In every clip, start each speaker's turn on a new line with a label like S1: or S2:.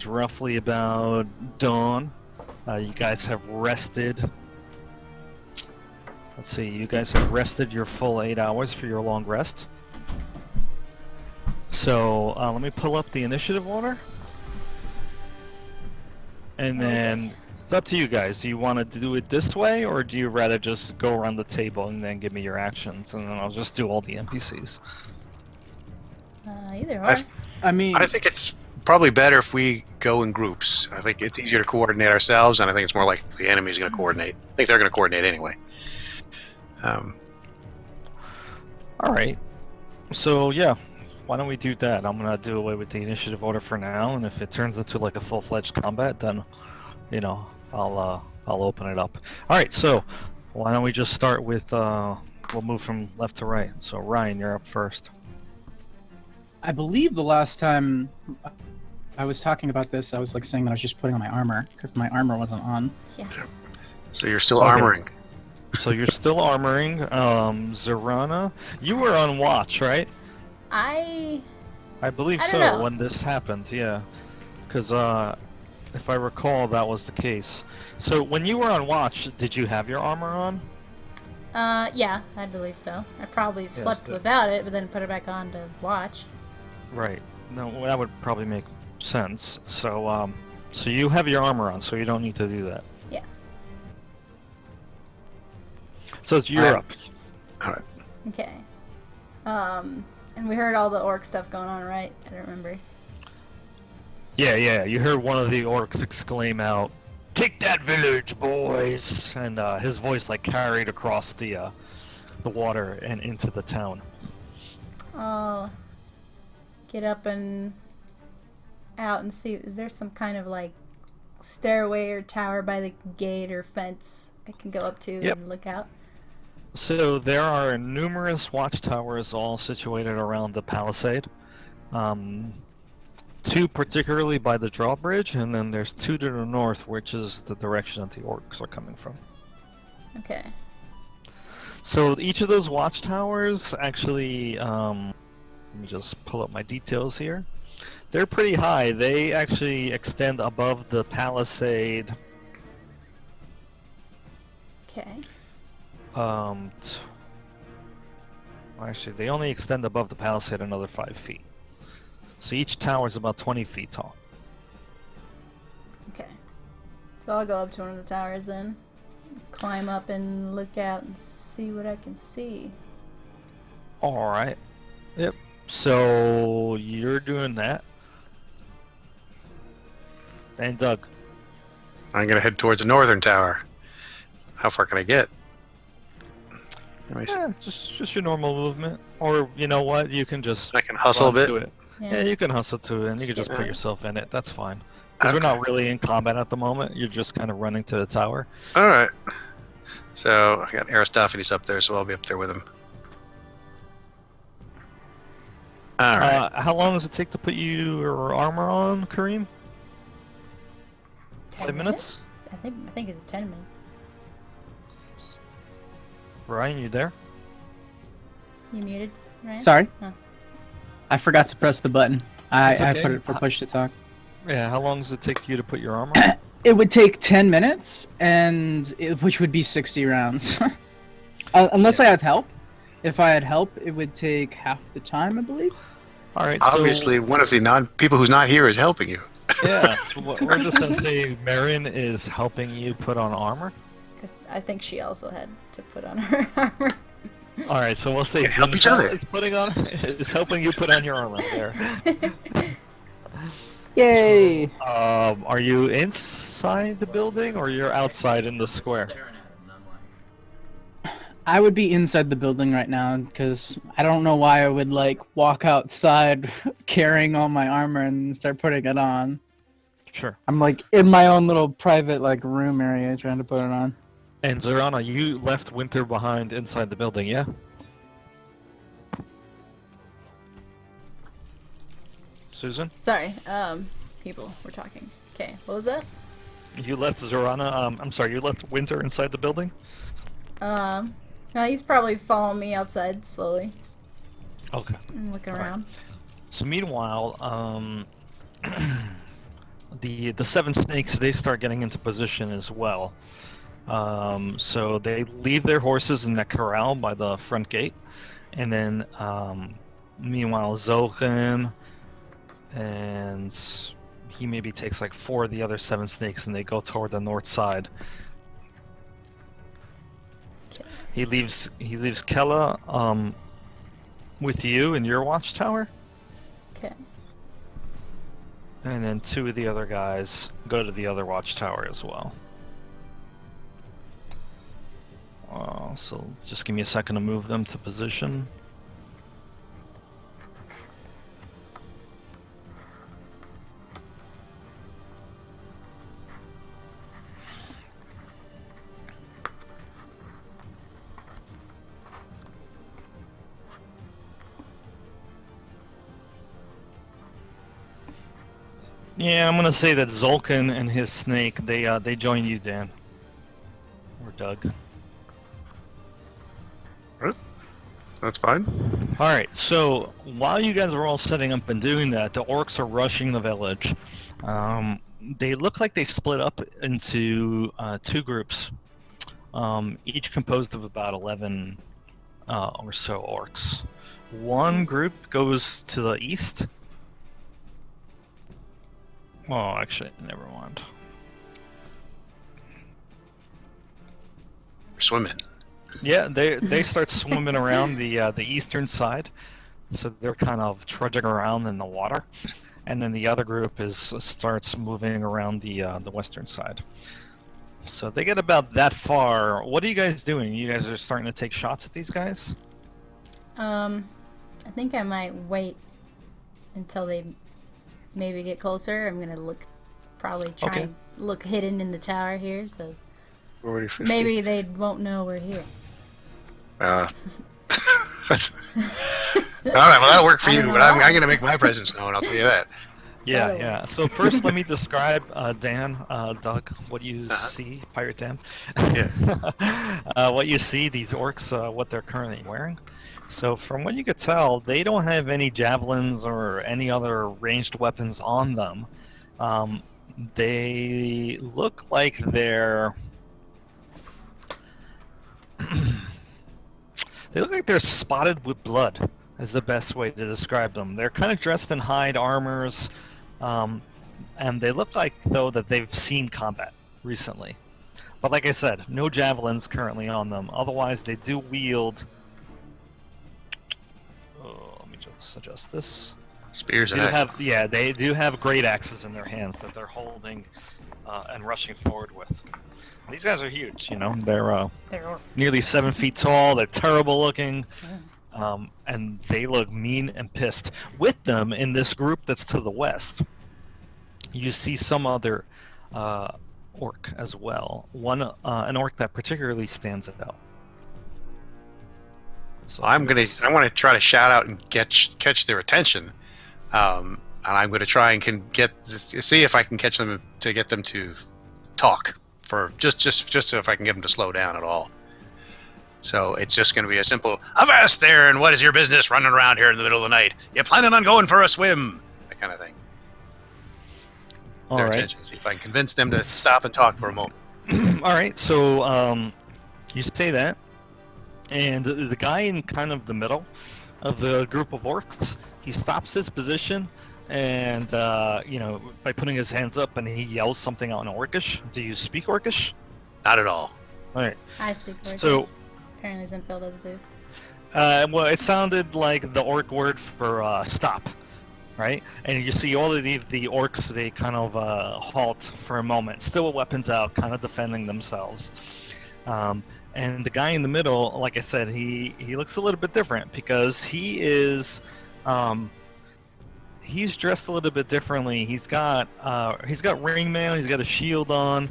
S1: roughly about dawn. You guys have rested. Let's see, you guys have rested your full 8 hours for your long rest. So let me pull up the initiative order. And then it's up to you guys. Do you want to do it this way, or do you rather just go around the table and then give me your actions, and then I'll just do all the NPCs?
S2: Either or.
S3: I mean,
S4: I think it's probably better if we go in groups. I think it's easier to coordinate ourselves, and I think it's more like the enemy's going to coordinate. I think they're going to coordinate anyway.
S1: All right. So yeah, why don't we do that? I'm gonna do away with the initiative order for now, and if it turns into like a full-fledged combat, then, you know, I'll open it up. All right. So why don't we just start with we'll move from left to right. So Ryan, you're up first.
S3: I believe the last time I was talking about this, I was like saying that I was just putting on my armor because my armor wasn't on.
S2: Yeah.
S4: So you're still
S1: Okay.
S4: armoring.
S1: So you're still armoring. Zorana, you were on watch, right?
S2: I
S1: believe
S2: I
S1: so
S2: don't know.
S1: when this happened, yeah. Because if I recall, that was the case. So when you were on watch, did you have your armor on?
S2: Yeah, I believe so. I probably slept
S1: good.
S2: without it, but then put it back on to watch.
S1: Right. No, that would probably make sense. So, so you have your armor on, so you don't need to do that.
S2: Yeah.
S1: So it's you're up.
S4: All right.
S2: Okay. And we heard all the orc stuff going on, right? I don't remember.
S1: Yeah. You heard one of the orcs exclaim out, "Take that village, boys!" And his voice like carried across the water and into the town.
S2: I'll get up and out and see. Is there some kind of like stairway or tower by the gate or fence I can go up to
S1: Yep.
S2: and look out?
S1: So there are numerous watchtowers all situated around the palisade. Two particularly by the drawbridge, and then there's two to the north, which is the direction that the orcs are coming from.
S2: Okay.
S1: So each of those watchtowers actually, let me just pull up my details here. They're pretty high. They actually extend above the palisade.
S2: Okay.
S1: Actually, they only extend above the palisade another 5 feet. So each tower is about 20 feet tall.
S2: Okay. So I'll go up to one of the towers then. Climb up and look out and see what I can see.
S1: Alright. Yep. So you're doing that. And Doug.
S4: I'm going to head towards the northern tower. How far can I get?
S1: Yeah, just your normal movement. Or you know what? You can just
S4: I can hustle a
S1: run
S4: bit.
S1: to it. Yeah, you can hustle to it, and you can just put
S4: Yeah.
S1: yourself in it. That's fine. Because we're not really in combat at the moment. You're just kind of running to the tower.
S4: All right. So I got Aristophanes up there, so I'll be up there with him. All right.
S1: How long does it take to put your armor on, Kareem? 5 minutes?
S2: I think it's 10 minutes.
S1: Ryan, you there?
S2: You muted, right?
S3: Sorry,
S2: Oh.
S3: I forgot to press the button. I
S1: okay.
S3: put it for push to talk.
S1: Yeah, how long does it take you to put your armor on?
S3: It would take 10 minutes, which would be 60 rounds. Unless I have help. If I had help, it would take half the time, I believe.
S1: Alright,
S4: Obviously, one of the people who's not here is helping you.
S1: yeah, so we're just going to say Marion is helping you put on armor.
S2: I think she also had to put on her armor.
S1: Alright, so we'll say
S4: We can help each
S1: Zinfandel
S4: other.
S1: is helping you put on your armor there.
S3: Yay!
S1: Are you inside the building or you're outside in the square?
S3: I would be inside the building right now because I don't know why I would like walk outside carrying all my armor and start putting it on.
S1: Sure.
S3: I'm like in my own little private like room area trying to put it on.
S1: And Zorana, you left Winter behind inside the building, yeah? Susan?
S2: Sorry, people were talking. Okay, what was that?
S1: You left Zorana, I'm sorry, you left Winter inside the building?
S2: No, he's probably following me outside slowly
S1: Okay.
S2: and looking
S1: All right.
S2: around.
S1: So meanwhile, the seven snakes, they start getting into position as well. So they leave their horses in that corral by the front gate, and then meanwhile Zolkin and he maybe takes like 4 of the other 7 snakes, and they go toward the north side. He leaves Kella with you in your watchtower,
S2: Okay.
S1: and then 2 of the other guys go to the other watchtower as well. So just give me a second to move them to position. Yeah, I'm gonna say that Zolkin and his snake, they join you, Dan. Or Doug.
S4: That's fine.
S1: Alright, so while you guys are all setting up and doing that, the orcs are rushing the village. They look like they split up into 2 groups, each composed of about 11 or so orcs. One group goes to the east. Oh, actually, never mind.
S4: We're swimming.
S1: Yeah, they start swimming around the eastern side, so they're kind of trudging around in the water, and then the other group starts moving around the western side. So they get about that far. What are you guys doing? You guys are starting to take shots at these guys?
S2: I think I might wait until they maybe get closer. I'm gonna probably try
S1: Okay.
S2: and look hidden in the tower here, so
S4: 40, 50.
S2: maybe they won't know we're here.
S4: All right, well, that'll work for
S2: I
S4: you,
S2: don't know
S4: but I'm
S2: why.
S4: going to make my presence known, I'll tell you that.
S1: Yeah,
S2: That'll
S1: yeah. So first, let me describe Dan, Doug, what you see, Pirate Dan. What you see, these orcs, what they're currently wearing. So from what you could tell, they don't have any javelins or any other ranged weapons on them. They look like they're they look like they're spotted with blood, is the best way to describe them. They're kind of dressed in hide armors, and they look like, though, that they've seen combat recently. But like I said, no javelins currently on them. Otherwise, they do wield... Oh, let me just adjust this.
S4: Spears
S1: They
S4: and
S1: do
S4: axes.
S1: have, yeah, they do have great axes in their hands that they're holding and rushing forward with. These guys are huge, you know. They're
S2: They're
S1: nearly 7 feet tall. They're terrible looking, and they look mean and pissed. With them in this group that's to the west, you see some other orc as well. An orc that particularly stands out. So
S4: I want to try to shout out and catch their attention, and I'm going to try and see if I can catch them to get them to talk for just so if I can get them to slow down at all. So it's just going to be a simple "Avast there!" and "What is your business running around here in the middle of the night? You planning on going for a swim?" That kind of thing.
S1: all
S4: Their
S1: right.
S4: attention. See if I can convince them to stop and talk for a moment.
S1: All right. So you say that, and the guy in kind of the middle of the group of orcs, he stops his position, and by putting his hands up, and he yells something out in Orcish. Do you speak Orcish?
S4: Not at all.
S1: All right.
S2: I speak Orcish.
S1: So,
S2: Apparently Zinfil does too.
S1: well, it sounded like the orc word for stop, right? And you see all of the orcs, they kind of halt for a moment, still with weapons out, kind of defending themselves. And the guy in the middle, like I said, he looks a little bit different because he is he's dressed a little bit differently. He's got ring mail, he's got a shield on.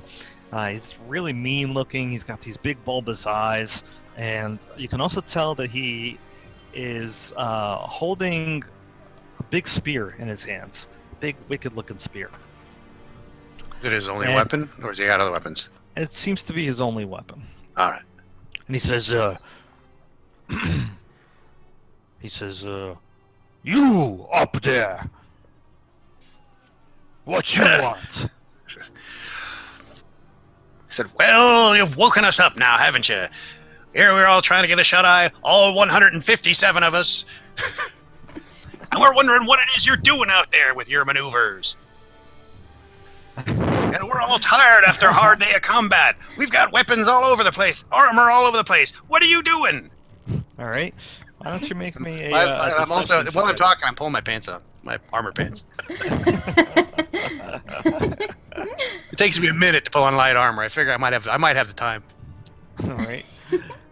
S1: He's really mean looking. He's got these big bulbous eyes, and you can also tell that he is holding a big spear in his hands, big wicked looking spear.
S4: Is it his only
S1: And-
S4: weapon, or has he got other weapons?
S1: It seems to be his only weapon.
S4: All right.
S1: And he says, you up there, What you want?
S4: I said, well, you've woken us up now, haven't you? Here we're all trying to get a shut-eye, all 157 of us. And we're wondering what it is you're doing out there with your maneuvers. And we're all tired after a hard day of combat. We've got weapons all over the place, armor all over the place. What are you doing?
S1: All right. Why don't you make me a?
S4: I'm also,
S1: deception
S4: while I'm
S1: check?
S4: talking, I'm pulling my pants on, my armor pants. It takes me a minute to pull on light armor. I figure I might have the time.
S1: All right.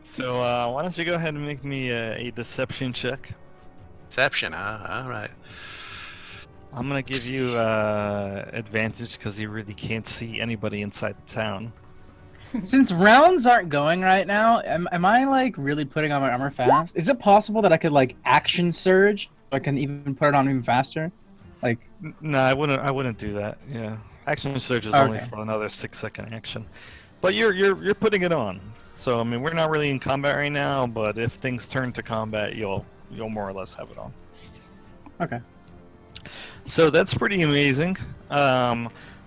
S1: So why don't you go ahead and make me a deception check?
S4: Deception, huh? All right.
S1: I'm gonna give you advantage because you really can't see anybody inside the town.
S3: Since rounds aren't going right now, am I like really putting on my armor fast? Is it possible that I could like action surge? So I can even put it on even faster? Like,
S1: No, I wouldn't do that. Yeah, action surge is only
S3: Okay.
S1: for another 6-second action, but you're putting it on. So I mean, we're not really in combat right now, but if things turn to combat, you'll more or less have it on.
S3: okay.
S1: So that's pretty amazing.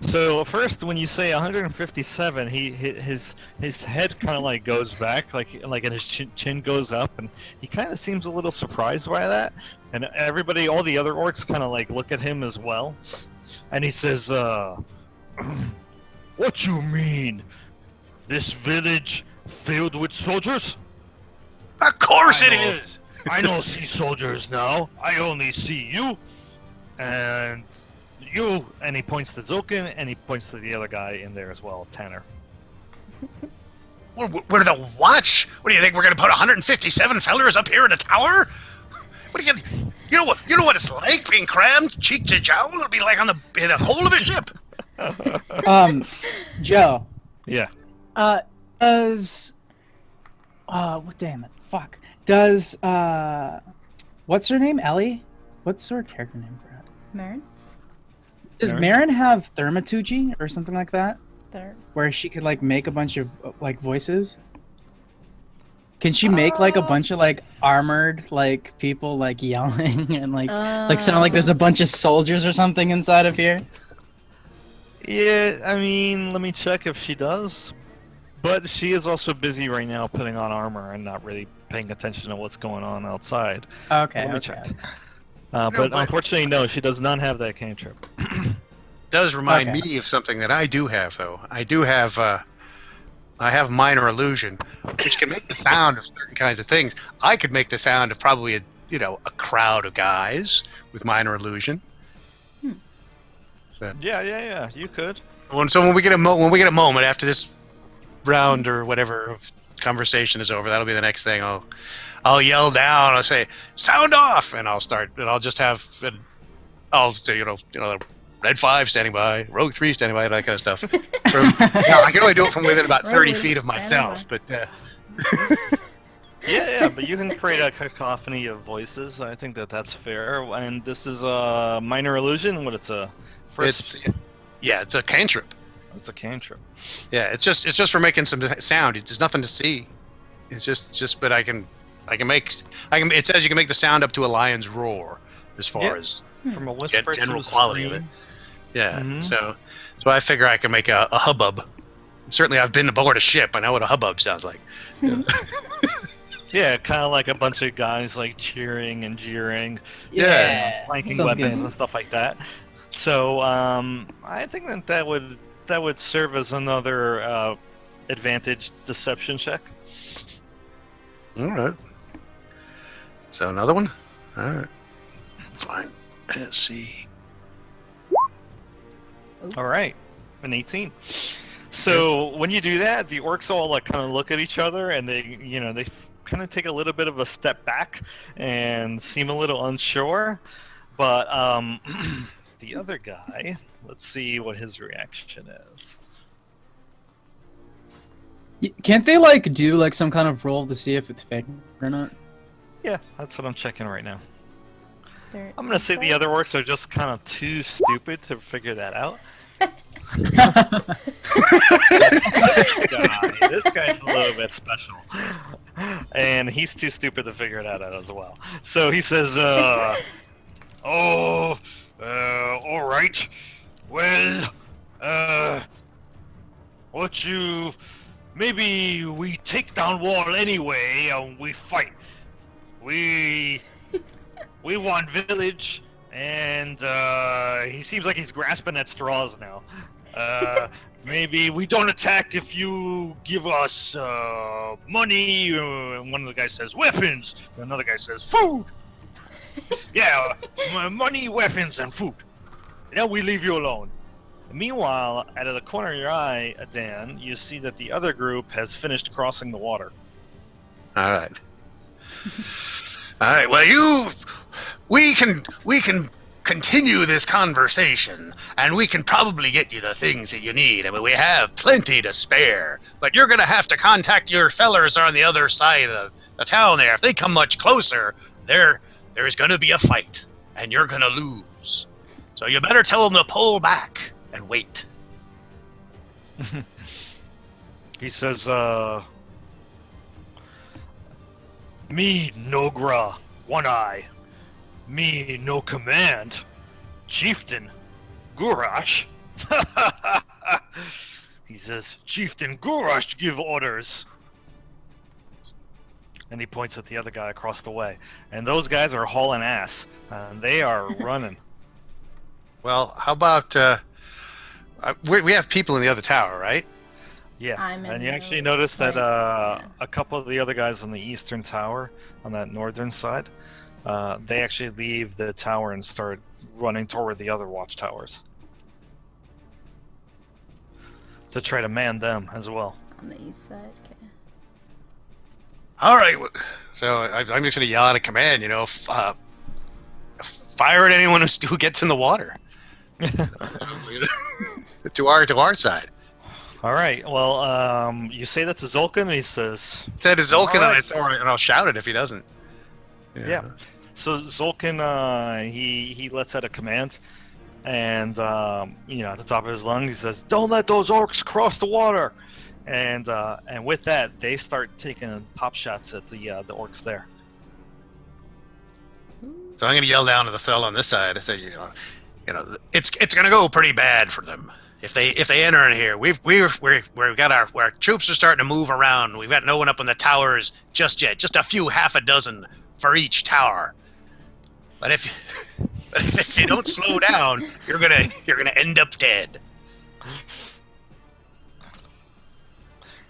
S1: So first, when you say 157, his head kind of like goes back, like and his chin goes up, and he kind of seems a little surprised by that. And everybody, all the other orcs, kind of like look at him as well. And he says, "What you mean? This village filled with soldiers?
S4: Of course
S1: I
S4: it
S1: know.
S4: is.
S1: I don't see soldiers now. I only see you. And you," and he points to Zulkin, and he points to the other guy in there as well, Tanner.
S4: We're the watch. What do you think? We're gonna put 157 fellers up here in a tower? What do you know what it's like being crammed cheek to jowl? It'll be like in a hole of a ship.
S3: Joe.
S1: Yeah.
S3: Does what? Damn it! Fuck. Does what's her name? Ellie? What's her character name for her?
S2: Marin?
S3: Does
S1: Marin?
S3: Marin have thaumaturgy or something like that,
S2: There.
S3: where she could like make a bunch of like voices? Can she make like a bunch of like armored like people like yelling and like sound like there's a bunch of soldiers or something inside of here?
S1: Yeah, I mean, let me check if she does. But she is also busy right now putting on armor and not really paying attention to what's going on outside.
S3: Okay.
S1: Let me
S3: Okay.
S1: check.
S4: No,
S1: But
S4: but-
S1: unfortunately, no, she does not have that cantrip.
S4: Does remind
S3: Okay.
S4: me of something that I do have, though. I have minor illusion, which can make the sound of certain kinds of things. I could make the sound of probably a crowd of guys with minor illusion.
S1: Yeah, you could.
S4: So when we get a moment after this round or whatever of conversation is over, that'll be the next thing. I'll yell down. I'll say sound off, and I'll start. And I'll just have. I'll say Red 5 standing by, Rogue 3 standing by, that kind of stuff. Now, I can only do it from within about 30
S2: Rogue
S4: feet of
S2: standing
S4: myself,
S2: by.
S4: but
S1: Yeah, but you can create a cacophony of voices. I think that's fair. And this is a minor illusion. What it's a first.
S4: it's a cantrip.
S1: It's a cantrip.
S4: Yeah, it's just for making some sound. There's nothing to see. It's just, but it says you can make the sound up to a lion's roar, as far
S1: Yeah.
S4: as
S1: From a whisper
S4: general
S1: to a
S4: quality of it.
S1: scream.
S4: Yeah,
S1: Mhm.
S4: so I figure I can make a hubbub. Certainly, I've been aboard a ship. I know what a hubbub sounds like.
S1: Yeah, kind of like a bunch of guys like cheering and jeering,
S4: Yeah.
S1: clanking
S3: Sounds
S1: weapons
S3: good.
S1: and stuff like that. So I think that would serve as another advantage deception check.
S4: All right. So another one. All right. Fine. Let's see.
S1: All right, an 18. So when you do that, the orcs all like kind of look at each other, and they kind of take a little bit of a step back and seem a little unsure. But the other guy, let's see what his reaction is.
S3: Can't they like do like some kind of roll to see if it's fake or not?
S1: Yeah, that's what I'm checking right now.
S2: There.
S1: I'm gonna say the other orcs are just kind of too stupid to figure that out. This guy's a little bit special, and he's too stupid to figure it out as well. So he says, all right. Well, what you... Maybe we take down wall anyway, and we fight. We want village, and he seems like he's grasping at straws now. Maybe we don't attack if you give us money. One of the guys says weapons. Another guy says food. Yeah, money, weapons, and food. Now we leave you alone. Meanwhile, out of the corner of your eye, Dan, you see that the other group has finished crossing the water.
S4: All right. All right. Well, we can continue this conversation, and we can probably get you the things that you need. I mean, we have plenty to spare, but you're gonna have to contact your fellers on the other side of the town there. If they come much closer, there's gonna be a fight, and you're gonna lose. So you better tell them to pull back and wait.
S1: He says, me no gra, one eye. Me no command, chieftain, Gurash. He says, Chieftain Gurash give orders. And he points at the other guy across the way. And those guys are hauling ass. And they are running.
S4: Well, how about we have people in the other tower, right?
S1: Yeah,
S2: I'm in
S1: and you
S2: the
S1: actually notice that
S2: yeah.
S1: a couple of the other guys on the eastern tower, on that northern side, they actually leave the tower and start running toward the other watchtowers to try to man them as well.
S2: On the east side, okay.
S4: All right. So I'm just going to yell out a command, fire at anyone who gets in the water. to our side.
S1: All right. Well, you say that to Zulkin, and he says...
S4: Said to Zulkin,
S1: right.
S4: and I'll shout it if he doesn't.
S1: Yeah. So Zulkin, he lets out a command, and at the top of his lungs, he says, "Don't let those orcs cross the water." And with that, they start taking pop shots at the orcs there.
S4: So I'm going to yell down to the fella on this side. I say, it's going to go pretty bad for them if they enter in here. We've got our troops are starting to move around. We've got no one up in the towers just yet. Just a few, half a dozen for each tower. But if you don't slow down, you're gonna end up dead.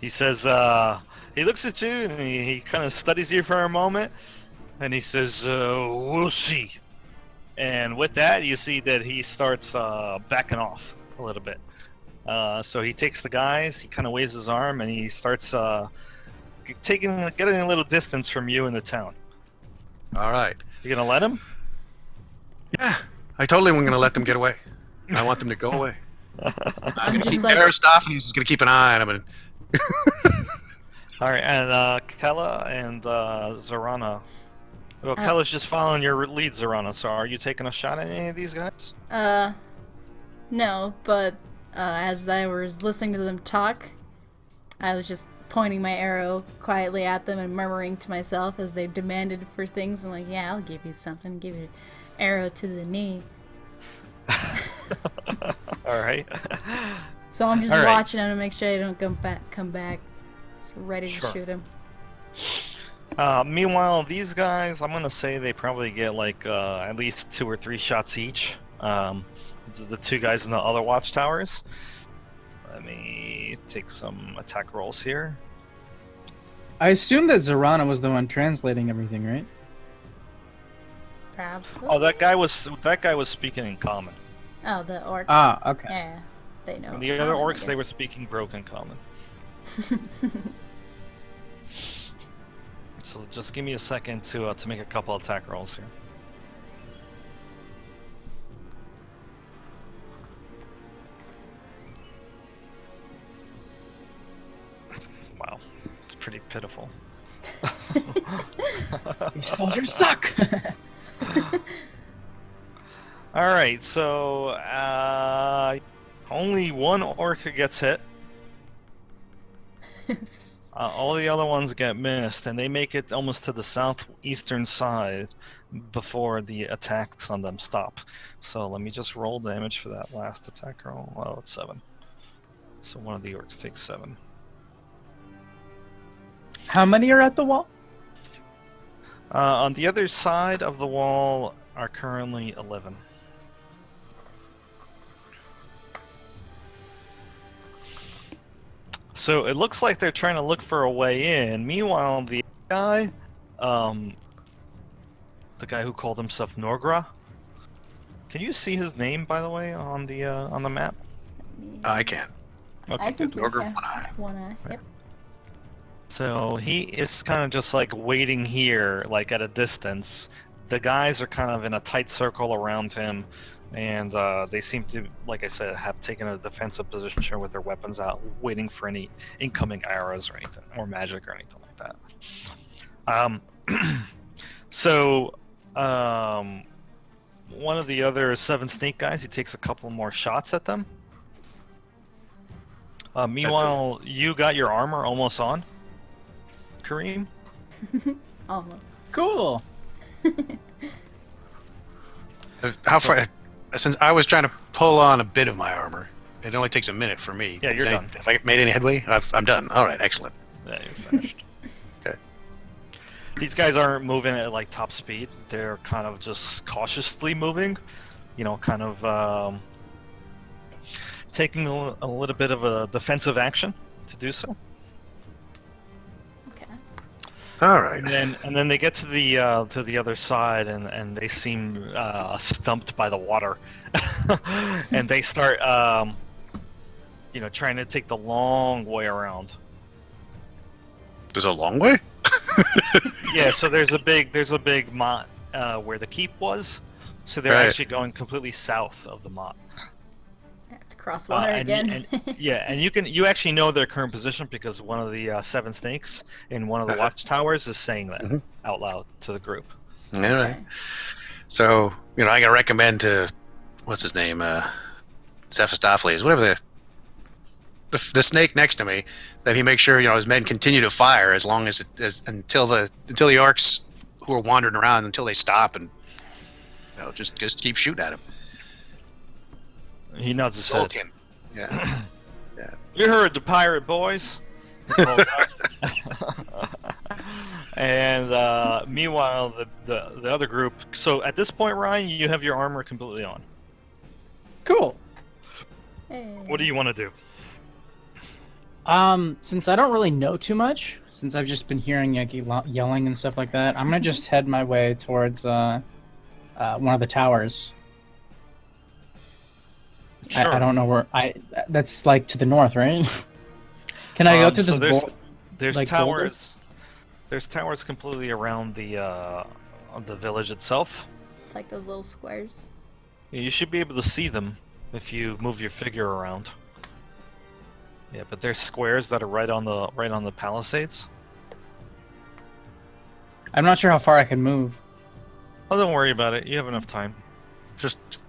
S1: He says, he looks at you and he kind of studies you for a moment, and he says, "We'll see." And with that, you see that he starts backing off a little bit. So he takes the guys, he kind of waves his arm, and he starts getting a little distance from you in the town.
S4: All right.
S1: You gonna let him?
S4: Yeah, I totally am going to let them get away. I want them to go away. I'm going to keep Aristophanes is going to keep an eye on them.
S1: All right, and Kella and Zorana. Well, Kella's just following your lead, Zorana. So, are you taking a shot at any of these guys?
S2: No, but as I was listening to them talk, I was just pointing my arrow quietly at them and murmuring to myself as they demanded for things. I'm like, "Yeah, I'll give you something. Give you an arrow to the knee."
S1: All right.
S2: So I'm just watching them to make sure they don't come back. So ready to shoot him.
S1: Meanwhile, these guys, I'm gonna say they probably get like at least 2 or 3 shots each. The 2 guys in the other watchtowers. Let me take some attack rolls here.
S3: I assume that Zorana was the one translating everything, right?
S2: Probably.
S1: Oh, that guy was speaking in common.
S2: Oh, the orc.
S3: Ah, okay.
S2: Yeah, they know.
S1: And the other orcs, they were speaking broken common. So just give me a second to make a couple attack rolls here. Wow, it's pretty pitiful.
S3: These soldiers suck!
S1: Alright, so only one orc gets hit. All the other ones get missed, and they make it almost to the southeastern side before the attacks on them stop. So let me just roll damage for that last attack roll. Oh, it's 7. So one of the orcs takes 7.
S3: How many are at the wall?
S1: On the other side of the wall are currently 11. So it looks like they're trying to look for a way in. Meanwhile, the guy, the guy who called himself Norgra, can you see his name, by the way, on the map?
S4: I can.
S1: Okay,
S2: I can
S1: good.
S2: see
S4: Norgra,
S2: yeah.
S4: one eye.
S2: One eye. Yep.
S1: So he is kind of just like waiting here, like at a distance. The guys are kind of in a tight circle around him, and they seem to, like I said, have taken a defensive position with their weapons out, waiting for any incoming arrows or anything, or magic or anything like that. So, one of the other 7 snake guys, he takes a couple more shots at them. Meanwhile, you got your armor almost on, Kareem.
S2: Almost.
S3: Cool.
S4: How far? Since I was trying to pull on a bit of my armor, it only takes a minute for me.
S1: Yeah, you're done.
S4: Have I made any headway? I'm done. All right, excellent.
S1: Yeah, you're finished.
S4: Okay.
S1: These guys aren't moving at like top speed. They're kind of just cautiously moving, kind of taking a little bit of a defensive action to do so.
S2: Okay.
S4: All right.
S1: And then they get to the other side, and they seem stumped by the water, and they start trying to take the long way around.
S4: There's a long way.
S1: Yeah, so there's a big motte where the keep was, so they're
S4: Right.
S1: actually going completely south of the motte.
S2: I have to cross water again.
S1: And you actually know their current position because one of the 7 snakes in one of the watchtowers is saying that out loud to the group.
S4: All right. So I gotta recommend to what's his name, Cephastopheles, whatever the snake next to me, that he makes sure his men continue to fire as long as until the orcs who are wandering around until they stop and just keep shooting at him.
S1: He nods his head.
S4: Sulking. Yeah.
S1: You heard the pirate boys. And meanwhile, the other group. So at this point, Ryan, you have your armor completely on.
S3: Cool.
S2: Hey.
S1: What do you want to do?
S3: Since I don't really know too much, since I've just been hearing like yelling and stuff like that, I'm gonna just head my way towards one of the towers.
S1: Sure.
S3: I don't know where that's like to the north, right? Can I go through
S1: so
S3: this?
S1: There's
S3: like
S1: towers.
S3: boulder?
S1: There's towers completely around the village itself.
S2: It's like those little squares.
S1: You should be able to see them if you move your figure around. Yeah, but there's squares that are right on the palisades.
S3: I'm not sure how far I can move.
S1: Oh, don't worry about it. You have enough time.
S4: Just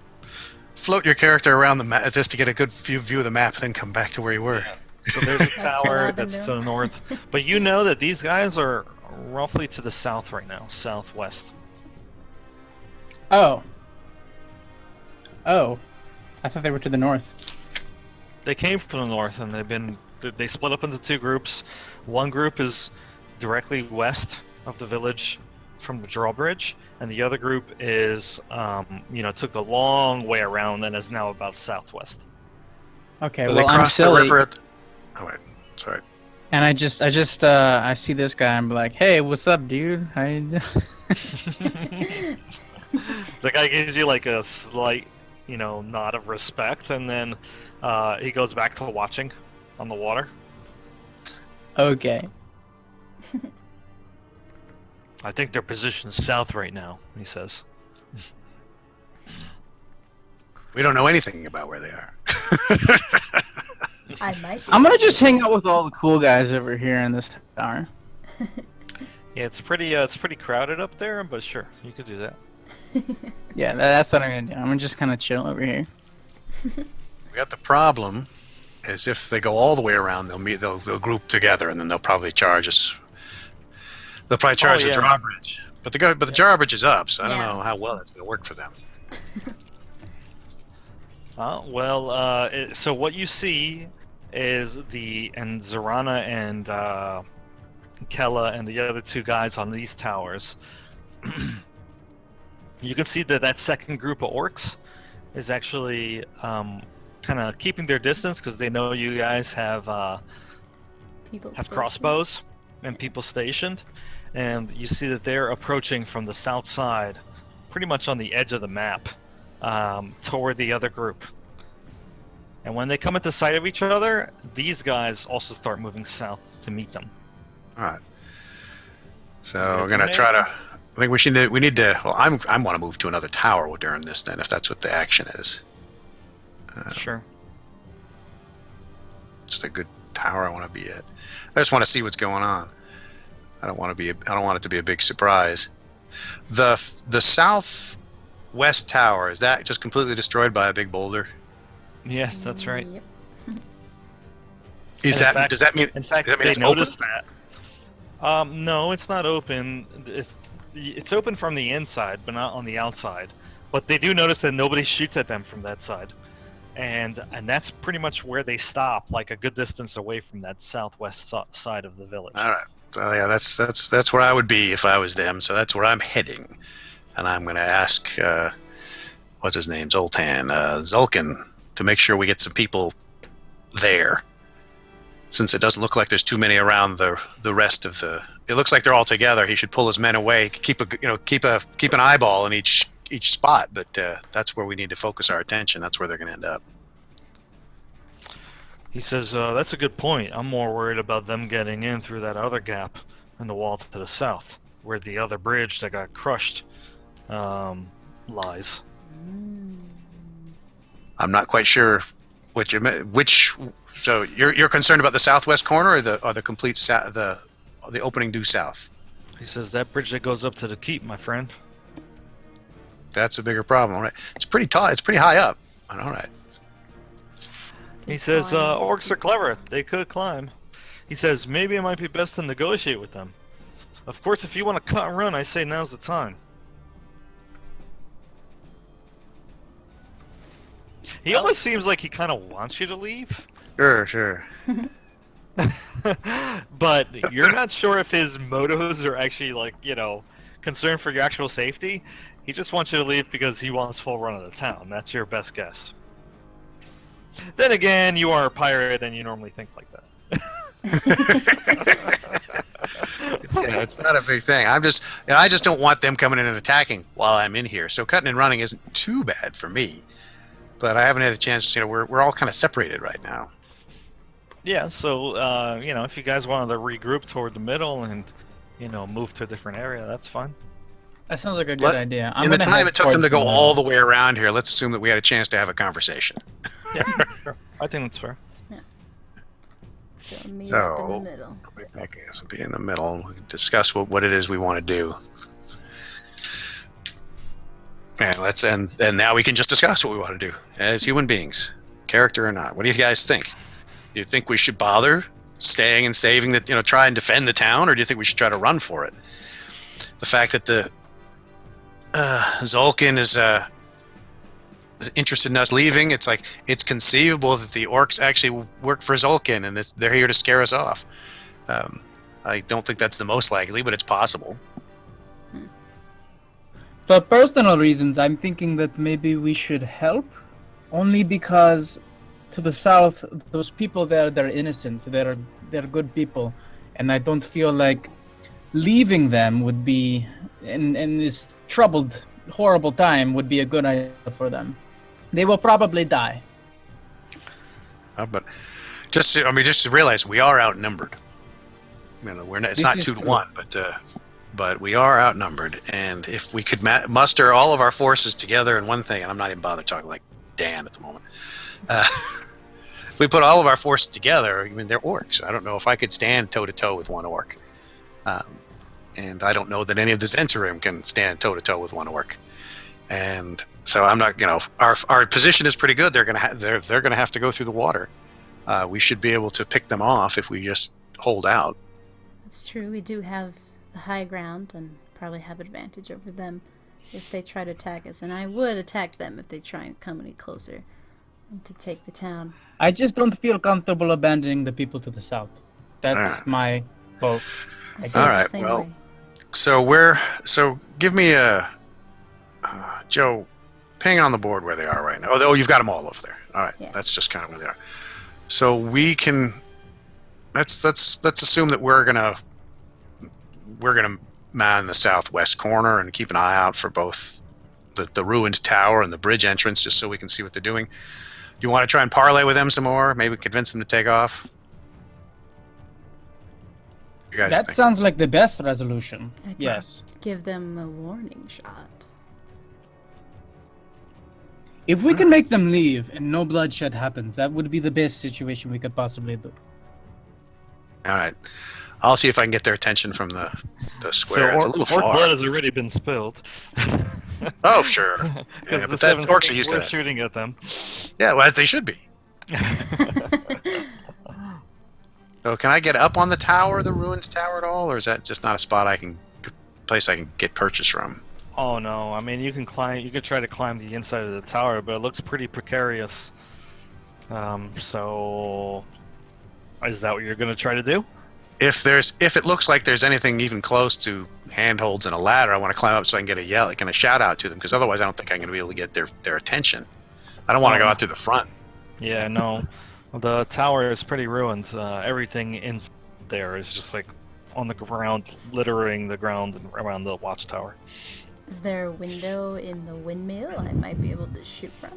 S4: float your character around the map just to get a good view of the map, then come back to where you were.
S1: So there's a
S2: what
S1: tower
S2: I've been
S1: that's to
S2: doing.
S1: the north, but you know that these guys are roughly to the south right now, southwest.
S3: Oh. I thought they were to the north.
S1: They came from the north, and they split up into 2 groups. One group is directly west of the village from the drawbridge, and the other group is, took the long way around and is now about southwest.
S3: Okay,
S4: So
S3: well
S4: they
S3: I'm
S4: crossed the
S3: silly,
S4: river. Oh wait, sorry.
S3: and I see this guy. I'm like, hey, what's up, dude?
S1: The guy gives you like a slight, nod of respect, and then he goes back to watching on the water.
S3: Okay.
S1: I think they're positioned south right now, he says.
S4: We don't know anything about where they are.
S2: I might.
S3: I'm gonna just hang out with all the cool guys over here in this tower.
S1: Yeah, it's pretty crowded up there, but sure, you could do that.
S3: Yeah, that's what I'm gonna do. I'm gonna just kind of chill over here.
S4: We got the problem as if they go all the way around, they'll group together, and then they'll probably charge us. They'll probably charge the drawbridge, but the drawbridge is up, so I don't know how well that's going to work for them.
S1: So what you see is Zorana and Kella and the other two guys on these towers. You can see that second group of orcs is actually kind of keeping their distance because they know you guys have crossbows and people stationed, and you see that they're approaching from the south side, pretty much on the edge of the map, toward the other group. And when they come at the sight of each other, these guys also start moving south to meet them.
S4: All right. So we're gonna try to. I think we need to. Well, I want to move to another tower during this then, if that's what the action is.
S1: Sure.
S4: It's a good tower I want to be at. I just want to see what's going on. I don't want it to be a big surprise. The southwest tower, is that just completely destroyed by a big boulder?
S1: Yes, that's right.
S2: Yep.
S4: Does that mean?
S1: In fact, they noticed that. No, it's not open. It's open from the inside, but not on the outside. But they do notice that nobody shoots at them from that side, and that's pretty much where they stop, like a good distance away from that southwest side of the village.
S4: All right. So yeah, that's where I would be if I was them. So that's where I'm heading, and I'm going to ask, what's his name, Zulkin, to make sure we get some people there. Since it doesn't look like there's too many around the rest of the, it looks like they're all together. He should pull his men away, keep an eyeball in each spot. But that's where we need to focus our attention. That's where they're going to end up.
S1: He says, that's a good point. I'm more worried about them getting in through that other gap in the wall to the south, where the other bridge that got crushed lies.
S4: I'm not quite sure what you meant. So you're concerned about the southwest corner or the complete the opening due south?
S1: He says that bridge that goes up to the keep, my friend.
S4: That's a bigger problem, right? It's pretty tall. It's pretty high up. All right.
S1: He says orcs are clever. They could climb. He says maybe it might be best to negotiate with them. Of course, if you want to cut and run, I say now's the time. He almost seems like he kind of wants you to leave.
S4: Sure.
S1: But you're not sure if his motives are actually concerned for your actual safety. He just wants you to leave because he wants full run of the town. That's your best guess. Then again, you are a pirate and you normally think like that.
S4: It's not a big thing. I just don't want them coming in and attacking while I'm in here. So cutting and running isn't too bad for me. But I haven't had a chance. We're all kind of separated right now.
S1: Yeah. So if you guys wanted to regroup toward the middle and move to a different area, that's fine.
S3: That sounds like a good idea.
S4: In the time it took them to go all the way around here, let's assume that we had a chance to have a conversation.
S1: Yeah, sure. I think that's fair.
S2: Yeah. Let's go meet up in the middle.
S4: Be in the middle and we can discuss what it is we want to do. And now we can just discuss what we want to do as human beings, character or not. What do you guys think? Do you think we should bother staying and saving try and defend the town, or do you think we should try to run for it? The fact that the Zulkin is interested in us leaving, it's conceivable that the orcs actually work for Zulkin and they're here to scare us off. I don't think that's the most likely, but it's possible.
S3: For personal reasons, I'm thinking that maybe we should help, only because to the south, those people there, they're innocent, they're good people, and I don't feel like leaving them would be, in this troubled, horrible time, would be a good idea for them. They will probably die.
S4: But just to realize we are outnumbered. It's not 2-1, but we are outnumbered, and if we could muster all of our forces together in one thing, and I'm not even bothered talking like Dan at the moment. If we put all of our forces together, they're orcs. I don't know if I could stand toe-to-toe with one orc. And I don't know that any of the Zentarim can stand toe-to-toe with one orc. And so I'm not, our position is pretty good. They're gonna have to go through the water. we should be able to pick them off if we just hold out.
S2: It's true. We do have the high ground and probably have advantage over them if they try to attack us. And I would attack them if they try and come any closer to take the town.
S3: I just don't feel comfortable abandoning the people to the south. That's my vote.
S2: I feel
S4: All
S2: the
S4: right,
S2: same
S4: well,
S2: way.
S4: So give me a Joe, ping on the board where they are right now. Oh, you've got them all over there. All right,
S2: Yeah.
S4: that's just kind of where they are. So we can let's assume that we're gonna man the southwest corner and keep an eye out for both the ruined tower and the bridge entrance, just so we can see what they're doing. You want to try and parlay with them some more? Maybe convince them to take off? You guys
S3: That
S4: think?
S3: sounds like the best resolution.
S2: I could
S3: Yes.
S2: give them a warning shot.
S3: If we can make them leave and no bloodshed happens, that would be the best situation we could possibly do.
S4: All right. I'll see if I can get their attention from the square. It's a little
S1: orc
S4: far.
S1: blood has already been spilled.
S4: Oh, sure.
S1: Because
S4: Yeah,
S1: the
S4: but that
S1: seven
S4: orcs are
S1: snakes
S4: used to
S1: were
S4: that.
S1: shooting at them.
S4: Yeah, well, as they should be. So can I get up on the tower, the ruined tower at all, or is that just not a spot place I can get purchase from?
S1: Oh no! I mean, you can climb. You could try to climb the inside of the tower, but it looks pretty precarious. So, is that what you're going to try to do?
S4: If it looks like there's anything even close to handholds and a ladder, I want to climb up so I can get a yell, like, and a shout out to them, because otherwise I don't think I'm going to be able to get their attention. I don't want to go out through the front.
S1: Yeah, no. The tower is pretty ruined. Everything in there is just like on the ground, littering the ground around the watchtower.
S2: Is there a window in the windmill I might be able to shoot from?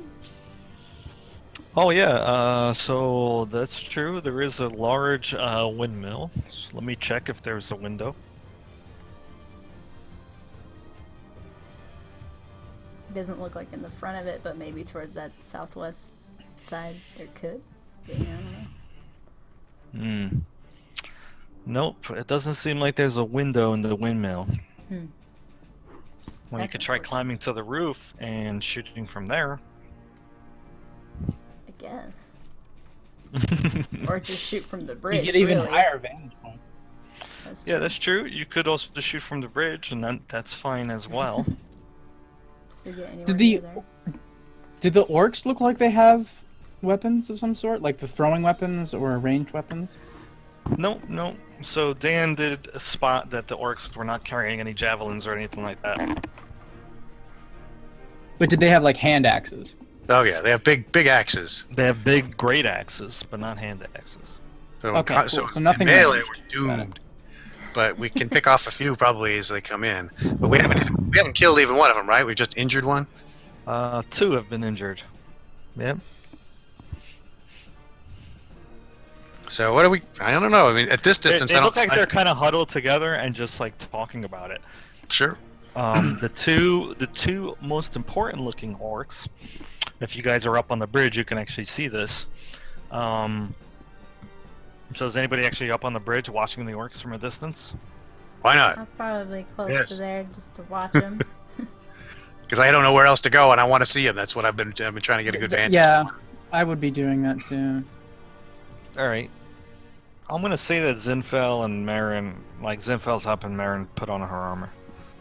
S1: Oh yeah, so that's true. There is a large windmill. So let me check if there's a window.
S2: It doesn't look like in the front of it, but maybe towards that southwest side there could be. I don't know.
S1: Nope, it doesn't seem like there's a window in the windmill.
S2: Hmm.
S1: Well, you
S2: That's
S1: could try
S2: unfortunate.
S1: climbing to the roof and shooting from there.
S2: I guess. Or just shoot from the
S3: You
S2: bridge.
S3: get even
S2: really.
S3: higher vantage point.
S2: That's
S1: Yeah,
S2: true.
S1: that's true. You could also just shoot from the bridge, and that's fine as well.
S2: So get anywhere
S3: Did the
S2: near there.
S3: did the orcs look like they have weapons of some sort, like the throwing weapons or ranged weapons?
S1: No. So Dan did spot that the orcs were not carrying any javelins or anything like that.
S3: But did they have like hand axes?
S4: Oh yeah, they have big axes.
S1: They have big great axes, but not hand axes.
S4: So,
S3: Okay, cool. So nothing
S4: in melee,
S3: ranged.
S4: we're
S3: Got it.
S4: doomed. But we can pick off a few probably as they come in. But we haven't killed even one of them, right? We just injured one.
S1: 2 have been injured. Yep.
S4: So what do we? I don't know. I mean, at this distance,
S1: They
S4: I don't.
S1: look like they're kind of huddled together and just like talking about it.
S4: Sure.
S1: The two most important looking orcs. If you guys are up on the bridge, you can actually see this. So is anybody actually up on the bridge watching the orcs from a distance?
S4: Why not?
S2: I'm probably close
S4: Yes.
S2: to there just to watch them.
S4: Because I don't know where else to go, and I want to see them. That's what I've been trying to get a good vantage.
S3: Yeah,
S4: on.
S3: I would be doing that too.
S1: All right. I'm gonna say that Zinfel and Marin, like Zinfel's up and Marin put on her armor,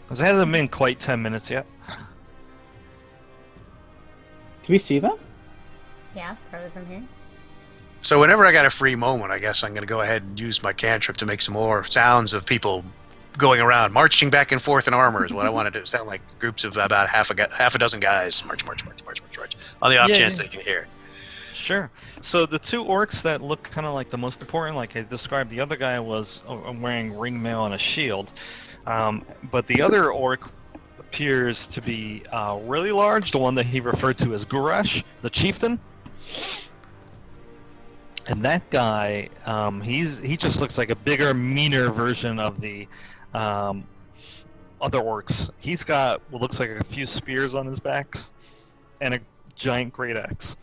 S1: because it hasn't been quite 10 minutes yet.
S3: Do we see them?
S2: Yeah, probably from here.
S4: So whenever I got a free moment, I guess I'm going to go ahead and use my cantrip to make some more sounds of people going around, marching back and forth in armor. Is what I wanted to sound like groups of about half a dozen guys march, on the off chance they can hear.
S1: Sure. So the 2 orcs that look kind of like the most important, like I described, the other guy was wearing ring mail and a shield, but the other orc appears to be really large, the one that he referred to as Gurash, the chieftain. And that guy, he just looks like a bigger, meaner version of the other orcs. He's got what looks like a few spears on his backs and a giant great axe.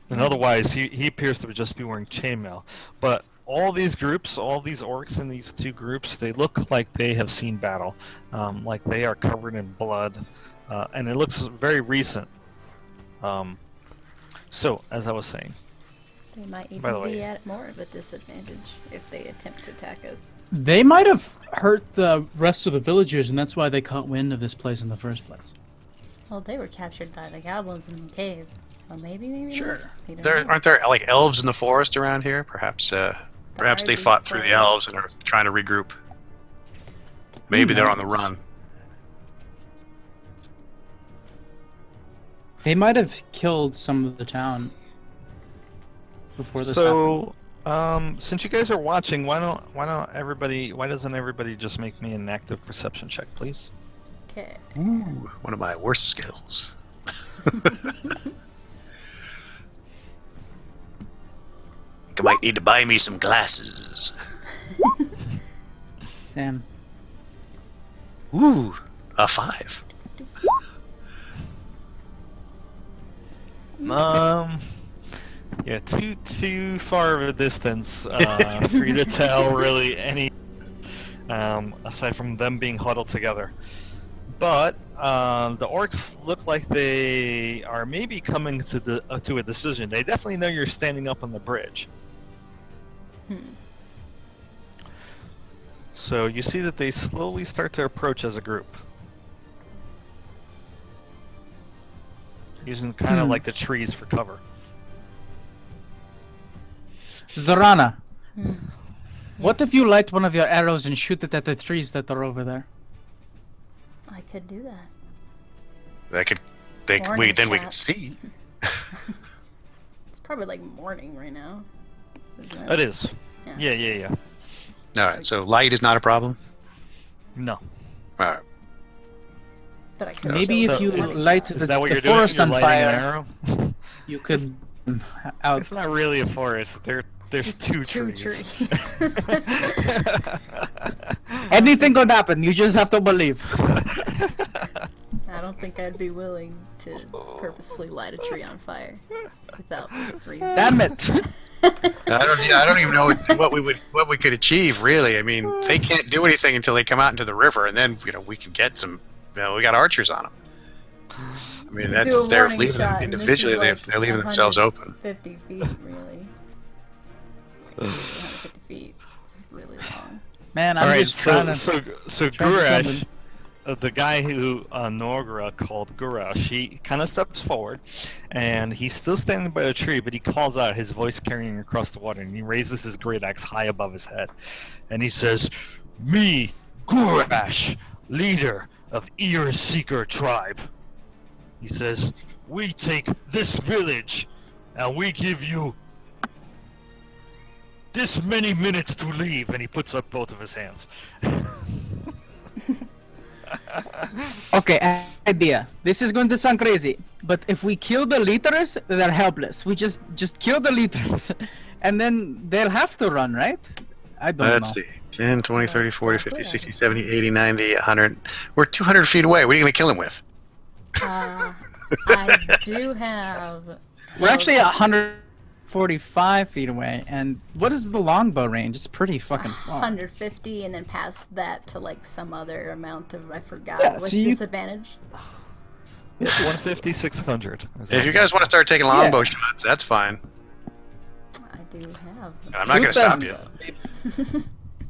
S1: And otherwise, he appears to just be wearing chainmail. But all these groups, all these orcs in these 2 groups, they look like they have seen battle. Like they are covered in blood. And it looks very recent. So, as I was saying.
S2: They might
S1: By
S2: even
S1: the way-
S2: be at more of a disadvantage if they attempt to attack us.
S3: They might have hurt the rest of the villagers, and that's why they caught wind of this place in the first place.
S2: Well, they were captured by the goblins in the cave, so maybe not.
S3: Sure.
S2: We don't
S4: There
S2: know.
S4: aren't there like elves in the forest around here? Perhaps perhaps they
S2: Ivy
S4: fought through the elves and are
S2: forest.
S4: trying to regroup. Maybe they're on the run.
S3: They might have killed some of the town before this happened.
S1: So, since you guys are watching, why doesn't everybody just make me an active perception check, please?
S2: Okay.
S4: Ooh, one of my worst skills. I might need to buy me some glasses.
S3: Damn.
S4: Ooh, a 5.
S1: Yeah, too far of a distance for you to tell really any, aside from them being huddled together. But the orcs look like they are maybe coming to a decision. They definitely know you're standing up on the bridge. So you see that they slowly start to approach as a group. Using kind of like the trees for cover.
S3: Zorana,
S2: Hmm.
S3: what
S2: Yes,
S3: if you light one of your arrows and shoot it at the trees that are over there?
S2: I could do that.
S4: That could,
S2: Warning
S4: then we
S2: shot.
S4: can see.
S2: It's probably like morning right now, isn't it?
S1: It is.
S2: Yeah.
S1: Yeah.
S4: All right, so light is not a problem.
S1: No.
S4: All right.
S2: But I could
S3: Maybe
S2: still
S3: if you
S2: warning
S3: light
S2: shot.
S1: Is that what
S3: the
S1: you're doing?
S3: forest
S1: You're
S3: on
S1: lighting
S3: fire,
S1: an arrow?
S3: you could out.
S1: It's not really a forest. There's
S2: Just
S1: two
S2: two
S1: trees.
S3: Anything could happen. You just have to believe.
S2: I don't think I'd be willing to purposefully light a tree on fire without reason.
S3: Damn it!
S4: I don't even know what we could achieve really. I mean, they can't do anything until they come out into the river, and then we can get some. We got archers on them. I mean,
S2: Do a
S4: they're
S2: warning
S4: leaving them
S2: shot, and this is
S4: individually.
S2: like
S4: They're leaving themselves open.
S2: 50 feet, really. 150 feet. It's really long.
S3: Man, I'm
S1: All right,
S3: just trying to.
S1: so
S3: trying to do
S1: Gurash,
S3: something.
S1: the guy who Norgra called Gurash, he kind of steps forward, and he's still standing by the tree, but he calls out, his voice carrying across the water, and he raises his great axe high above his head, and he says, "Me, Gurash, leader of Ear Seeker tribe." He says, "We take this village, and we give you this many minutes to leave," and he puts up both of his hands.
S3: Okay, idea. This is going to sound crazy, but if we kill the leaders, they're helpless. We just kill the leaders, and then they'll have to run, right? I don't
S4: Let's
S3: know.
S4: see. 10, 20, 30,
S2: That's
S4: 40,
S2: not
S4: 50,
S2: good.
S4: 60, 70, 80, 90, 100. We're 200 feet away. What are you going to kill him with?
S2: I do have.
S3: We're actually 145 feet away, and what is the longbow range? It's pretty fucking far.
S2: 150, and then past that to like some other amount of, I forgot.
S3: Yeah,
S2: With
S3: so you-
S2: disadvantage?
S1: 150, 600.
S4: If you guys want to start taking longbow shots, that's fine.
S2: I do have.
S4: I'm not going to
S3: Shoot
S4: stop
S3: them.
S4: you.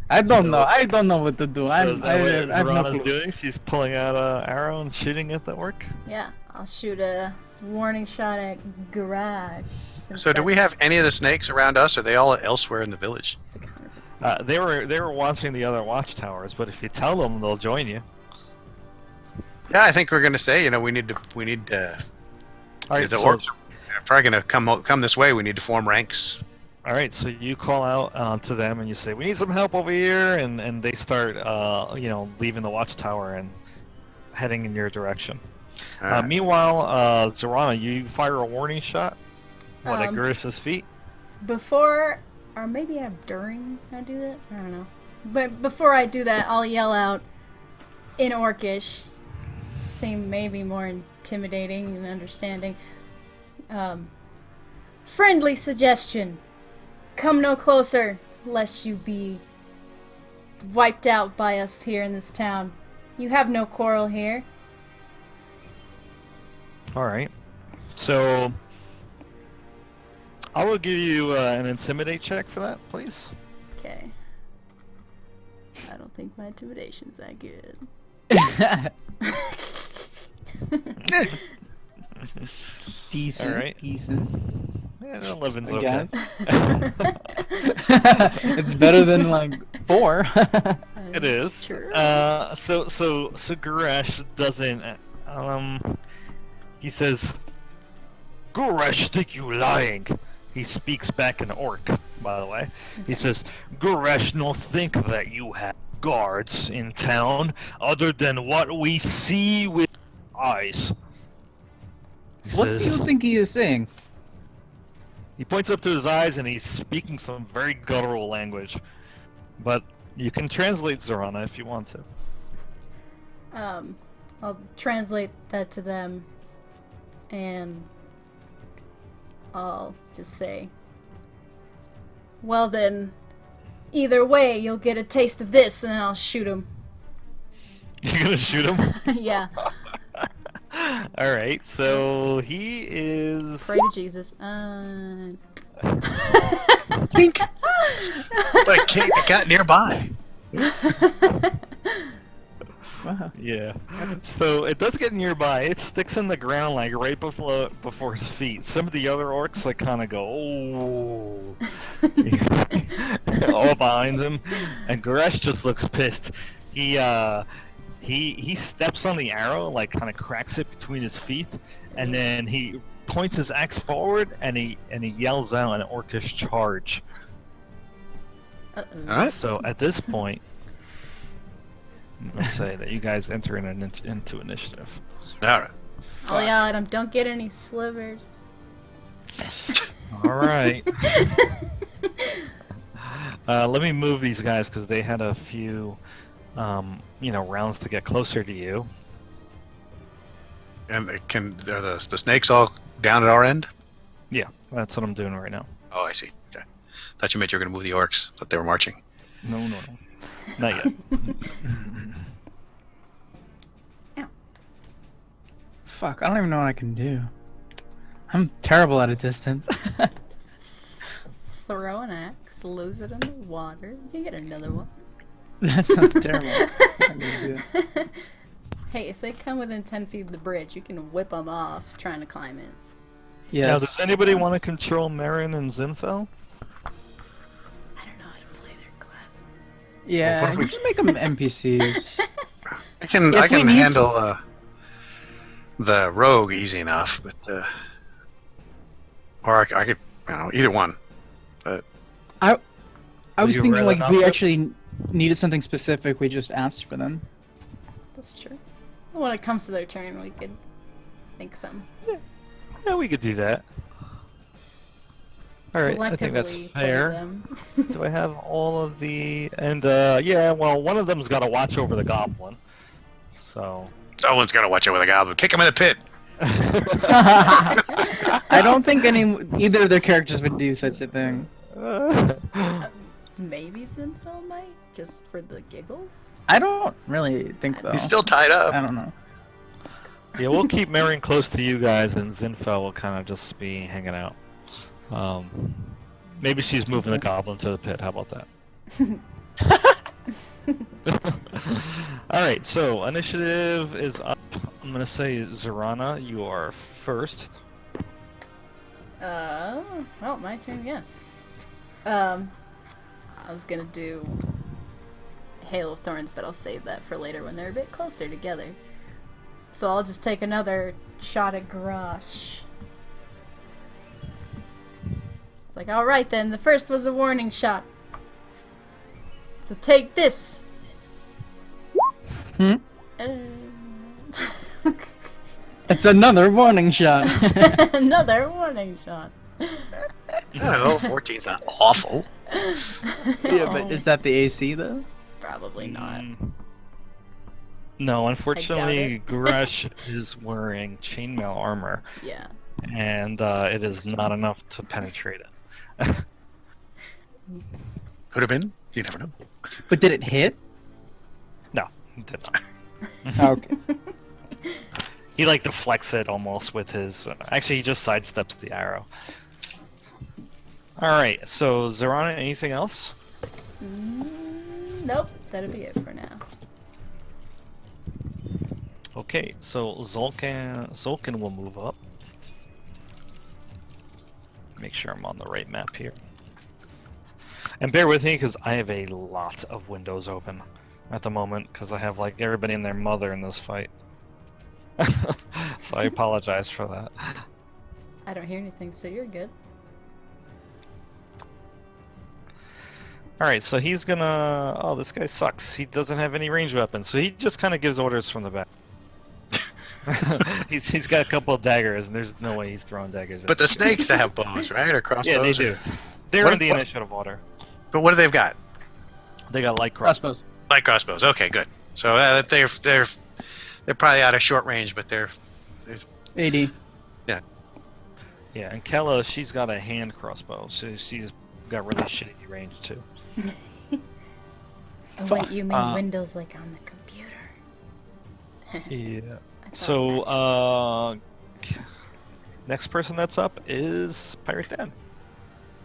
S3: I don't know. I don't know what to do.
S1: So
S3: I
S1: is that what
S3: have no
S1: Zorana's
S3: clue.
S1: doing? She's pulling out an arrow and shooting at the orc?
S2: Yeah, I'll shoot a warning shot at Garage. since
S4: So do we
S2: that's-
S4: have any of the snakes around us? Or are they all elsewhere in the village?
S2: it's like 150.
S1: They were watching the other watchtowers, but if you tell them, they'll join you.
S4: Yeah, I think we're going to say, we need
S1: All right,
S4: the
S1: so,
S4: orcs are probably going to come this way. We need to form ranks.
S1: all right, so you call out to them and you say, "We need some help over here," and they start, leaving the watchtower and heading in your direction.
S4: All right.
S1: Meanwhile, Zorana, you fire a warning shot. At
S2: Um,
S1: Griffith's feet?
S2: Before, or maybe during I do that? I don't know. But before I do that, I'll yell out in Orcish. Seem maybe more intimidating and understanding. Friendly suggestion. Come no closer, lest you be wiped out by us here in this town. You have no quarrel here.
S1: All right. So, I will give you an intimidate check for that, please.
S2: Okay. I don't think my intimidation's that good.
S3: Decent.
S1: All right.
S3: Decent.
S1: Yeah, 11's
S3: I
S1: okay.
S3: guess. It's better than like 4.
S1: It is.
S2: True.
S1: So Guresh doesn't. He says, "Guresh, think you lying?" He speaks back in Orc, by the way. He says, "Guresh, no think that you have guards in town other than what we see with eyes." He
S3: What do
S1: says,
S3: you think he is saying?
S1: he points up to his eyes and he's speaking some very guttural language, but you can translate Zorana if you want to.
S2: I'll translate that to them, and I'll just say, well then, either way, you'll get a taste of this, and I'll shoot him.
S1: You're gonna shoot him?
S2: Yeah.
S1: Alright, so he is...
S2: Pray to Jesus.
S4: Think. But it got nearby.
S3: Wow.
S1: Yeah. So it does get nearby. It sticks in the ground like right before his feet. Some of the other orcs like kind of go, oh, all behind him, and Goresh just looks pissed. He steps on the arrow, like kind of cracks it between his feet, and then he points his axe forward and he yells out an orcish charge.
S2: Uh-oh.
S4: All right.
S1: So at this point, I'm gonna say that you guys enter into initiative.
S4: All right.
S2: I'll yell at him, don't get any slivers.
S1: All right. Let me move these guys because they had a few, rounds to get closer to you.
S4: And are the snakes all down at our end?
S1: Yeah, that's what I'm doing right now.
S4: Oh, I see. Okay. Thought you meant you were going to move the orcs, but they were marching.
S1: No, not yet.
S3: Fuck, I don't even know what I can do. I'm terrible at a distance.
S2: Throw an axe, lose it in the water. You get another one.
S3: That sounds terrible. I'm gonna do it.
S2: Hey, if they come within 10 feet of the bridge, you can whip them off trying to climb it.
S3: Yes.
S1: Now, does anybody want to control Marin and Zinfel?
S2: I don't know how to play their classes.
S3: Yeah,
S4: Well, what if
S3: we
S4: we-
S3: should make them NPCs.
S4: I can
S3: If we need
S4: handle the rogue easy enough, but or I could, either one.
S3: I was
S1: you
S3: thinking
S1: rather
S3: like if
S1: not
S3: we
S1: to?
S3: actually needed something specific, we just asked for them.
S2: That's true. When it comes to their turn, we could think some.
S1: Yeah, we could do that. All right, I think that's
S2: Collectively play
S1: fair.
S2: them.
S1: Do I have all of the... And, yeah, well, one of them's got to watch over the goblin. So...
S4: Someone's got to watch out with a goblin. Kick him in the pit.
S3: I don't think either of their characters would do such a thing.
S2: Maybe Zinfel might, just for the giggles.
S3: I don't really think though.
S4: He's still tied up.
S3: I don't know.
S1: Yeah, we'll keep Marin close to you guys, and Zinfel will kind of just be hanging out. Maybe she's moving the goblin to the pit. How about that? Alright, so initiative is up. I'm gonna say Zorana, you are first.
S2: Well, my turn again. I was gonna do Hail of Thorns, but I'll save that for later when they're a bit closer together. So I'll just take another shot at Garrosh. It's like, alright then, the first was a warning shot. So take this!
S3: Hmm?
S2: It's
S3: another warning shot.
S2: another warning shot.
S4: I don't know. 14's not awful.
S3: Yeah, but is that the AC though?
S2: Probably not.
S1: No, unfortunately,
S2: it.
S1: Gresh is wearing chainmail armor,
S2: Yeah.
S1: and it is not enough to penetrate it.
S4: Could have been. You never know.
S3: But did it hit?
S1: No, it did not.
S3: Okay.
S1: He like deflects it almost with his. Actually, he just sidesteps the arrow. All right. So Zorana, anything else?
S2: Nope, that'll be it for now.
S1: Okay. So Zolkin will move up. Make sure I'm on the right map here. And bear with me because I have a lot of windows open at the moment because I have like everybody and their mother in this fight. So I apologize for that.
S2: I don't hear anything, so you're good.
S1: Alright, so he's gonna... Oh, this guy sucks. He doesn't have any ranged weapons, so he just kind of gives orders from the back. he's got a couple of daggers, and there's no way he's throwing daggers.
S4: But the snakes have bows, right? Or crossbows?
S1: Yeah, they do. They're
S4: What
S1: in the
S4: if-
S1: initiative order.
S4: But what do they've got?
S1: They got light crossbows.
S3: Crossbows.
S4: Light crossbows. Okay, good. So they're probably out of short range, but they're
S3: 80.
S1: Yeah, and Kella, she's got a hand crossbow, so she's got really shitty range too.
S2: Oh, wait, you mean Windows like on the computer?
S1: Yeah.
S2: I thought
S1: So, next person that's up is Pirate Dan.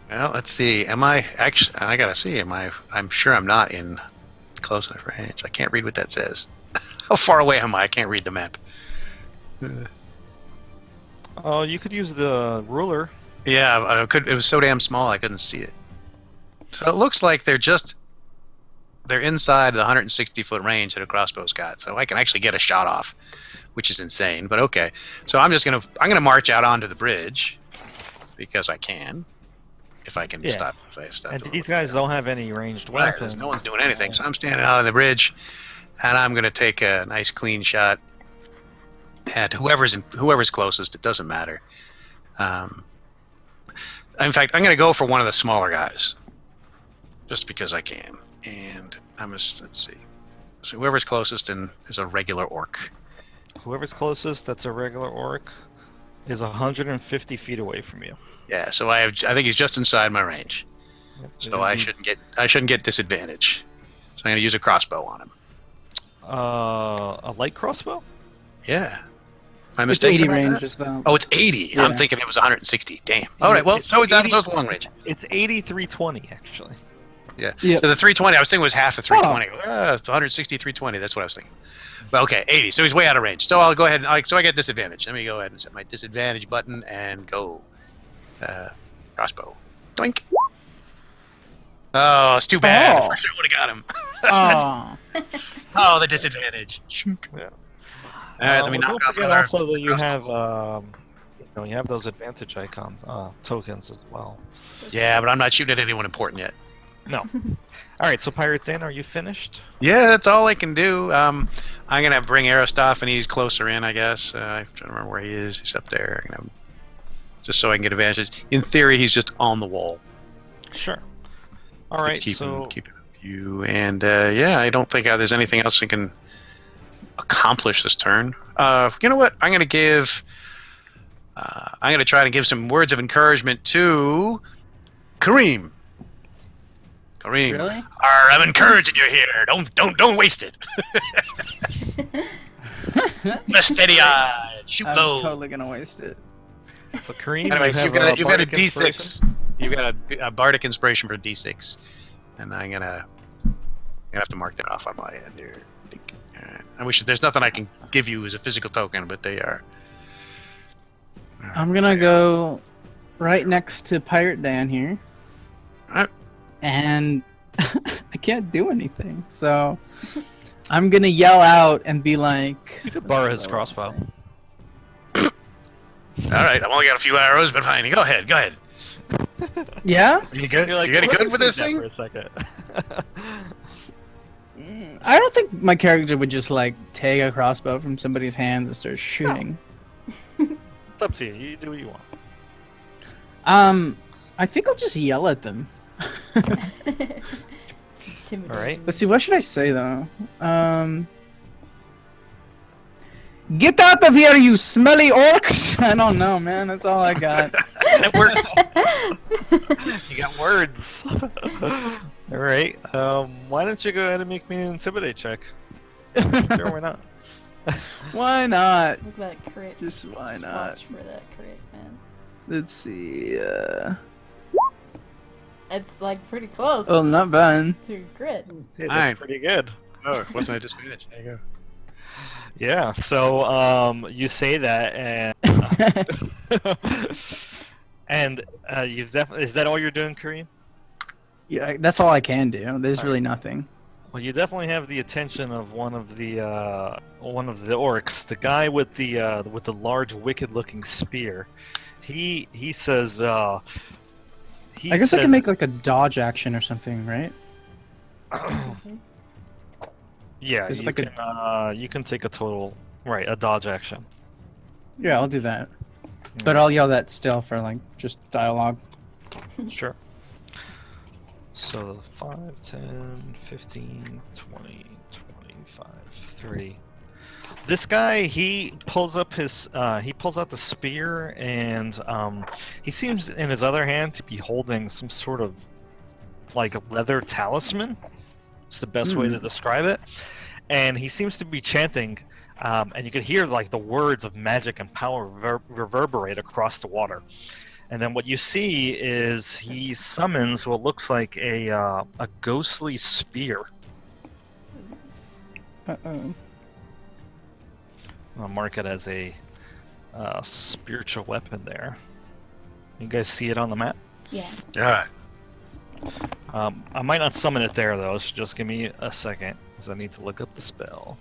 S4: well. Let's see. Am I actually? I gotta see. Am I? I'm sure I'm not in close enough range. I can't read what that says. How far away am I? I can't read the map.
S1: Oh, you could use the ruler.
S4: Yeah, I could. It was so damn small I couldn't see it. So it looks like they're inside the 160-foot range that a crossbow's got. So I can actually get a shot off, which is insane. But okay. So I'm gonna march out onto the bridge because I can, if I can
S1: Yeah.
S4: stop. If I stop.
S1: And
S4: the
S1: these
S4: little-
S1: guys don't have any ranged
S4: Wireless,
S1: weapons.
S4: no one's doing anything. So I'm standing out on the bridge, and I'm gonna take a nice clean shot at whoever's closest. It doesn't matter. In fact, I'm gonna go for one of the smaller guys, just because I can. And let's see. So whoever's closest is a regular orc.
S1: Whoever's closest that's a regular orc is 150 feet away from you.
S4: Yeah. So I think he's just inside my range. So I shouldn't get disadvantage. So I'm gonna use a crossbow on him.
S1: A light crossbow?
S4: Yeah. Am I
S3: It's
S4: mistaken
S3: 80
S4: about
S3: range
S4: that?
S3: as well.
S4: Oh, it's 80.
S3: Yeah.
S4: I'm thinking it was 160. Damn. All right. Well,
S1: It's
S4: so it's
S1: 80.
S4: long range.
S1: It's 8320 actually.
S4: Yeah.
S3: Yep.
S4: So the 320, I was thinking was half the 320. It's 160, 320. That's what I was thinking. But okay, 80. So he's way out of range. So I'll go ahead and so I get disadvantage. Let me go ahead and set my disadvantage button and go. Crossbow. Doink. Oh, it's too bad.
S3: Oh.
S4: I would have got him.
S3: Oh.
S4: Oh, the disadvantage.
S1: Yeah.
S4: All right, let me
S1: Well,
S4: knock
S1: don't
S4: off
S1: forget
S4: another
S1: also that you
S4: crossbow.
S1: have you have those advantage icons, tokens as well.
S4: Yeah, but I'm not shooting at anyone important yet.
S1: No. All right, so Pirate Dan, are you finished?
S4: Yeah, that's all I can do. I'm gonna bring Aristophanes closer in, I guess. I'm trying to remember where he is. He's up there. Just so I can get advantages. In theory, he's just on the wall.
S1: Sure. All right,
S4: keep
S1: so
S4: him in view. And yeah, I don't think there's anything else I can accomplish this turn. You know what? I'm gonna try to give some words of encouragement to Kareem. Kareem,
S3: Really?
S4: I'm encouraging you here. Don't waste it. A steady eye, shoot
S3: I'm
S4: low.
S3: totally gonna waste it.
S1: so Kareem,
S4: Anyways,
S1: you
S4: you've got a
S1: bardic
S4: D6.
S1: inspiration?
S4: You've got a bardic inspiration for D6, and I'm gonna have to mark that off on my end here. Alright. I wish there's nothing I can give you as a physical token, but they are.
S3: I'm gonna go right next to Pirate Dan here.
S4: Alright.
S3: And I can't do anything, so I'm gonna yell out and be like...
S1: You could borrow
S3: what's
S1: his
S3: the word
S1: crossbow.
S3: I'm
S4: All right, I've only got a few arrows, but fine. Go ahead.
S3: saying? Yeah?
S4: You good?
S1: You're like,
S4: you getting
S1: "Let
S4: good
S1: me
S4: with this
S1: see that
S4: thing?
S1: For a second.
S3: I don't think my character would just like take a crossbow from somebody's hands and start shooting.
S1: It's up to you. You do what you want.
S3: I think I'll just yell at them.
S2: Intimidation.
S1: All right.
S3: Let's see, what should I say though? Get out of here, you smelly orcs! I don't know, man. That's all I got.
S4: It works.
S1: You got words. All right. Why don't you go ahead and make me an intimidate check? Sure, why not?
S3: Why not?
S2: Look at that crit.
S3: Just why
S2: Just
S3: not?
S2: watch for that crit, man.
S3: Let's see.
S2: It's like pretty close
S3: Oh, not bad.
S2: to grit.
S1: Hey, that's
S4: Alright.
S1: pretty good.
S4: Oh, wasn't I disadvantage? There you go.
S1: Yeah. So you say that, and you've definitely is that all you're doing, Kareem?
S3: Yeah, that's all I can do. There's really nothing.
S1: Well, you definitely have the attention of one of the orcs, the guy with the large, wicked-looking spear. He says. He
S3: I guess I
S1: says,
S3: can make like a dodge action or something, right?
S1: yeah,
S3: Is it
S1: you
S3: like
S1: can you can take a total a dodge action.
S3: Yeah, I'll do that. But I'll yell that still for like just dialogue.
S1: Sure. So 5, 10, 15, 20, 25, 30. This guy, he pulls out the spear, and he seems in his other hand to be holding some sort of like a leather talisman. It's the best way to describe it. And he seems to be chanting, and you can hear like the words of magic and power reverberate across the water. And then what you see is he summons what looks like a ghostly spear.
S3: Uh-oh.
S1: I'll mark it as a spiritual weapon there. You guys see it on the map?
S2: Yeah.
S4: Yeah.
S1: I might not summon it there though, so just give me a second, because I need to look up the spell.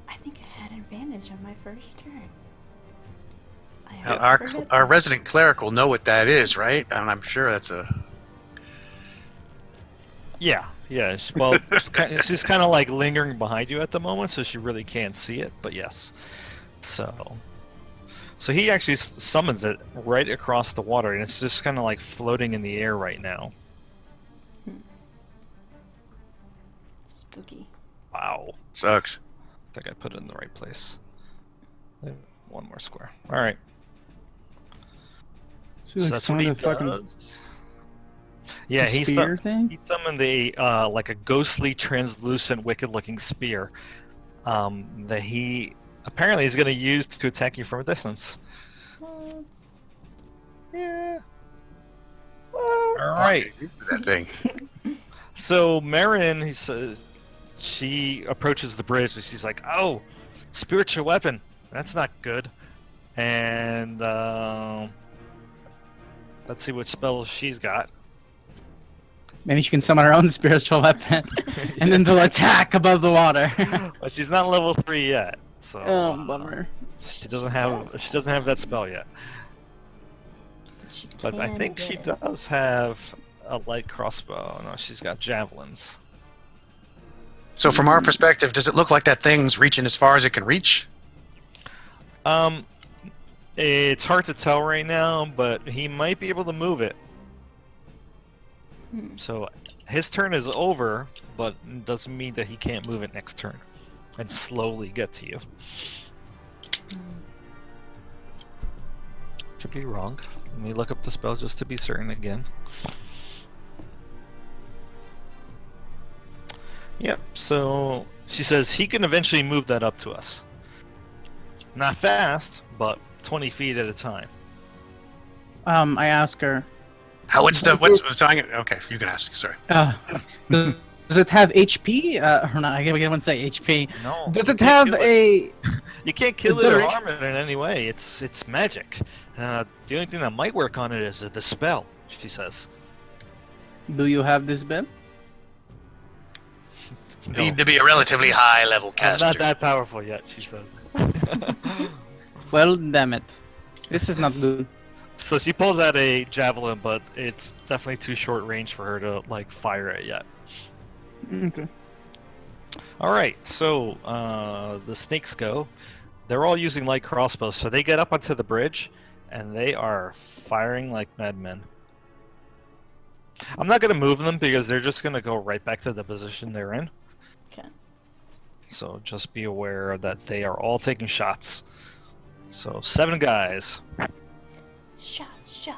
S2: I think I had advantage on my first turn.
S4: Now, our resident cleric will know what that is, right? And I'm sure that's a.
S1: Yeah. Well, she's kind of like lingering behind you at the moment, so she really can't see it. But yes, so he actually summons it right across the water, and it's just kind of like floating in the air right now.
S2: Spooky.
S1: Wow.
S4: Sucks.
S1: I think I put it in the right place. One more square. All right.
S3: So,
S1: So
S3: like
S1: that's
S3: some
S1: what he
S3: of the fucking
S1: does. Yeah,
S3: the
S1: he
S3: spear thing.
S1: He summoned like a ghostly, translucent, wicked-looking spear that he apparently is going to use to attack you from a distance. Yeah. All right.
S4: That thing.
S1: So Marin, he says, she approaches the bridge and she's like, "Oh, spiritual weapon. That's not good." And let's see what spells she's got.
S3: Maybe she can summon her own spiritual weapon, and then they'll attack above the water.
S1: Well, she's not level 3 yet, so
S3: Bummer.
S1: she doesn't have that spell yet. But I think she does have a light crossbow. No, she's got javelins.
S4: So, from our perspective, does it look like that thing's reaching as far as it can reach?
S1: It's hard to tell right now, but he might be able to move it. So his turn is over, but doesn't mean that he can't move it next turn and slowly get to you. Could be wrong. Let me look up the spell just to be certain again. Yep, so she says he can eventually move that up to us. Not fast, but 20 feet at a time.
S3: I ask her.
S4: What's okay, you can ask. Sorry.
S3: Does it have HP? Or not? I wouldn't say HP.
S1: No.
S3: Does it have a?
S1: You can't kill it or harm it in any way. It's magic. The only thing that might work on it is the spell, she says.
S3: Do you have this spell?
S1: No.
S4: Need to be a relatively high level
S1: I'm
S4: caster.
S1: not that powerful yet, she says.
S3: Well, damn it. This is not good.
S1: So she pulls out a javelin, but it's definitely too short range for her to like fire it yet.
S3: Okay.
S1: All right, so the snakes go. They're all using light crossbows, so they get up onto the bridge, and they are firing like madmen. I'm not going to move them because they're just going to go right back to the position they're in.
S2: Okay.
S1: So just be aware that they are all taking shots. So 7 guys.
S2: Shots.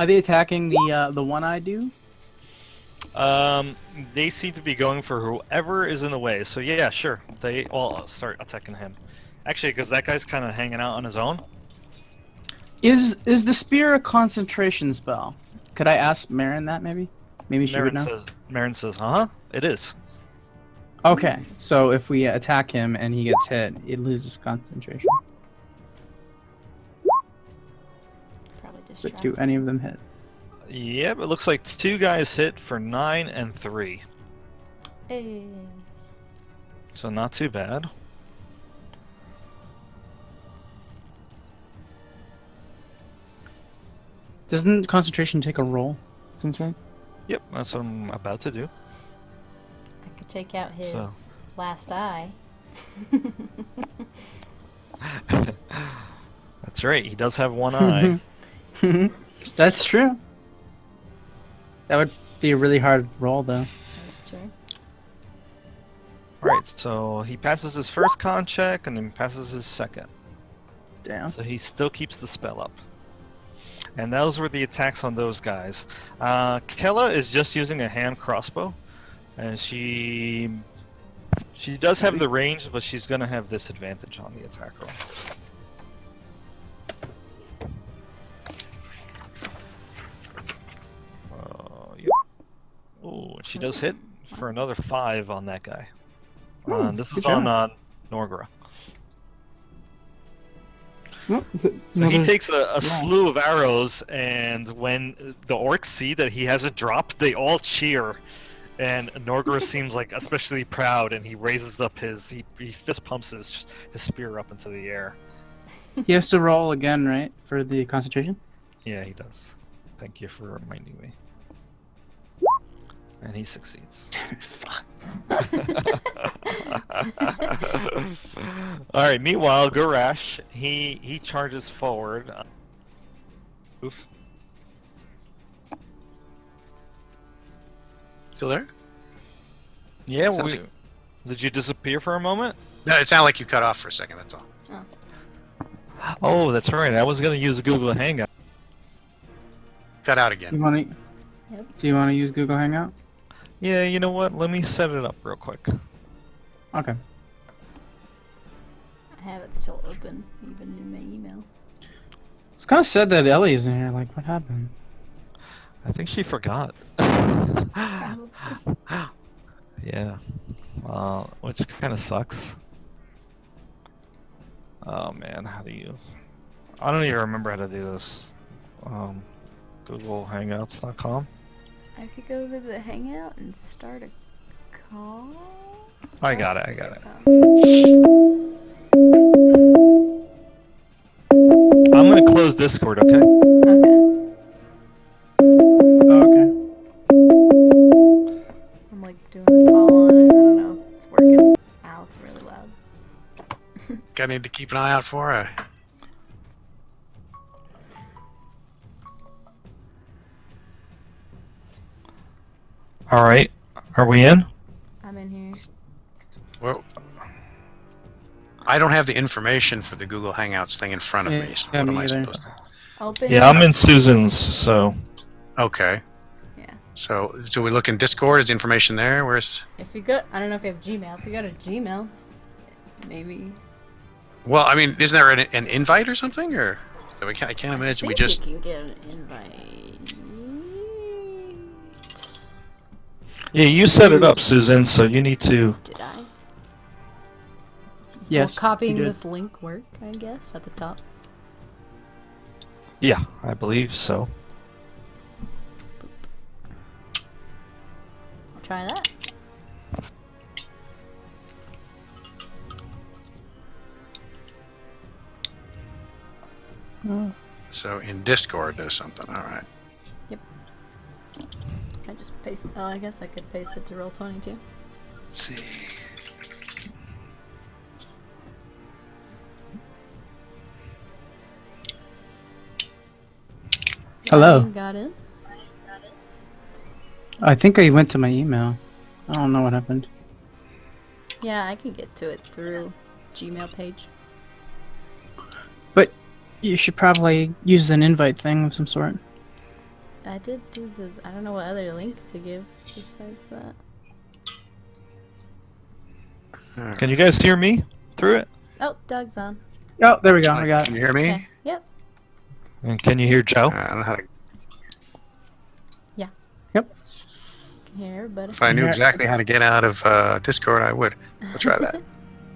S3: Are they attacking the one-eyed dude?
S1: They seem to be going for whoever is in the way. So yeah, sure. They all start attacking him. Actually, because that guy's kind of hanging out on his own.
S3: Is the spear a concentration spell? Could I ask Marin that maybe? Maybe she would know.
S1: Marin says, huh? It is.
S3: Okay, so if we attack him and he gets hit, it loses concentration.
S2: Probably
S3: But
S2: distract.
S3: do any of them hit?
S1: Yep, it looks like 2 guys hit for 9 and 3.
S2: Hey.
S1: So not too bad.
S3: Doesn't concentration take a roll sometime?
S1: Yep, that's what I'm about to do.
S2: I could take out his
S1: So.
S2: last eye.
S1: That's right, he does have one eye.
S3: That's true. That would be a really hard roll, though.
S2: That's true.
S1: Right, so he passes his first con check and then passes his second.
S3: Damn.
S1: So he still keeps the spell up. And those were the attacks on those guys. Kella is just using a hand crossbow. And she does have the range, but she's going to have disadvantage on the attack roll. Yep. Oh, she does hit for another 5 on that guy. This is on Norgra. So he takes a slew of arrows, and when the orcs see that he has it dropped, they all cheer. And Norgra seems like especially proud, and he raises up he fist pumps his spear up into the air.
S3: He has to roll again, right, for the concentration?
S1: Yeah, he does. Thank you for reminding me. And he succeeds. Alright, meanwhile, Garash, he charges forward. Oof.
S4: Still there?
S1: Yeah,
S4: Sounds
S1: did you disappear for a moment?
S4: No, it sounded like you cut off for a second, that's all.
S1: Oh, that's right. I was going to use Google Hangout.
S4: Cut out again.
S3: Do you want to use Google Hangout?
S1: Yeah, you know what? Let me set it up real quick.
S3: Okay.
S2: I have it still open, even in my email.
S3: It's kind of sad that Ellie isn't here. Like, what happened?
S1: I think she forgot.
S2: Probably.
S1: Yeah. Which kind of sucks. Oh man, how do you... I don't even remember how to do this. GoogleHangouts.com.
S2: I could go to the Hangout and start a call.
S1: I got it. I'm gonna close Discord, okay?
S2: Okay.
S3: Okay.
S2: I'm like doing a call on it. I don't know if it's working. Ow, it's really loud.
S4: Gotta need to keep an eye out for it.
S1: Alright. Are we in?
S2: I'm in here.
S4: Well, I don't have the information for the Google Hangouts thing in front of me, so
S3: Yeah,
S4: what am
S3: me
S4: I
S3: either.
S4: supposed to...
S2: Open.
S1: Yeah, I'm in Susan's, so...
S4: Okay.
S2: Yeah.
S4: So, do we look in Discord? Is the information there? Where's...
S2: If you go, I don't know if you have Gmail. If you go to Gmail, maybe.
S4: Well, I mean, isn't there an invite or something? Or I can't imagine we just...
S2: You can get an invite.
S1: Yeah, you set it up, Susan, so you need to...
S2: Did I?
S3: Yes,
S2: Will copying
S3: you did.
S2: this link work, I guess, at the top?
S1: Yeah, I believe so.
S2: I'll try that.
S4: So, in Discord, there's something. All right.
S2: I just paste. Oh, I guess I could paste it to Roll20 too.
S4: Let's see.
S3: Hello.
S2: Ryan got in.
S3: I think I went to my email. I don't know what happened.
S2: Yeah, I can get to it through Gmail page.
S3: But you should probably use an invite thing of some sort.
S2: I did do the. I don't know what other link to give besides that.
S1: Can you guys hear me through it?
S2: Oh, Doug's on.
S3: Oh, there we go. I got
S4: Can
S3: it.
S4: you hear me?
S2: Okay. Yep.
S1: And can you hear Joe?
S4: I don't know how to.
S2: Can hear everybody.
S4: If I knew
S3: Yeah.
S4: exactly how to get out of Discord, I would. We'll try that.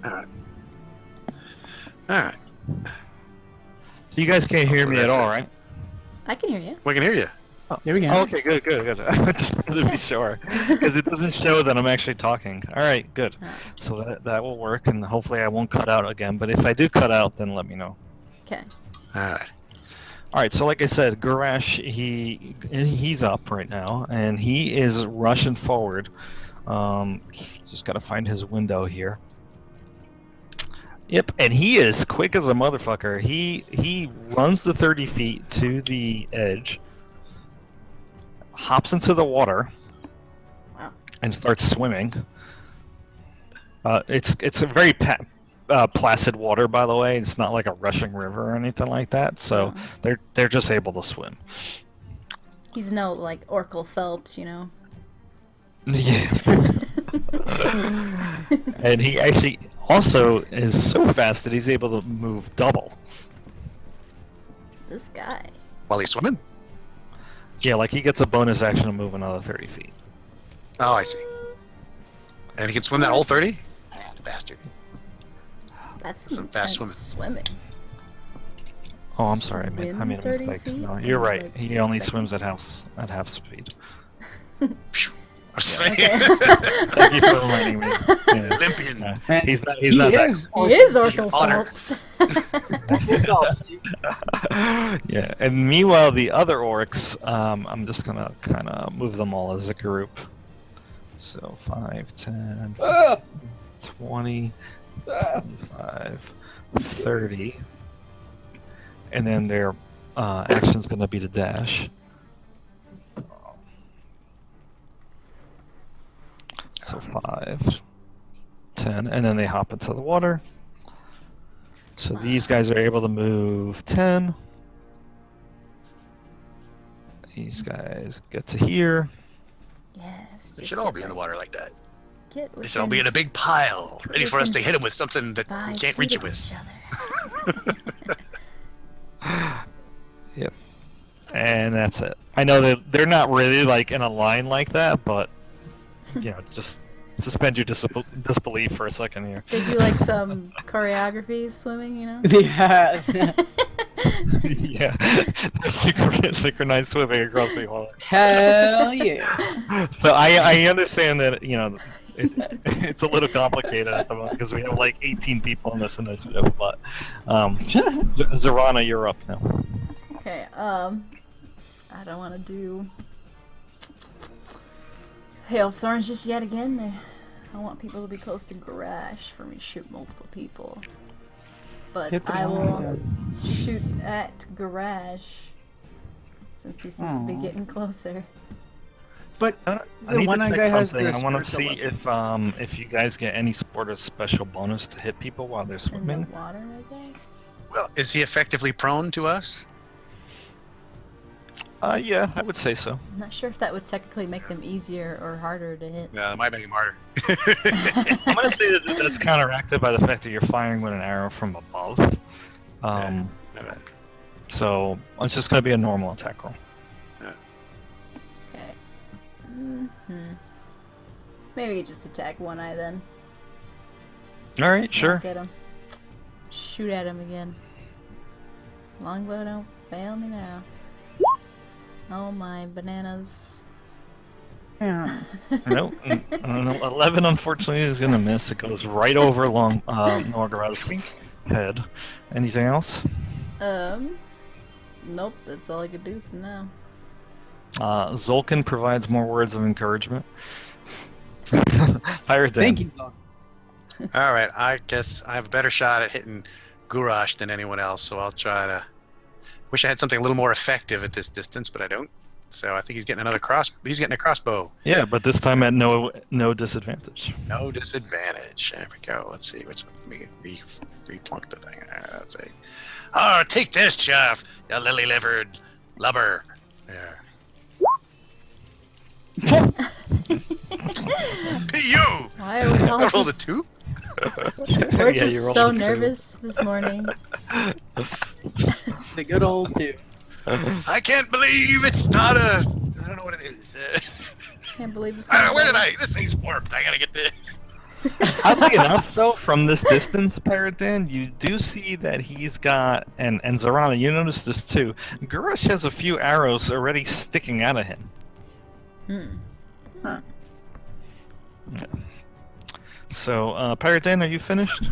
S4: All right. All right.
S1: So you guys can't hear
S4: Hopefully
S1: me at
S4: that's
S1: all,
S4: it.
S1: right?
S2: I can hear you.
S4: We can hear you.
S3: There we go.
S1: Oh, okay, good. I just wanted to be sure because it doesn't show that I'm actually talking. All right, good.
S2: Oh.
S1: So that will work, and hopefully I won't cut out again. But if I do cut out, then let me know.
S2: Okay.
S4: All right.
S1: All right, so like I said, Garash, he's up right now, and he is rushing forward. Just got to find his window here. Yep, and he is quick as a motherfucker. He runs the 30 feet to the edge, hops into the water,
S2: Wow.
S1: and starts swimming. It's a very placid water, by the way. It's not like a rushing river or anything like that. So they're just able to swim.
S2: He's no like Oracle Phelps, you know.
S1: Yeah. And he actually also is so fast that he's able to move double.
S2: This guy.
S4: While he's swimming?
S1: Yeah, like he gets a bonus action to move another 30 feet.
S4: Oh, I see. And he can swim that whole 30? Ah, the bastard.
S2: That's
S4: Some
S2: some
S4: fast
S2: fast swimming.
S1: Oh, I'm sorry, I made a
S2: Swim 30
S1: mistake.
S2: feet
S1: No, you're
S2: in,
S1: right.
S2: like,
S1: He
S2: 6
S1: only
S2: seconds.
S1: swims at half speed.
S4: Phew. I was
S2: Okay.
S4: saying.
S1: Thank you for reminding me. Yeah.
S4: Olympian.
S3: Man,
S1: He's not
S3: he
S1: that
S3: is.
S2: He is Oracle
S4: Otter.
S2: Phelps.
S1: Yeah, and meanwhile, the other orcs, I'm just gonna kind of move them all as a group. So 5, 10, 15, 20, 25, 30. And then their action's gonna be to dash. So 5, 10, and then they hop into the water. So these guys are able to move 10. These guys get to here.
S2: Yes.
S4: They
S2: just
S4: should all
S2: get
S4: be in the
S2: right-
S4: water like that.
S2: Get
S4: They should all be in
S2: within
S4: a big pile, ready for us to hit him with something that we
S2: 5
S4: can't reach
S2: feet
S4: it
S2: of
S4: with.
S2: each other.
S1: Yep. And that's it. I know that they're not really like in a line like that, but you know, just suspend your disbelief for a second here.
S2: They do like some choreography swimming, you know?
S3: Yeah.
S1: Yeah. Synchronized swimming across the water.
S3: Hell yeah.
S1: So I understand that, you know, it's a little complicated at the moment because we have like 18 people in this initiative, but Zarana, you're up now.
S2: Okay, I don't want to do Hail of Thorns just yet again. I want people to be close to Garage for me to shoot multiple people. But
S3: Hit the
S2: I
S3: one
S2: will
S3: guy.
S2: shoot at Garage since he seems to be
S3: Aw.
S2: getting closer.
S3: But
S1: I
S3: the
S1: need
S3: one
S1: to check
S3: guy has
S1: something.
S3: the
S1: I want to
S3: spiritual
S1: see
S3: weapon.
S1: if you guys get any sort of special bonus to hit people while they're
S2: In
S1: swimming.
S2: the water, I guess.
S4: Well, is he effectively prone to us?
S1: Yeah, I would say so.
S2: I'm not sure if that would technically make them easier or harder to hit.
S4: Yeah, it might make him harder.
S1: I'm gonna say that that's counteracted by the fact that you're firing with an arrow from above.
S4: Alright.
S1: So it's just gonna be a normal attack roll.
S2: Okay. Maybe just attack one eye then.
S1: All right, sure.
S2: Get him. Shoot at him again. Longbow, don't fail me now. Oh my bananas.
S3: Yeah.
S1: Nope. 11 unfortunately is gonna miss. It goes right over Norgara's head. Anything else?
S2: Nope, that's all I could do for now.
S1: Zolkin provides more words of encouragement. Pirate Dan.
S3: Thank you, Doc.
S4: All right, I guess I have a better shot at hitting Gurash than anyone else, so I'll try to. Wish I had something a little more effective at this distance, but I don't. So I think he's getting another He's getting a crossbow.
S1: Yeah, but this time at no disadvantage.
S4: No disadvantage. There we go. Let's see. Let me replunk the thing. Let's see. Oh, take this, Jeff. You lily-livered lubber. Yeah. You!
S2: Why are we all
S4: I rolled a
S2: just...
S4: 2?
S2: We're
S1: Yeah, you
S2: just
S1: rolled
S2: so
S1: a 2.
S2: nervous this morning.
S3: The good old 2.
S4: I can't believe it's not a... I don't know what it is.
S2: Can't believe it's not
S4: Where did
S2: better.
S4: This thing's warped. I gotta get this.
S1: Oddly enough, though, from this distance, Paradan, you do see that he's got, and Zarana, you notice this too, Gurush has a few arrows already sticking out of him.
S3: Huh.
S1: Yeah. So, Paradan, are you finished?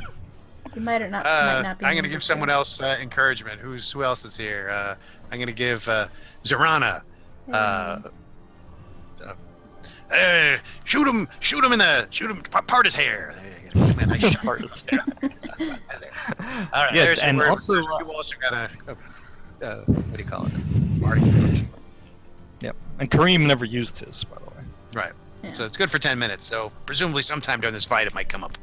S2: You might or not, might not be.
S4: I'm gonna give someone else encouragement. Who else is here? I'm gonna give Zarana. Shoot him in the part his hair. Nice shot.
S1: Part his hair.
S4: All right,
S1: Yeah,
S4: there's
S1: and
S4: where
S1: also,
S4: you also got a what do you call it? Marty instruction.
S1: Yep. And Kareem never used his, by the way.
S4: Right.
S2: Yeah.
S4: So it's good for 10 minutes. So presumably sometime during this fight it might come up.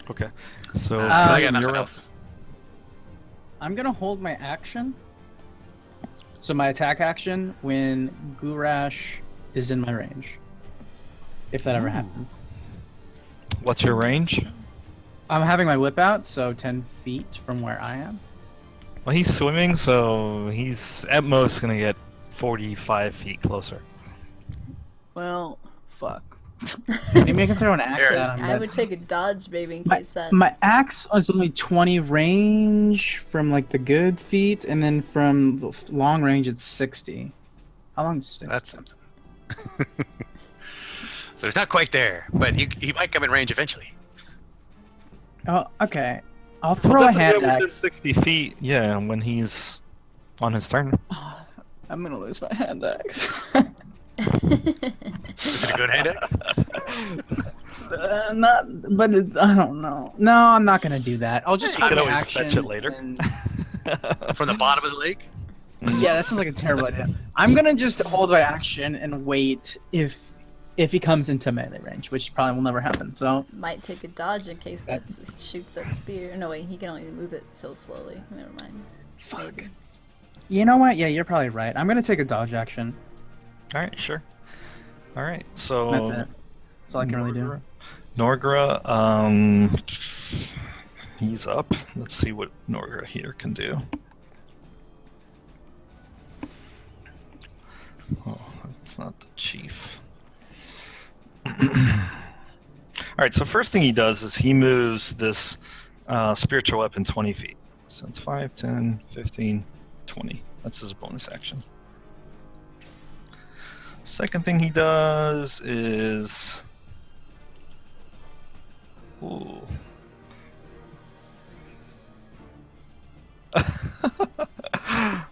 S1: Okay. So,
S4: But I got
S1: Kareem,
S4: nothing
S1: you're up.
S4: else.
S3: I'm gonna hold my action. So my attack action when Gurash is in my range. If that ever happens.
S1: What's your range?
S3: I'm having my whip out, so 10 feet from where I am.
S1: Well, he's swimming, so he's at most gonna get 45 feet closer.
S3: Well, fuck. Maybe I can throw an axe
S4: Here.
S3: at him.
S2: I
S3: but
S2: would take a dodge, baby, in
S3: my,
S2: case that.
S3: my axe is only 20 range from like the good feet, and then from the long range it's 60. How long is 60?
S4: That's something. So he's not quite there, but he might come in range eventually.
S3: Oh, okay. I'll
S1: Well,
S3: throw a
S1: definitely
S3: hand
S1: within
S3: axe.
S1: 60 feet, yeah, when he's on his turn.
S3: I'm gonna lose my hand axe.
S4: Is it a good hand axe?
S3: Not, but I don't know. No, I'm not gonna do that. I'll just
S1: You
S3: hold
S1: can
S3: my
S1: always
S3: action
S1: fetch it later.
S3: and-
S4: From the bottom of the lake?
S3: Yeah, that sounds like a terrible idea. I'm gonna just hold my action and wait if he comes into melee range, which probably will never happen. So
S2: Might take a dodge in case that shoots that spear. No, wait, he can only move it so slowly. Never mind.
S3: fuck.
S2: Maybe.
S3: You know what? Yeah, you're probably right. I'm gonna take a dodge action.
S1: Alright, sure. Alright, so...
S3: That's it. That's all I can really do.
S1: Norgra, he's up. Let's see what Norgra here can do. Oh, that's not the chief. Alright, so first thing he does is he moves this spiritual weapon 20 feet. So it's 5, 10, 15, 20. That's his bonus action. Second thing he does is... Ooh. I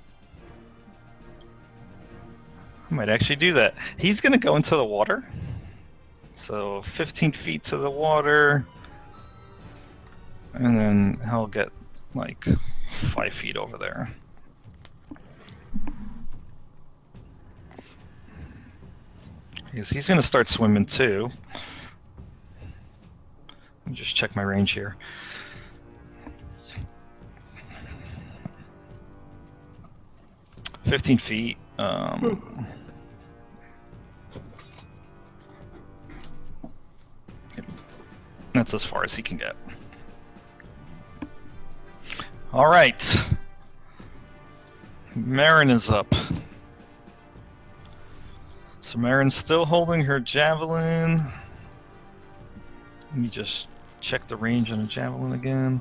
S1: might actually do that. He's going to go into the water. So 15 feet to the water. And then he'll get like 5 feet over there. Because he's going to start swimming too. Let me just check my range here. "15 feet. That's as far as he can get. All right. Marin is up. So Marin's still holding her javelin. Let me just check the range on the javelin again.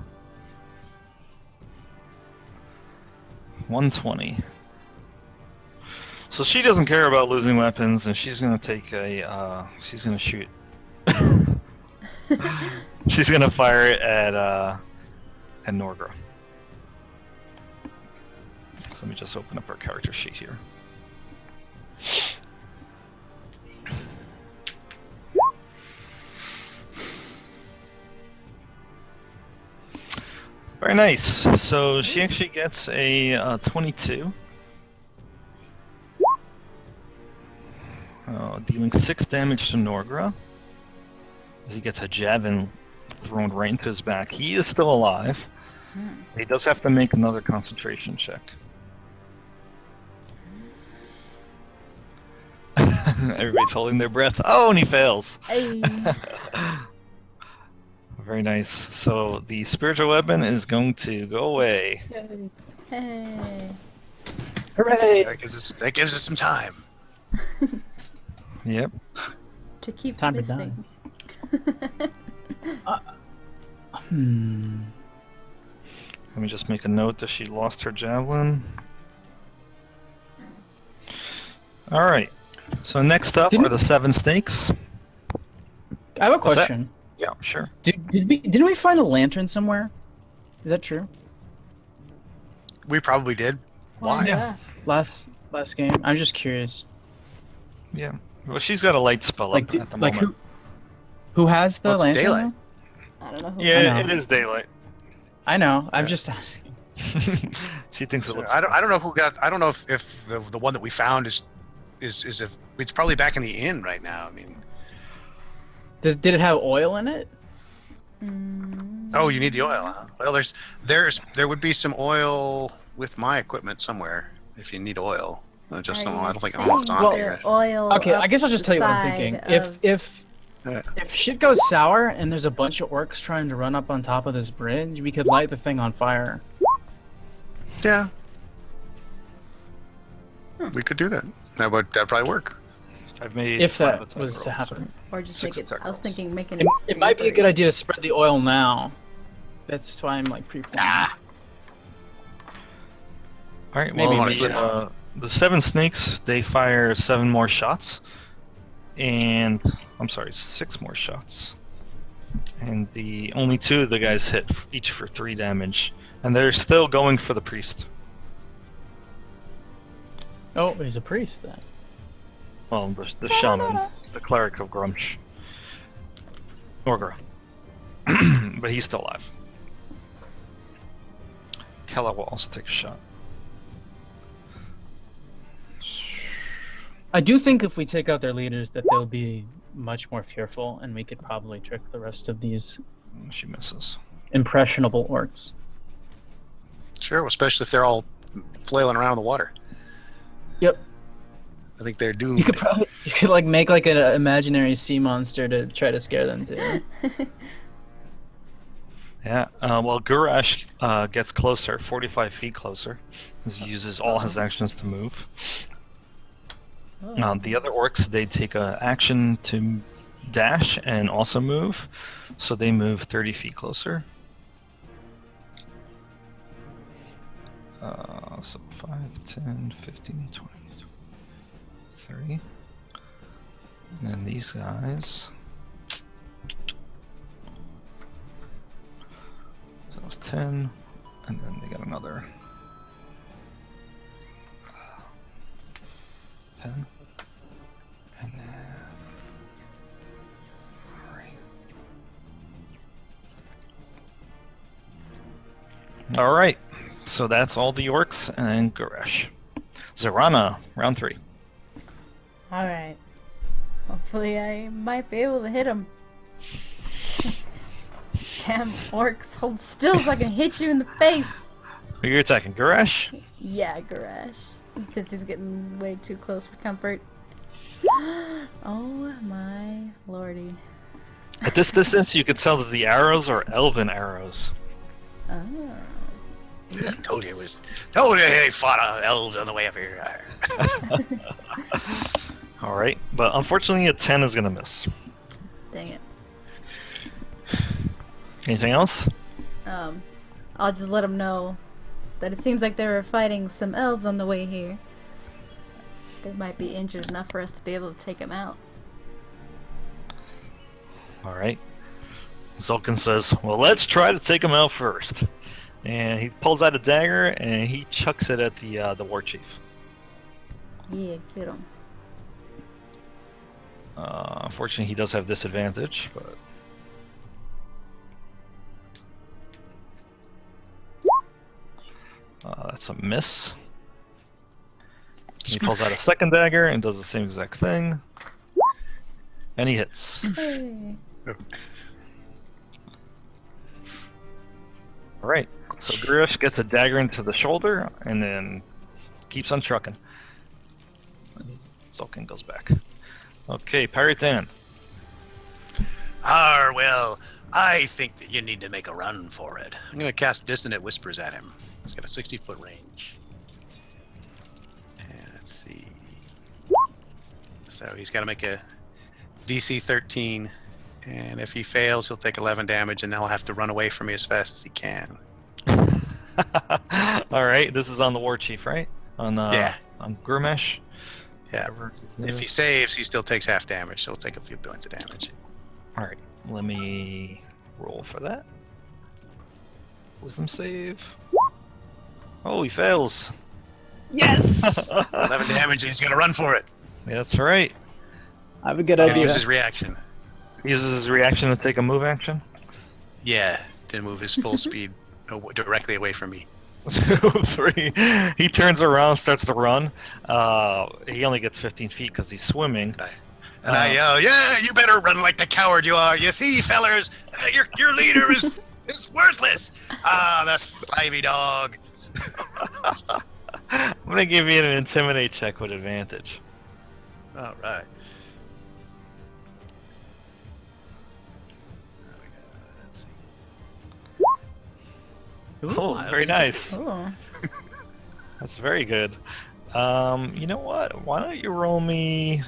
S1: 120. So she doesn't care about losing weapons, and she's gonna take a. She's gonna shoot. She's gonna fire it at Norgra. So let me just open up our character sheet here. Very nice. So she actually gets a 22. Dealing 6 damage to Norgra. As he gets a javelin thrown right into his back. He is still alive. He does have to make another concentration check. Everybody's holding their breath. Oh, and he fails.
S2: Hey.
S1: Very nice. So the spiritual weapon is going to go away.
S2: Hey.
S3: Hooray!
S4: That gives us some time.
S1: Yep.
S2: To keep
S3: Time to
S2: missing.
S1: Let me just make a note that she lost her javelin. All right. So next up are the 7 snakes.
S3: I have a
S1: What's that?
S3: question.
S1: Yeah, sure.
S3: Didn't we find a lantern somewhere? Is that true?
S4: We probably did. Why?
S2: Yeah.
S3: Last game? I'm just curious.
S1: Yeah. Well, she's got a light spell
S3: Like,
S1: up at the moment.
S3: who has the
S4: Well, it's
S3: lantern?
S4: daylight.
S2: I don't know who.
S3: I
S1: Yeah,
S3: know.
S1: it is daylight.
S3: I know. I'm
S4: Yeah.
S3: just asking.
S1: She thinks it looks.
S4: I don't know who got. I don't know if the one that we found is if it's probably back in the inn right now. I mean,
S3: Did it have oil in it?
S4: oh, you need the oil. Huh? Well, there would be some oil with my equipment somewhere if you need oil. I don't think it's on here.
S2: Oil.
S3: Okay, I guess I'll just tell you what I'm
S2: side
S3: thinking.
S2: of-
S3: If
S4: Yeah.
S3: shit goes sour and there's a bunch of orcs trying to run up on top of this bridge, we could light the thing on fire.
S4: Yeah, we could do that. That'd probably work.
S1: I've made.
S3: If
S1: 5
S3: that
S1: attack
S3: was to
S1: rolls,
S3: happen.
S2: Or just
S1: 6
S2: make it.
S1: attack
S2: I was
S1: rolls.
S2: thinking making
S3: It might be a
S2: slippery.
S3: good idea to spread the oil now. That's why I'm like pre-planning.
S1: All right.
S3: Maybe
S1: Well,
S4: we should.
S1: the 7 snakes, they fire 7 more shots, and I'm sorry, 6 more shots. And the only 2 of the guys hit each for 3 damage, and they're still going for the priest.
S3: Oh, he's a priest then.
S1: Well, the shaman, the cleric of Grumsh. Orgra. But he's still alive. Keller will also take a shot.
S3: I do think if we take out their leaders that they'll be much more fearful and we could probably trick the rest of these
S1: She misses.
S3: impressionable orcs.
S4: Sure, especially if they're all flailing around in the water.
S3: Yep.
S4: I think they're doomed.
S3: You could like make like an imaginary sea monster to try to scare them too.
S1: Yeah, well, Gurash gets closer, 45 feet closer. He uses all his actions to move. The other orcs, they take an action to dash and also move, so they move 30 feet closer. So 5, 10, 15, 20, 30. And then these guys. So that was 10, and then they got another 10, and then 3. All right, so that's all the orcs and Goresh. Zarana, round 3.
S2: All right. Hopefully, I might be able to hit him. Damn orcs, hold still so I can hit you in the face.
S1: Who are you attacking, Goresh?
S2: Yeah, Garash. Since he's getting way too close for comfort. Oh my lordy.
S1: At this distance, you can tell that the arrows are elven arrows.
S2: Oh.
S4: Yeah, told you it was. Told you they fought elves on the way up here.
S1: All right, but unfortunately, a 10 is gonna miss.
S2: Dang it.
S1: Anything else?
S2: I'll just let him know that it seems like they were fighting some elves on the way here. They might be injured enough for us to be able to take them out.
S1: All right. Zulkin says, "Well, let's try to take him out first." And he pulls out a dagger and he chucks it at the war chief.
S2: Yeah, get him.
S1: Unfortunately, he does have disadvantage, but that's a miss. He pulls out a second dagger and does the same exact thing, and he hits.
S2: Hey.
S1: All right. So Gurish gets a dagger into the shoulder and then keeps on trucking. Zulkin goes back. Okay, Pirate Dan.
S4: Well, I think that you need to make a run for it. I'm going to cast Dissonant Whispers at him. It's got a 60-foot range. And let's see. So he's got to make a DC 13. And if he fails, he'll take 11 damage, and he'll have to run away from me as fast as he can.
S1: All right, this is on the War Chief, right? On Gurmesh.
S4: Yeah. If he saves, he still takes half damage, so he'll take a few points of damage.
S1: All right, let me roll for that. Wisdom save. Oh, he fails.
S3: Yes!
S4: 11 damage, and he's going to run for it.
S1: Yeah, that's right.
S3: I have a good
S4: He's going to
S3: idea.
S4: use his reaction.
S1: He uses his reaction to take a move action.
S4: Yeah, to move his full speed directly away from me.
S1: 3. He turns around, starts to run. He only gets 15 feet because he's swimming.
S4: And I yell, "Yeah, you better run like the coward you are. You see, fellers, your leader is worthless. Ah, the slimy dog."
S1: I'm gonna give you an intimidate check with advantage.
S4: All right. Let's see.
S1: Oh, very nice.
S2: Oh.
S1: That's very good. You know what? Why don't you roll me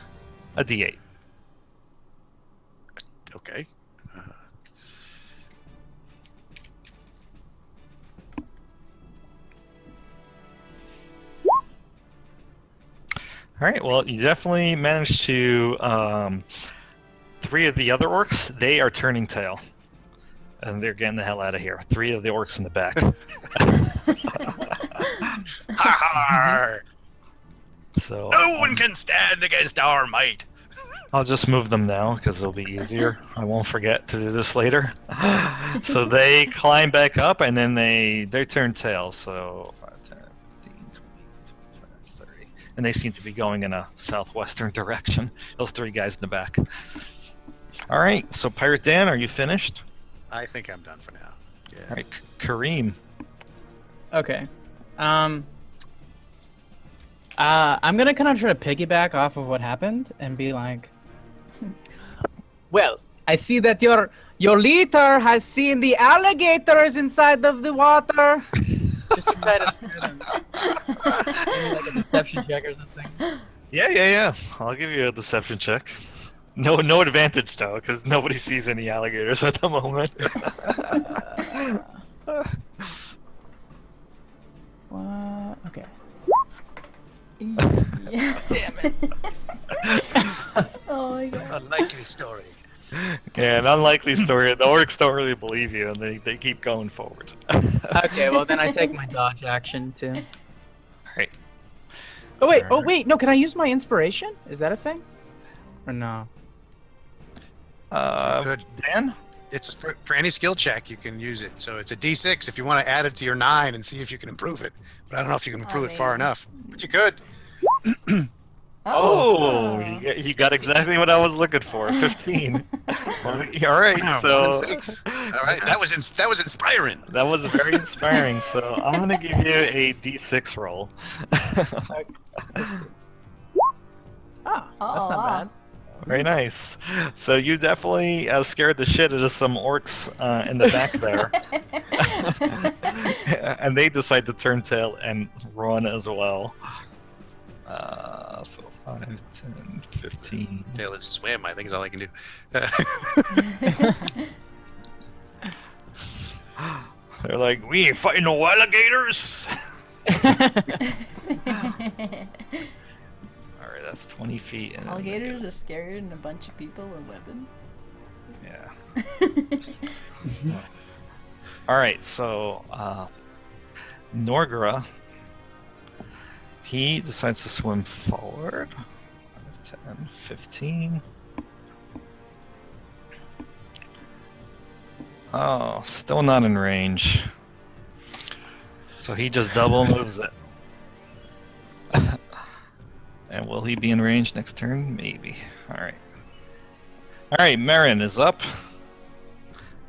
S1: a d8?
S4: Okay.
S1: All right. Well, you definitely managed to. 3 of the other orcs, they are turning tail, and they're getting the hell out of here. 3 of the orcs in the back.
S4: Ha
S1: So
S4: No one can stand against our might.
S1: I'll just move them now because it'll be easier. I won't forget to do this later. So they climb back up and then they turn tail. So 5, 10, 15, 20, 25, 30. And they seem to be going in a southwestern direction. Those 3 guys in the back. All right. So Pirate Dan, are you finished?
S4: I think I'm done for now. Yeah.
S1: All right. Kareem.
S3: Okay. I'm gonna kind of try to piggyback off of what happened and be like, well, I see that your leader has seen the alligators inside of the water. Just to try to scare them. Maybe like a deception check or something.
S1: Yeah. I'll give you a deception check. No advantage though, because nobody sees any alligators at the moment.
S3: What? Okay.
S2: Yeah.
S3: Damn it.
S2: Oh my god.
S4: Unlikely story.
S1: Yeah, an unlikely story. The orcs don't really believe you, and they keep going forward.
S3: Okay, well then I take my dodge action too.
S1: Right.
S3: Oh wait, no, can I use my inspiration? Is that a thing? Or no?
S4: Good.
S1: Dan?
S4: It's for any skill check you can use it. So it's a D6 if you want to add it to your 9 and see if you can improve it. But I don't know if you can improve it far
S2: man.
S4: enough. But you could.
S1: Oh, you got exactly what I was looking for. 15. All right,
S4: Oh,
S1: so
S4: 1 and 6. All right, that was inspiring.
S1: that was very inspiring. So I'm gonna give you a D6 roll.
S3: Oh, that's not bad.
S1: Very nice. So you definitely scared the shit out of some orcs in the back there. And they decide to turn tail and run as well. So 5, 10, 15.
S4: Tail is swim, I think is all I can do.
S1: They're like, we ain't fighting no alligators! Alright, that's 20 feet. And
S2: Alligators are scared and a bunch of people with weapons.
S1: Yeah. Alright, so Norgra, he decides to swim forward. 5, 10, 15. Oh, still not in range. So he just double moves it. And will he be in range next turn? Maybe. Alright. Alright, Marin is up.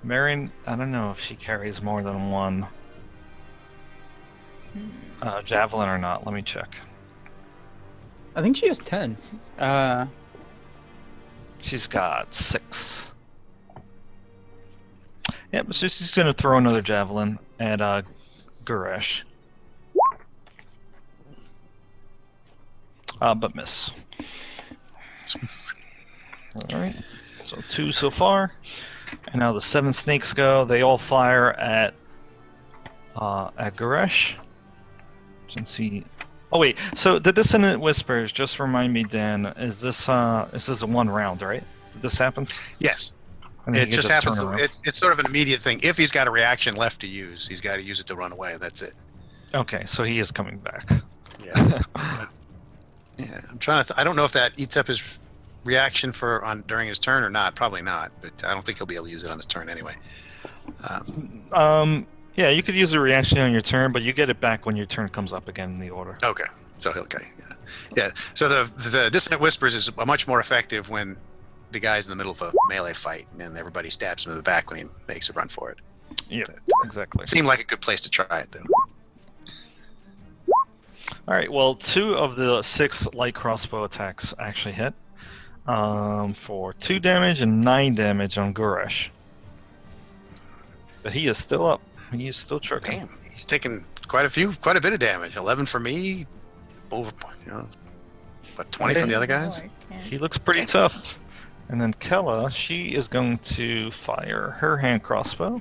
S1: Marin, I don't know if she carries more than one javelin or not. Let me check.
S3: I think she has 10.
S1: She's got 6. Yep, so she's gonna throw another javelin at Guresh. But miss. Alright. So 2 so far. And now the 7 snakes go. They all fire at Guresh. Since he... Oh wait, so the Dissonant Whispers, just remind me, Dan, is this a 1 round, right? This happens?
S4: Yes.
S1: And then
S4: It
S1: you
S4: just
S1: turn
S4: happens.
S1: around.
S4: It's sort of an immediate thing. If he's got a reaction left to use, he's got to use it to run away. That's it.
S1: Okay, so he is coming back.
S4: Yeah. Yeah. I'm trying to. I don't know if that eats up his reaction during his turn or not. Probably not. But I don't think he'll be able to use it on his turn anyway.
S1: Yeah, you could use a reaction on your turn, but you get it back when your turn comes up again in the order.
S4: Okay. So okay. Yeah. So the Dissonant Whispers is much more effective when the guy's in the middle of a melee fight and everybody stabs him in the back when he makes a run for it.
S1: Yeah, exactly.
S4: Seemed like a good place to try it, though.
S1: All right. Well, 2 of the 6 light crossbow attacks actually hit for 2 damage and 9 damage on Guresh. But he is still up. He is still trucking.
S4: Damn, he's taking quite a bit of damage. 11 for me, over, but 20 from the other guys.
S2: Yeah.
S1: He looks pretty tough. And then Kella, she is going to fire her hand crossbow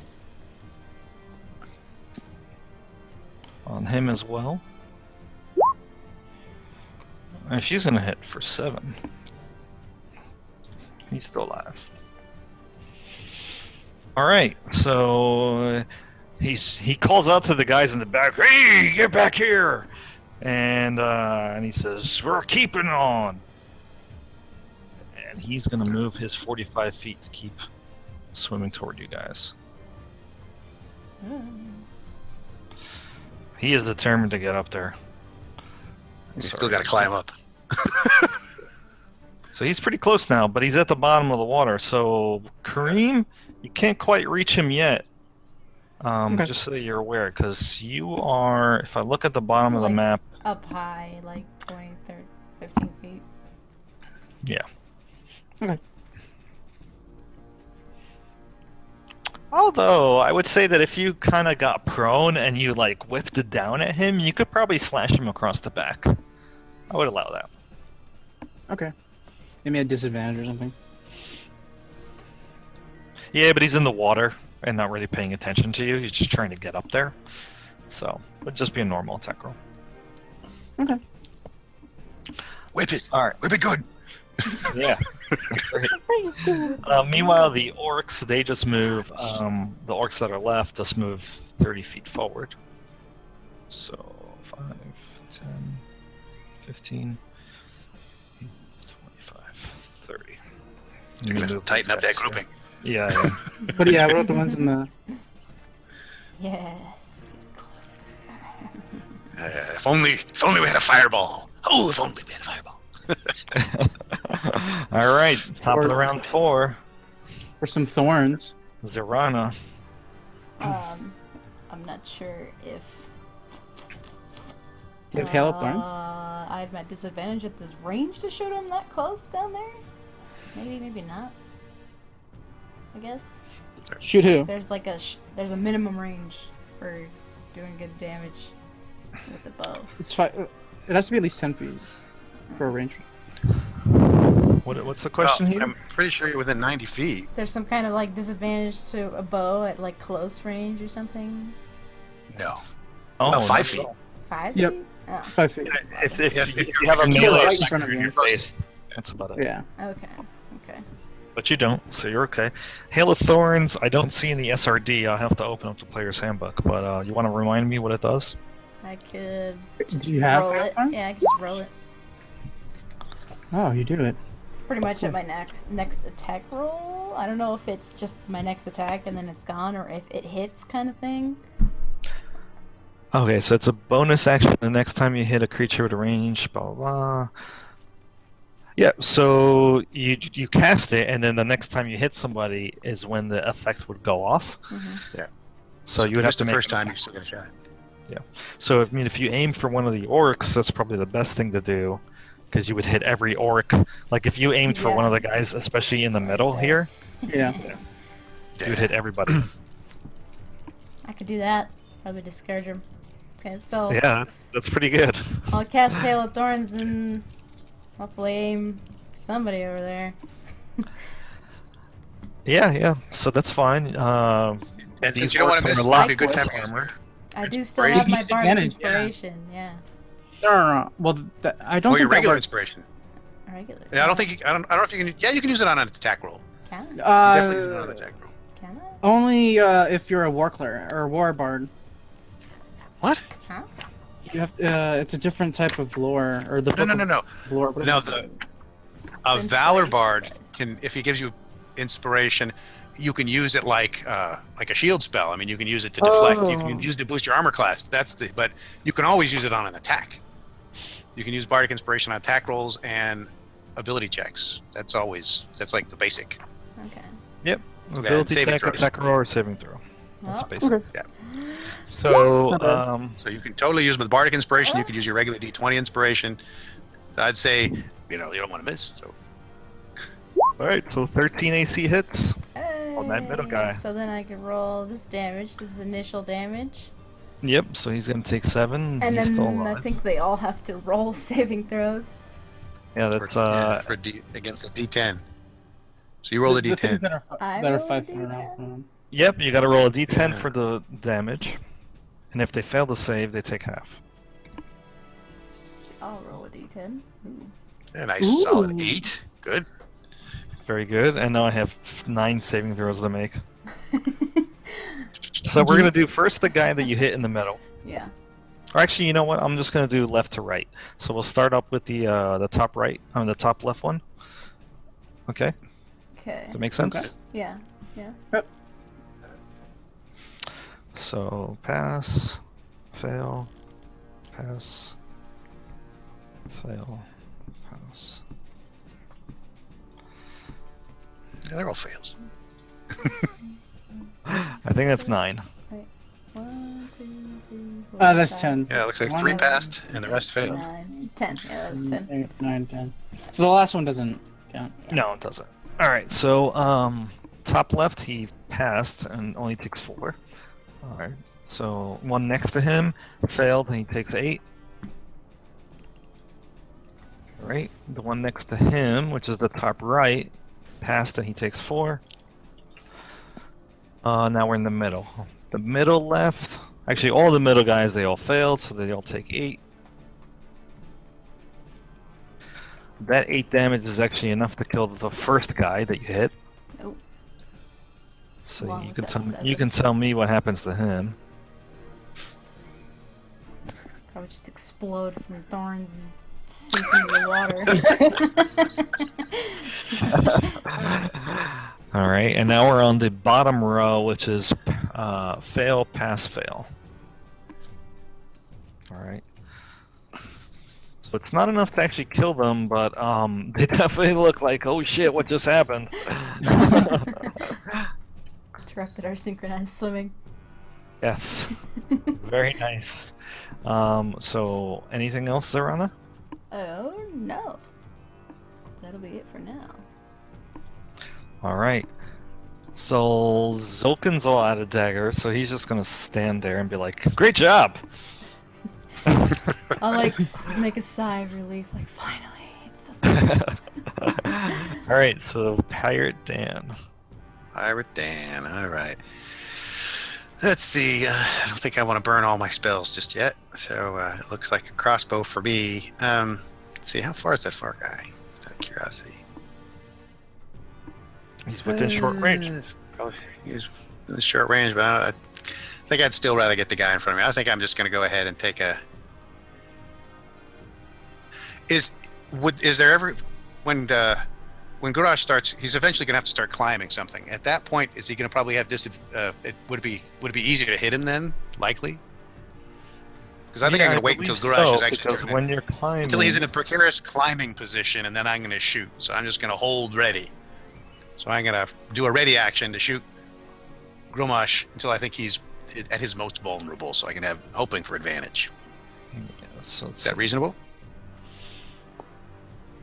S1: on him as well. And she's going to hit for 7. He's still alive. All right, so he calls out to the guys in the back, "Hey, get back here!" And he says, "We're keeping on." And he's going to move his 45 feet to keep swimming toward you guys. He is determined to get up there.
S4: You still got to climb up.
S1: So he's pretty close now, but he's at the bottom of the water. So, Kareem, you can't quite reach him yet.
S3: Okay.
S1: Just so that you're aware, because you are, if I look at the bottom of the
S2: Like-
S1: map,
S2: Up high, like 20, 30, 15 feet.
S1: yeah.
S3: Okay.
S1: Although, I would say that if you kind of got prone and you, like, whipped it down at him, you could probably slash him across the back. I would allow that.
S3: Okay. Maybe a disadvantage or something.
S1: Yeah, but he's in the water and not really paying attention to you. He's just trying to get up there. So, it would just be a normal attack roll.
S3: Okay.
S4: Whip it.
S1: All right.
S4: Whip it good.
S1: Yeah. Meanwhile, the orcs, they just move. The orcs that are left just move 30 feet forward. So, 5, 10, 15, 25, 30.
S4: You're going to tighten up that grouping.
S1: Yeah.
S3: But yeah, what about the ones in the...
S2: Yes. Get closer.
S4: If only we had a fireball. Oh, if only we had a fireball.
S1: All right, top of the round 4.
S3: Or some thorns.
S1: Zerana.
S2: I'm not sure if...
S3: Do you have Hail of Thorns?
S2: I had my disadvantage at this range to shoot him that close down there? Maybe not. I guess.
S3: Shoot who?
S2: There's like there's a minimum range for doing good damage with the bow.
S3: It's it has to be at least 10 feet for a range.
S1: What's the question
S4: Well,
S1: here?
S4: I'm pretty sure you're within 90 feet.
S2: Is there some kind of like disadvantage to a bow at like close range or something?
S4: No.
S1: Oh,
S4: 5 feet.
S2: 5
S3: Yep.
S2: feet? Oh,
S3: 5 feet.
S1: If
S4: Yes,
S1: you have a
S4: if you're
S1: melee
S3: right in
S1: attack
S3: front of
S1: in
S3: you.
S1: your face, that's about it.
S3: Yeah.
S2: okay.
S1: But you don't, so you're okay. Hail of Thorns, I don't see in the SRD. I'll have to open up the player's handbook. But you want to remind me what it does?
S2: I could just
S3: Do you have
S2: roll
S3: Hail of
S2: it.
S3: Thorns?
S2: Yeah, I could just roll it.
S3: Oh, you do it.
S2: It's pretty much at my next attack roll. I don't know if it's just my next attack and then it's gone, or if it hits kind of thing.
S1: Okay, so it's a bonus action the next time you hit a creature with a range, blah, blah, blah. Yeah, so you cast it, and then the next time you hit somebody is when the effect would go off.
S4: Yeah.
S1: So you would
S4: if
S1: have
S4: it's
S1: to
S4: the
S1: make
S4: first
S1: an
S4: time you
S1: attack.
S4: still get a shot.
S1: So, I mean, if you aim for one of the orcs, that's probably the best thing to do. because you would hit every orc. Like if you aimed for one of the guys, especially in the middle here,
S3: Yeah.
S1: you would hit everybody.
S2: I could do that. Probably discourage him. Okay, so
S1: Yeah, that's pretty good.
S2: I'll cast Hail of Thorns and hopefully aim somebody over there.
S1: Yeah. So that's fine.
S4: And since
S1: These
S4: you don't want
S1: orcs
S4: to
S1: are
S4: miss,
S1: a
S4: it'd
S1: lot
S4: be a good
S1: less
S4: time to
S1: armored.
S2: I do still have my Bardic
S3: Advantage, yeah.
S2: Inspiration, yeah.
S3: No. Well, I don't
S4: Or your
S3: think that
S4: regular
S3: works.
S4: inspiration.
S2: Regular.
S4: Yeah, I don't think I don't know if you can. Yeah, you can use it on an attack roll.
S2: Can
S4: Definitely use it on an attack roll.
S2: I?
S3: Only if you're a war cleric or war bard.
S4: What?
S2: Huh?
S3: You have it's a different type of lore or the
S4: No,
S3: book
S4: no.
S3: of lore.
S4: No, a Valor Bard can, if he gives you inspiration, you can use it like a shield spell. I mean, you can use it to deflect. You can use it to boost your armor class. But you can always use it on an attack. You can use Bardic Inspiration on attack rolls and ability checks. That's like the basic.
S2: Okay.
S1: Yep.
S4: Yeah,
S1: Ability
S4: saving
S1: check,
S4: throws.
S1: attack roll, or saving throw. That's
S2: Well,
S1: basic.
S3: Okay.
S4: Yeah.
S1: So,
S3: Not bad.
S4: So you can totally use with Bardic Inspiration. You could use your regular D20 Inspiration. I'd say, you don't want to miss. So
S1: all right. So 13 AC hits. On that middle guy.
S2: So then I can roll this damage. This is initial damage.
S1: Yep. So he's gonna take 7.
S2: And
S1: he's still
S2: then
S1: alive.
S2: I think they all have to roll saving throws.
S1: Yeah, that's
S4: against a D10. So you roll the
S3: things
S4: D10.
S3: that are,
S2: I
S3: that are
S2: roll a
S3: 500
S2: D10.
S3: round.
S1: Yep. You got to roll a D10
S4: Yeah.
S1: for the damage, and if they fail to save, they take half.
S2: I'll roll a d10. Ooh.
S4: A nice solid 8. Good.
S1: Very good. And now I have 9 saving throws to make. So we're gonna do first the guy that you hit in the middle.
S2: Yeah.
S1: Or actually, you know what? I'm just gonna do left to right. So we'll start up with the top right, the top left one. Okay,
S2: Okay.
S1: does that make sense?
S3: Okay.
S2: Yeah. Yeah.
S1: So pass, fail, pass, fail, pass.
S4: Yeah, they're all fails.
S1: I think that's 9.
S2: Wait. 1, 2, 3, 4.
S3: That's
S2: 5,
S3: 10.
S4: Yeah, it looks like 3
S3: One.
S4: passed and the rest failed.
S2: 9, 10. Yeah, that was 10.
S3: 8, 9, 10. So the last one doesn't count.
S1: No, it doesn't. All right. So top left, he passed and only takes 4. All right. So one next to him failed and he takes 8. All right. The one next to him, which is the top right, passed and he takes 4. Now we're in the middle. The middle left, actually all the middle guys, they all failed, so they all take 8. That 8 damage is actually enough to kill the first guy that you hit.
S2: Oh.
S1: So
S2: Along
S1: you
S2: with
S1: can
S2: that
S1: tell
S2: 7.
S1: you can tell me what happens to him.
S2: Probably just explode from thorns and sink into the water.
S1: All right, and now we're on the bottom row, which is fail, pass, fail. All right. So it's not enough to actually kill them, but they definitely look like, oh shit, what just happened?
S2: Interrupted our synchronized swimming.
S1: Yes. Very nice. So anything else, Zarana?
S2: Oh no. That'll be it for now.
S1: All right. So Zulkin's all out of daggers, so he's just gonna stand there and be like, "Great job!"
S2: I'll like make a sigh of relief, like finally, it's something.
S1: All right. So Pirate Dan.
S4: Pirate Dan. All right. Let's see. I don't think I want to burn all my spells just yet. So it looks like a crossbow for me. Let's see. How far is that far guy? Just out of curiosity.
S1: He's within short range.
S4: Probably he's in the short range, but I think I'd still rather get the guy in front of me. I think I'm just going to go ahead and take a. Is there ever when Gurash starts? He's eventually going to have to start climbing something. At that point, is he going to probably have would it be easier to hit him then? Likely. Because I think I'm going to wait until Gurash is actually
S1: because when you're climbing,
S4: until he's in a precarious climbing position, and then I'm going to shoot. So I'm just going to hold ready. So I'm going to do a ready action to shoot Grumash until I think he's at his most vulnerable, so I can have hoping for advantage.
S1: Yeah, so
S4: Is that reasonable?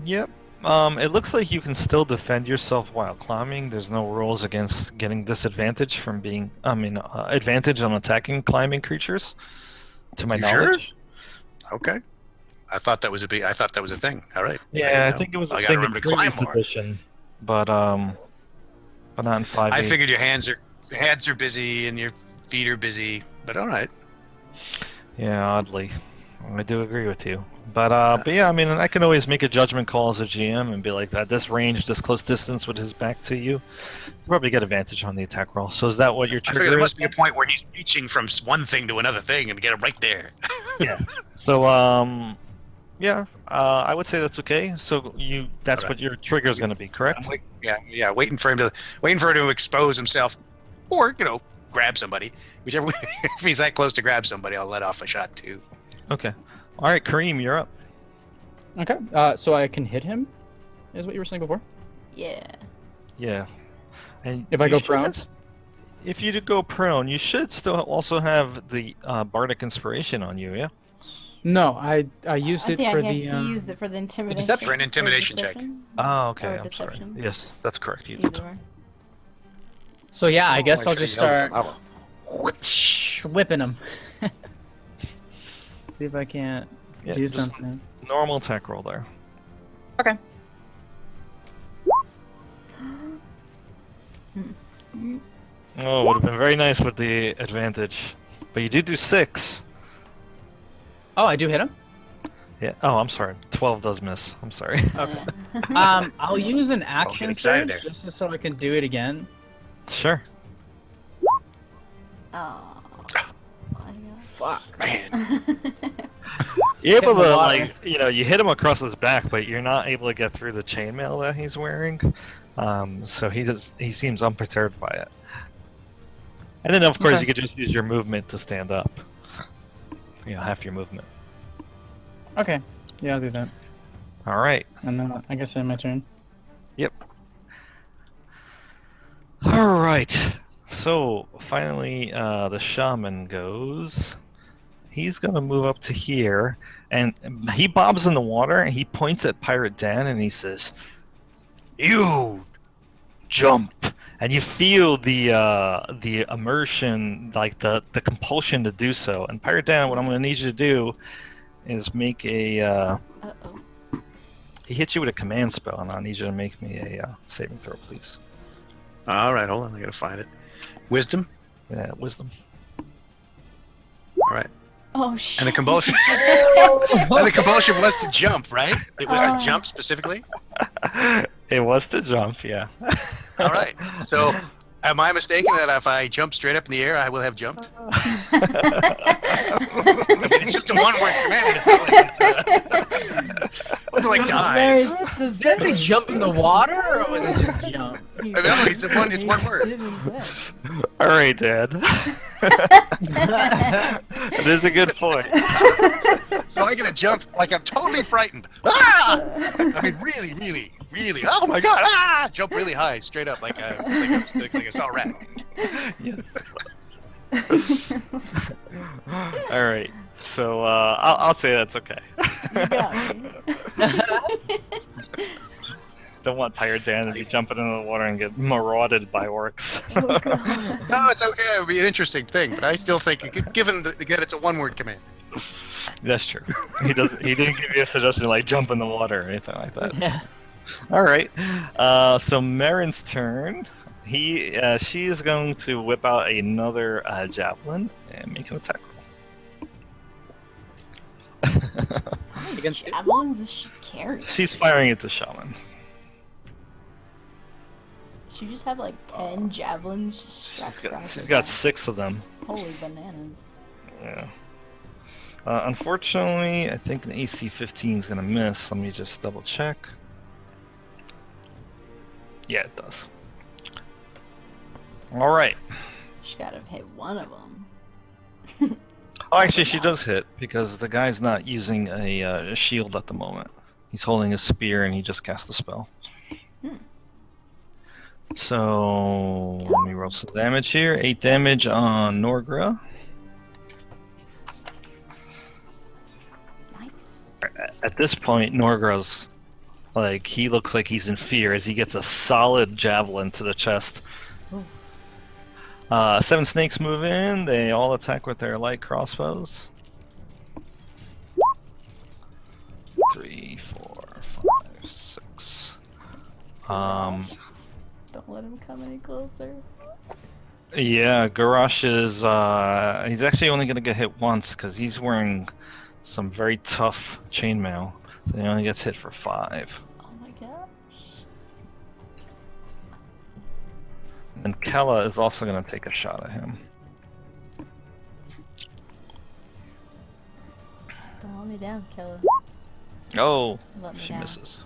S1: Yep. It looks like you can still defend yourself while climbing. There's no rules against getting disadvantage from being, advantage on attacking climbing creatures, to my
S4: You sure?
S1: knowledge.
S4: Okay. I thought that was a thing. All right.
S1: Yeah, I think it was a
S4: I gotta
S1: thing in
S4: remember to climb
S1: previous
S4: more.
S1: edition, but not in 5.8.
S4: I figured your hands are busy and your feet are busy, but all right.
S1: Yeah, oddly, I do agree with you. But yeah, I mean, I can always make a judgment call as a GM and be like, at this range, this close distance with his back to you, you probably get advantage on the attack roll. So is that what your
S4: I
S1: trigger
S4: figure there
S1: is?
S4: must be a point where he's reaching from one thing to another thing and get it right there.
S1: Yeah. So yeah, I would say that's okay. So that's
S4: Alright.
S1: what your trigger is going to be, correct?
S4: Waiting for him to expose himself, or grab somebody. Whichever way. If he's that close to grab somebody, I'll let off a shot too.
S1: Okay. All right, Kareem, you're up.
S3: Okay. So I can hit him, is what you were saying before.
S2: Yeah.
S1: Yeah. And
S3: If I
S1: you
S3: go
S1: should
S3: prone?
S1: just- If you do go prone, you should still also have the Bardic Inspiration on you, yeah?
S3: No, I used
S2: I
S3: it
S2: think
S3: for
S2: I
S3: the.
S2: had, you used it for the intimidation.
S3: deception.
S4: For an intimidation check.
S2: deception?
S1: Oh, okay.
S2: Or
S1: I'm sorry.
S2: deception.
S1: Yes, that's correct. You
S2: Either
S1: did.
S2: or.
S3: So yeah, I
S4: Oh,
S3: guess I'll
S4: should've
S3: just
S4: yelled at
S3: start
S4: them.
S3: whoosh, whipping him. See if I can't
S1: Yeah,
S3: do
S1: just
S3: something.
S1: normal attack roll there.
S3: Okay.
S1: Oh, would have been very nice with the advantage. But you did do 6.
S3: Oh, I do hit him.
S1: Yeah. Oh, I'm sorry. 12 does miss. I'm sorry.
S3: Okay.
S2: Yeah.
S3: I'll use an action
S4: excited
S3: surge
S4: there.
S3: just so I can do it again.
S1: Sure.
S2: Oh.
S3: Fuck.
S4: Man,
S1: You're able
S3: Hit the
S1: to,
S3: water.
S1: like, you hit him across his back, but you're not able to get through the chainmail that he's wearing. So he seems unperturbed by it. And then, of course,
S3: Okay.
S1: you could just use your movement to stand up. Half your movement.
S3: Okay. Yeah, I'll do that.
S1: All right.
S3: And then I guess it's my turn.
S1: Yep. All right. So finally, the shaman goes. He's gonna move up to here, and he bobs in the water, and he points at Pirate Dan, and he says, "You jump." And you feel the immersion, like the compulsion to do so. And Pirate Dan, what I'm gonna need you to do is make a.
S2: Uh-oh.
S1: He hits you with a command spell, and I need you to make me a saving throw, please.
S4: all right, hold on, I gotta find it. Wisdom.
S1: Yeah, wisdom.
S4: All right,
S2: Oh, shit.
S4: and the compulsion. And the compulsion was to jump, right? It was to jump specifically.
S1: It was to jump, yeah.
S4: All right. So, am I mistaken that if I jump straight up in the air, I will have jumped? I mean, it's just a one-word command. It's not like it's like
S2: Very
S4: dive.
S2: specific.
S3: Did he jump in the water, or was it just jump?
S2: He-
S4: No, it's one word.
S2: didn't say.
S1: All right, Dad. It is a good point.
S4: So I get to jump like I'm totally frightened. Ah! I mean, really, really, really. Oh my God! Ah! Jump really high, straight up, like a saw rat.
S1: Yes. All right. So I'll say that's okay.
S2: You got me.
S1: Don't want Pirate Dan to be jumping into the water and get marauded by orcs.
S2: Oh, God.
S4: No, it's okay. It would be an interesting thing, but I still think, given again, it's a one-word command.
S1: That's true. He didn't give you a suggestion like jump in the water or anything like that.
S3: Yeah.
S1: All right. So Marin's turn. She is going to whip out another javelin and make an attack roll.
S2: How many
S3: Against you?
S2: javelins does she carry?
S1: She's firing at the shaman.
S2: She just have like 10 javelins just strapped across
S1: She's
S2: her
S1: got
S2: back.
S1: 6 of them.
S2: Holy bananas.
S1: Yeah. Unfortunately, I think an AC 15 is going to miss. Let me just double check. Yeah, it does. All right.
S2: She gotta hit one of them.
S1: Oh, actually, she does hit because the guy's not using a shield at the moment. He's holding a spear and he just cast a spell. So let me roll some damage here. 8 damage on Norgra.
S2: Nice.
S1: At this point, Norgra's Like, he looks like he's in fear as he gets a solid javelin to the chest.
S2: Ooh.
S1: 7 snakes move in. They all attack with their light crossbows. 3, 4, 5, 6.
S2: Don't let him come any closer.
S1: Yeah, Garrosh is, he's actually only going to get hit once because he's wearing some very tough chainmail. So he only gets hit for 5.
S2: Oh my gosh.
S1: And Kella is also going to take a shot at him.
S2: Don't let me down, Kella.
S1: Oh,
S2: Let me
S1: she
S2: down.
S1: misses.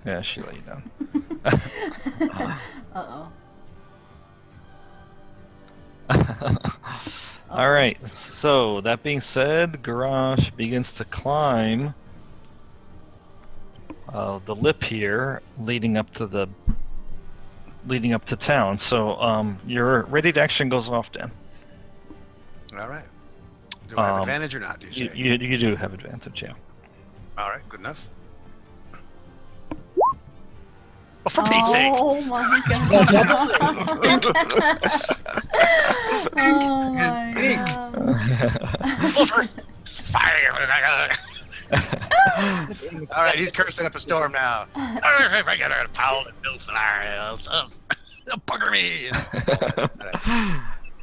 S1: Yeah, she let you down.
S2: Uh-oh.
S1: Alright, so that being said, Garrosh begins to climb the lip here, leading up to town. So your ready to action goes off, Dan.
S4: All right. Do I have advantage or not? Do you say?
S1: You do have advantage, yeah.
S4: All right, good enough. Oh, for Pete's sake!
S2: Oh my god. Oh my god.
S4: Over! Fire! All right, he's cursing up a storm now. If I get a foul and build scenarios, bugger me!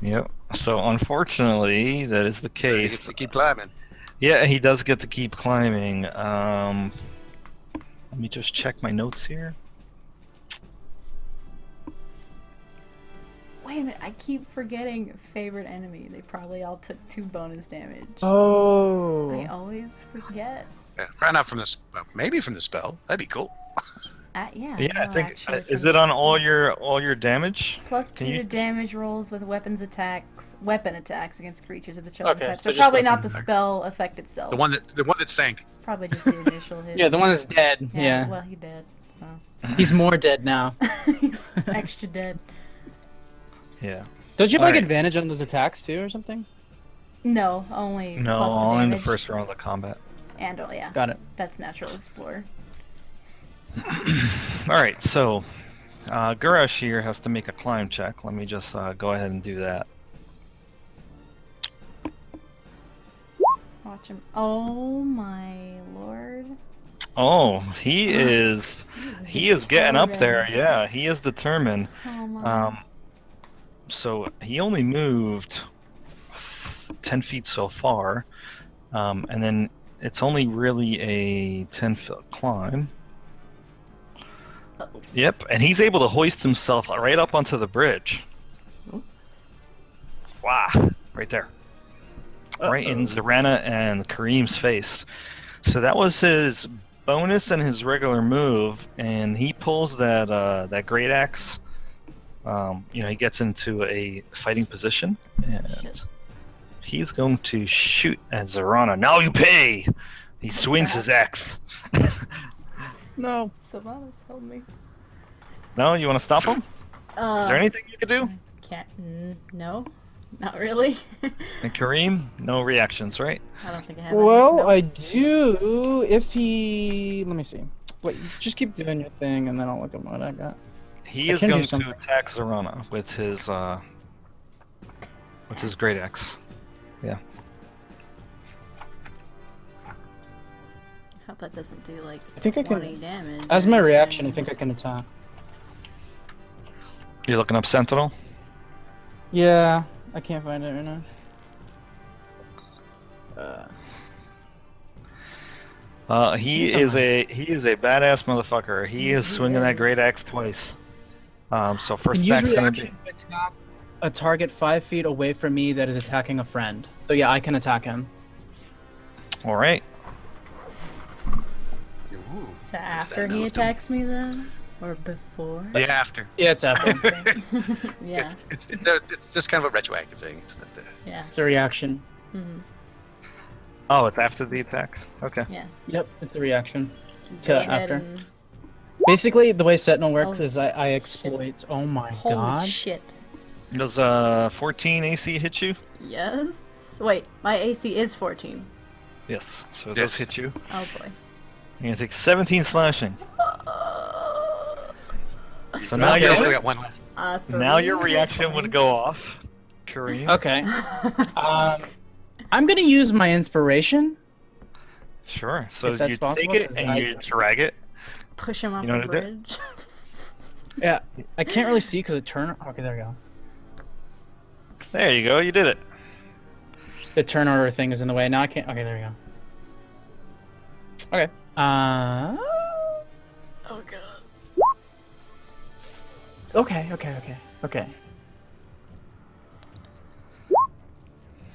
S1: Yep. So unfortunately, that is the
S4: He
S1: case.
S4: gets to keep climbing.
S1: Yeah, he does get to keep climbing. Let me just check my notes here.
S2: Wait a minute, I keep forgetting favorite enemy. They probably all took 2 bonus damage.
S3: Oh.
S2: I always forget.
S4: Yeah, probably not from the spell. Maybe from the spell. That'd be cool.
S2: Yeah,
S1: Yeah, I
S2: no,
S1: think
S2: actually,
S1: is
S2: from
S1: it
S2: the
S1: on
S2: spell.
S1: all your damage?
S2: Plus
S1: Can
S2: 2
S1: you-
S2: to damage rolls with weapon attacks against creatures of the chosen
S3: Okay,
S2: type.
S3: so
S2: So
S3: just
S2: probably not
S3: weapon
S2: the
S3: attack.
S2: spell effect itself.
S4: The one that stank.
S2: Probably just the initial hit.
S3: Yeah, the one that's dead. Yeah.
S2: Well, he did. So
S3: He's more dead now.
S2: he's extra dead.
S1: Yeah.
S3: Don't you have like
S1: Alright.
S3: advantage on those attacks too or something?
S2: No, only
S1: No,
S2: plus the
S1: only in the
S2: damage.
S1: first round of the combat.
S2: And oh yeah,
S3: Got it.
S2: that's natural explorer.
S1: Alright, so Garrosh here has to make a climb check. Let me just go ahead and do that.
S2: Watch him. Oh my lord.
S1: Oh, he is getting up there.
S2: determined.
S1: Yeah, he is determined.
S2: Oh my.
S1: So he only moved 10 feet so far, and then it's only really a 10-foot climb.
S2: Uh-oh.
S1: Yep, and he's able to hoist himself right up onto the bridge.
S2: Ooh.
S1: Wow, right there. Right in Zarana and Kareem's face. So that was his bonus and his regular move, and he pulls that great axe. He gets into a fighting position, and
S2: Shit.
S1: he's going to shoot at Zarana. Now you pay! He swings his axe.
S3: No.
S2: Sylvanas, help me.
S1: No, you want to stop him? Is there anything you could do?
S2: Can't. No, not really.
S1: And Kareem, no reactions, right?
S2: I don't think I have.
S3: Well,
S2: any.
S3: I do if he. Let me see. Wait, just keep doing your thing, and then I'll look at what I got.
S1: He
S3: I
S1: is
S3: can do
S1: going to
S3: something.
S1: attack Zarana with his great axe. Yeah.
S2: Hope that doesn't do like
S3: I think I
S2: 20
S3: can.
S2: damage.
S3: As my reaction, I think I can attack.
S1: You're looking up Sentinel?
S3: Yeah, I can't find it right now.
S1: He
S3: He's
S1: is a badass motherfucker. He is swinging that great
S2: is.
S1: axe twice. So first
S3: Can use
S1: attack's gonna
S3: reaction to attack a target 5 feet away from me that is attacking a friend. So yeah, I can attack him.
S1: be all right.
S4: Ooh.
S2: Is that after
S4: that
S2: he
S4: note?
S2: attacks me then, or before?
S4: Yeah, after.
S3: Yeah, it's after.
S2: Yeah.
S4: It's just kind of a retroactive thing. It's not the...
S2: Yeah.
S3: It's a reaction.
S2: Mhm.
S1: Oh, it's after the attack. Okay.
S2: Yeah.
S3: Yep, it's a reaction.
S2: Go
S3: To
S2: ahead
S3: after.
S2: and-
S3: Basically, the way Sentinel works
S2: Oh,
S3: is I exploit. Oh my
S2: Holy
S3: god.
S2: shit.
S1: Does 14 AC hit you?
S2: Yes. Wait, my AC is 14.
S1: Yes. So it
S4: Yes.
S1: does hit you.
S2: Oh boy.
S1: You're gonna take 17 slashing. So now
S4: I
S1: your
S4: still got one left.
S1: now your reaction would go off, Kareem.
S3: Okay. I'm gonna use my inspiration.
S1: Sure. So
S3: If that's
S1: you
S3: possible,
S1: take it
S3: 'cause
S1: and you drag it.
S2: Push him off
S1: You know
S2: the
S1: what to do?
S2: bridge.
S3: Yeah. I can't really see because the turn. Okay, there we go.
S1: There you go. You did it.
S3: The turn order thing is in the way. Now I can't. Okay, there we go. Okay.
S2: Oh god.
S3: Okay.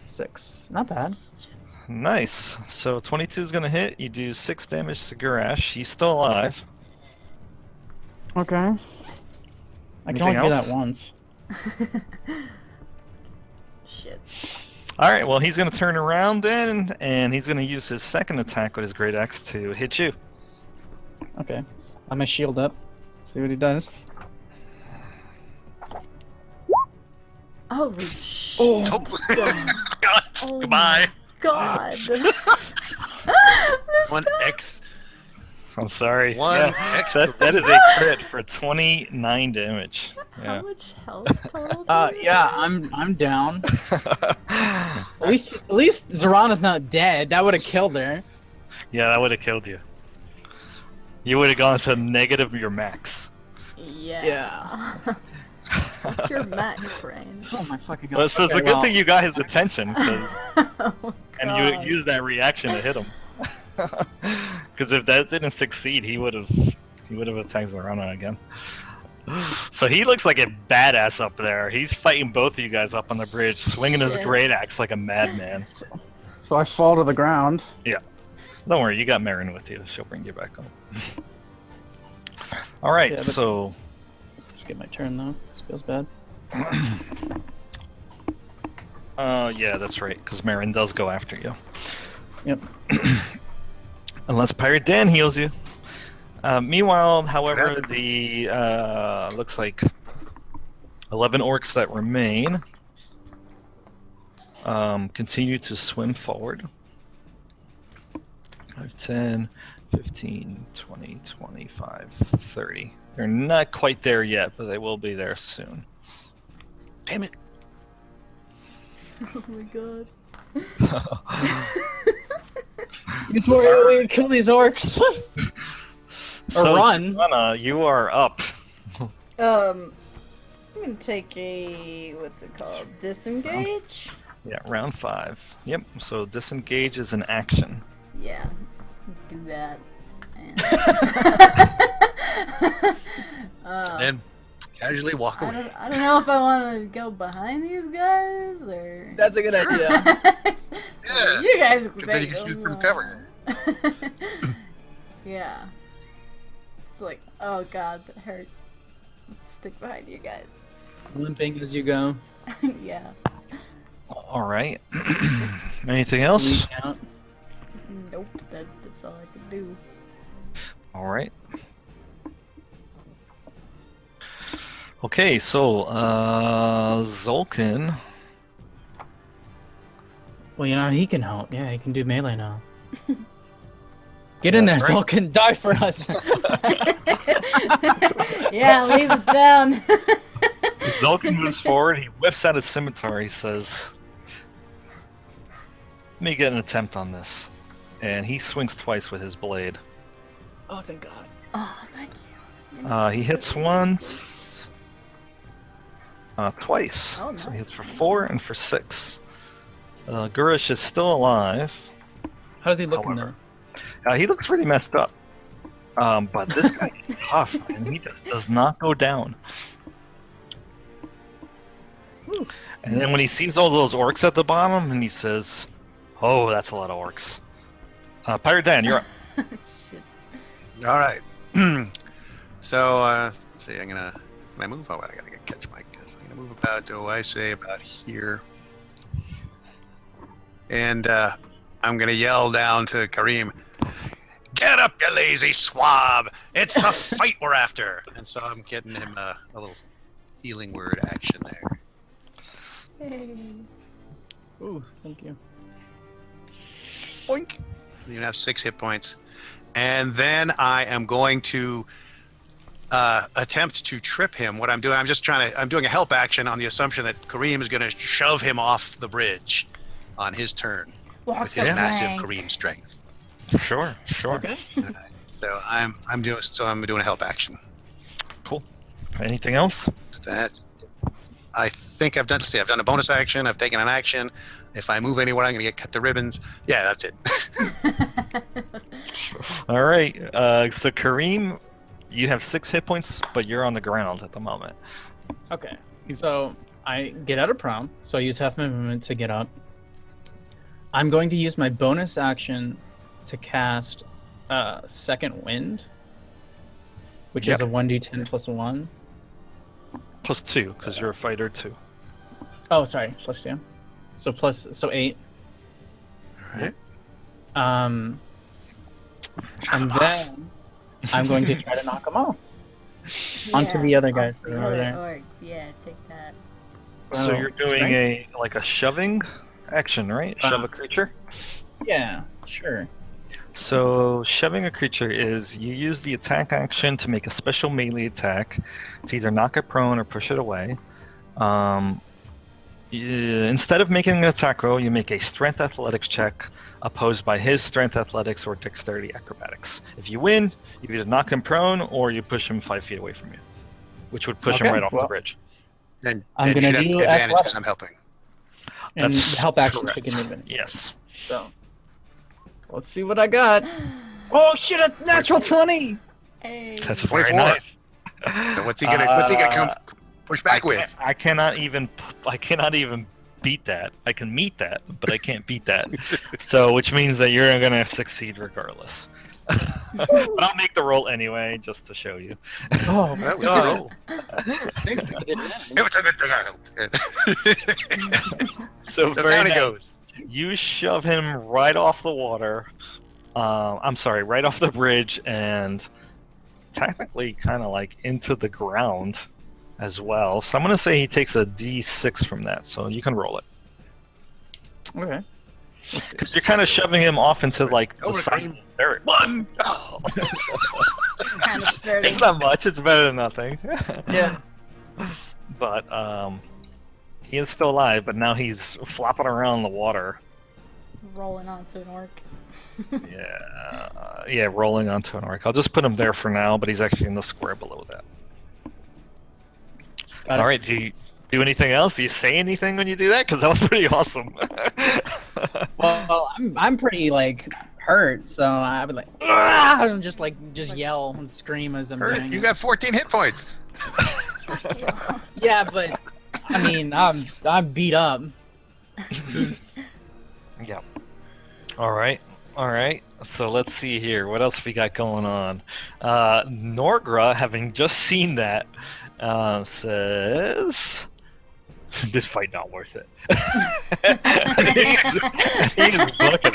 S3: 6. Not bad.
S1: Nice. So 22 is gonna hit. You do 6 damage to Garash. She's still alive.
S3: Okay. I can
S1: Anything
S3: only do
S1: else?
S3: that once.
S2: Shit.
S1: All right. Well, he's gonna turn around then, and he's gonna use his second attack with his great axe to hit you.
S3: Okay. I'm gonna shield up. See what he does.
S2: Holy shit.
S4: Oh, God,
S2: Oh
S4: goodbye.
S2: God.
S4: One X.
S1: I'm sorry.
S4: One
S1: Yeah,
S4: extra.
S1: that is a crit for 29 damage.
S2: How
S1: Yeah.
S2: much health total?
S3: Yeah, I'm down. At least Zorana's not dead. That would have killed her.
S1: Yeah, that would have killed you. You would have gone to negative your max.
S2: Yeah. What's your max range?
S3: Oh my fucking god.
S1: Well, so it's a
S3: Okay,
S1: good
S3: well,
S1: thing you got his attention, 'cause-
S2: Oh,
S1: and
S2: God.
S1: you used that reaction to hit him. Because if that didn't succeed, he would have attacked Zorana again. So he looks like a badass up there. He's fighting both of you guys up on the bridge, swinging his
S2: Shit.
S1: great axe like a madman.
S3: So I fall to the ground.
S1: Don't worry, you got Marin with you. She'll bring you back up. All right,
S3: Yeah, but-
S1: so
S3: Just get my turn though. This feels bad.
S1: yeah, that's right, because Marin does go after you.
S3: Yep.
S1: Unless Pirate Dan heals you. Meanwhile, however, the looks like 11 orcs that remain continue to swim forward. 5, 10, 15, 20, 25, 30. They're not quite there yet, but they will be there soon.
S4: Damn it.
S2: Oh my god.
S3: He's worried we kill these orcs.
S1: So,
S3: run.
S1: Anna, you are up.
S2: I'm gonna take a what's it called? Disengage?
S1: Yeah, round 5. Yep, so disengage is an action.
S2: Yeah. Do that.
S4: Then casually walk away.
S2: I don't know if I want to go behind these guys or.
S3: That's a good idea.
S4: Yeah.
S2: You guys can
S4: 'Cause then you
S2: take
S4: can shoot
S2: them.
S4: from cover.
S2: Yeah. It's like, oh god, that hurt. Let's stick behind you guys.
S3: Limping as you go.
S2: Yeah.
S1: All right. Anything else?
S3: Bleeding out.
S2: Nope. That's all I could do.
S1: All right. Okay, so Zolkin.
S3: Well, you know he can help. Yeah, he can do melee now. Get in there,
S1: That's right.
S3: Zulkin. Die for us.
S2: Yeah, leave it down.
S1: Zolkin moves forward. He whips out his scimitar. He says, "Let me get an attempt on this." And he swings twice with his blade.
S3: Oh, thank God.
S2: Oh, thank you.
S1: He hits once, twice.
S2: Oh,
S1: So he hits for
S2: nice.
S1: 4 and for 6. Gurish is still alive.
S3: How does he look in
S1: However.
S3: there?
S1: He looks really messed up. But this guy is tough, and he just does not go down. And then when he sees all those orcs at the bottom, and he says, "Oh, that's a lot of orcs." Pirate Dan, you're up.
S2: Shit.
S4: All right. So, let's see, I'm gonna. Can I move? Oh, I gotta catch my guess. I'm gonna move about. Do I say about here? And I'm gonna yell down to Kareem. Get up, you lazy swab! It's a fight we're after. And so I'm getting him a little healing word action there.
S2: Hey.
S3: Ooh, thank you.
S4: Boink. You have 6 hit points. And then I am going to attempt to trip him, what I'm doing, I'm doing a help action on the assumption that Kareem is going to shove him off the bridge on his turn with his
S2: the
S4: massive
S2: plank.
S4: Kareem strength.
S1: Sure.
S3: Okay.
S4: So I'm doing a help action.
S1: Cool. Anything else?
S4: That's. I think I've done. Let's see, I've done a bonus action. I've taken an action. If I move anywhere, I'm going to get cut to ribbons. Yeah, that's it.
S1: All right. So Kareem, you have 6 hit points, but you're on the ground at the moment.
S3: Okay. So I get out of prone, so I use half my movement to get up. I'm going to use my bonus action to cast Second Wind, which is a 1d10 plus 1.
S1: Plus 2, because you're a fighter too.
S3: Oh, sorry, plus 2. So 8.
S4: Alright.
S3: And then I'm going to try to knock him off. Onto the other guys
S2: onto
S3: that
S2: the
S3: are over
S2: other
S3: there.
S2: orcs. Yeah, take that.
S1: So you're doing a shoving action, right? Shove a creature?
S3: Yeah, sure.
S1: So shoving a creature is you use the attack action to make a special melee attack to either knock it prone or push it away. Instead of making an attack roll, you make a strength athletics check opposed by his strength athletics or dexterity acrobatics. If you win, you either knock him prone or you push him 5 feet away from you, which would push him right off the bridge.
S4: Then
S3: I'm
S4: you
S3: gonna
S4: should have
S3: do
S4: advantage because
S3: athletics.
S4: I'm helping.
S3: And
S1: That's
S3: help action
S1: correct.
S3: taking advantage.
S1: Yes.
S3: So let's see what I got. Oh shit! A natural 20.
S2: Hey.
S1: That's very
S4: 24.
S1: nice.
S4: So what's he gonna come push back with?
S1: I cannot even beat that. I can meet that, but I can't beat that. So, which means that you're gonna succeed regardless. But I'll make the roll anyway, just to show you.
S3: Oh
S4: That was a
S3: god.
S4: good roll. It was a good thing.
S1: So
S4: So
S1: very
S4: down he
S1: nice.
S4: goes.
S1: You shove him right off the water. I'm sorry, right off the bridge, and technically kind of like into the ground as well. So I'm gonna say he takes a D6 from that. So you can roll it.
S3: Okay.
S1: Because you're kind of shoving him off into like the
S4: Over
S1: side
S4: Kareem.
S1: of the dirt.
S4: One. Oh.
S2: Kind of sturdy.
S1: It's not much. It's better than nothing.
S3: Yeah.
S1: But he is still alive. But now he's flopping around the water.
S2: Rolling onto an orc.
S1: Yeah, rolling onto an orc. I'll just put him there for now. But he's actually in the square below that.
S3: Got
S1: All
S3: it.
S1: right. Do you do anything else? Do you say anything when you do that? Because that was pretty awesome.
S3: Well, I'm pretty like hurt, so I would like and just yell and scream as I'm
S4: Hurt.
S3: doing
S4: You
S3: it.
S4: got 14 hit points.
S3: Yeah, but I mean I'm beat up.
S1: Yeah. All right. So let's see here. What else we got going on? Norgra, having just seen that, says, "This fight not worth it." He's looking.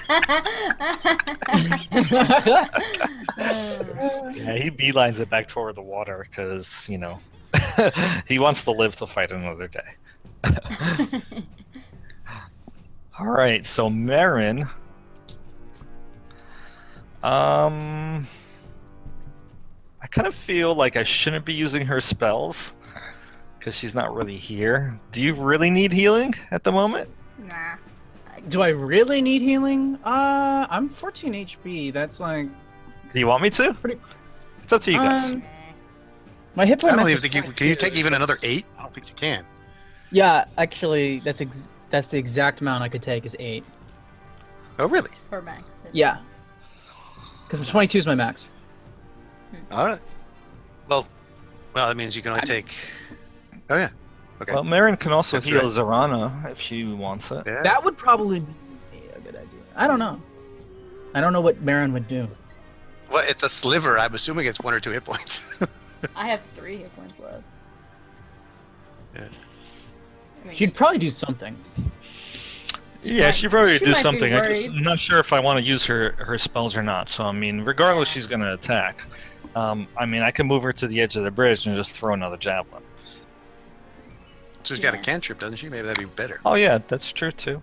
S1: Yeah, he beelines it back toward the water because he wants to live to fight another day. All right, so Marin. I kind of feel like I shouldn't be using her spells because she's not really here. Do you really need healing at the moment?
S2: Nah.
S3: Do I really need healing? I'm 14 HP. That's like
S1: Do you want me to?
S3: Pretty-
S1: It's up to you guys.
S3: my hit point.
S4: I don't
S3: max
S4: even
S3: is
S4: think you
S3: 22,
S4: can. You take even
S3: so-
S4: another 8? I don't think you can.
S3: Yeah, actually, that's the exact amount I could take is 8.
S4: Oh, really?
S2: For max.
S3: Yeah. Because 22 is my max.
S4: All right. Well, that means you can only take. Oh yeah. Okay.
S1: Well, Marin can also
S4: That's
S1: heal
S4: right.
S1: Zarana if she wants it.
S4: Yeah.
S3: That would probably be a good idea. I don't know. I don't know what Marin would do.
S4: Well, it's a sliver. I'm assuming it's 1 or 2 hit points.
S2: I have 3 hit points left.
S4: Yeah.
S2: I mean,
S3: She'd probably do something.
S1: Yeah,
S2: might-
S1: she probably
S2: she
S1: do
S2: might be
S1: something. I'm just
S2: worried.
S1: not sure if I want to use her spells or not. So I mean, regardless, she's going to attack. I mean, I can move her to the edge of the bridge and just throw another javelin.
S4: She's got a
S2: Yeah.
S4: cantrip, doesn't she? Maybe that'd be better.
S1: Oh yeah, that's true too.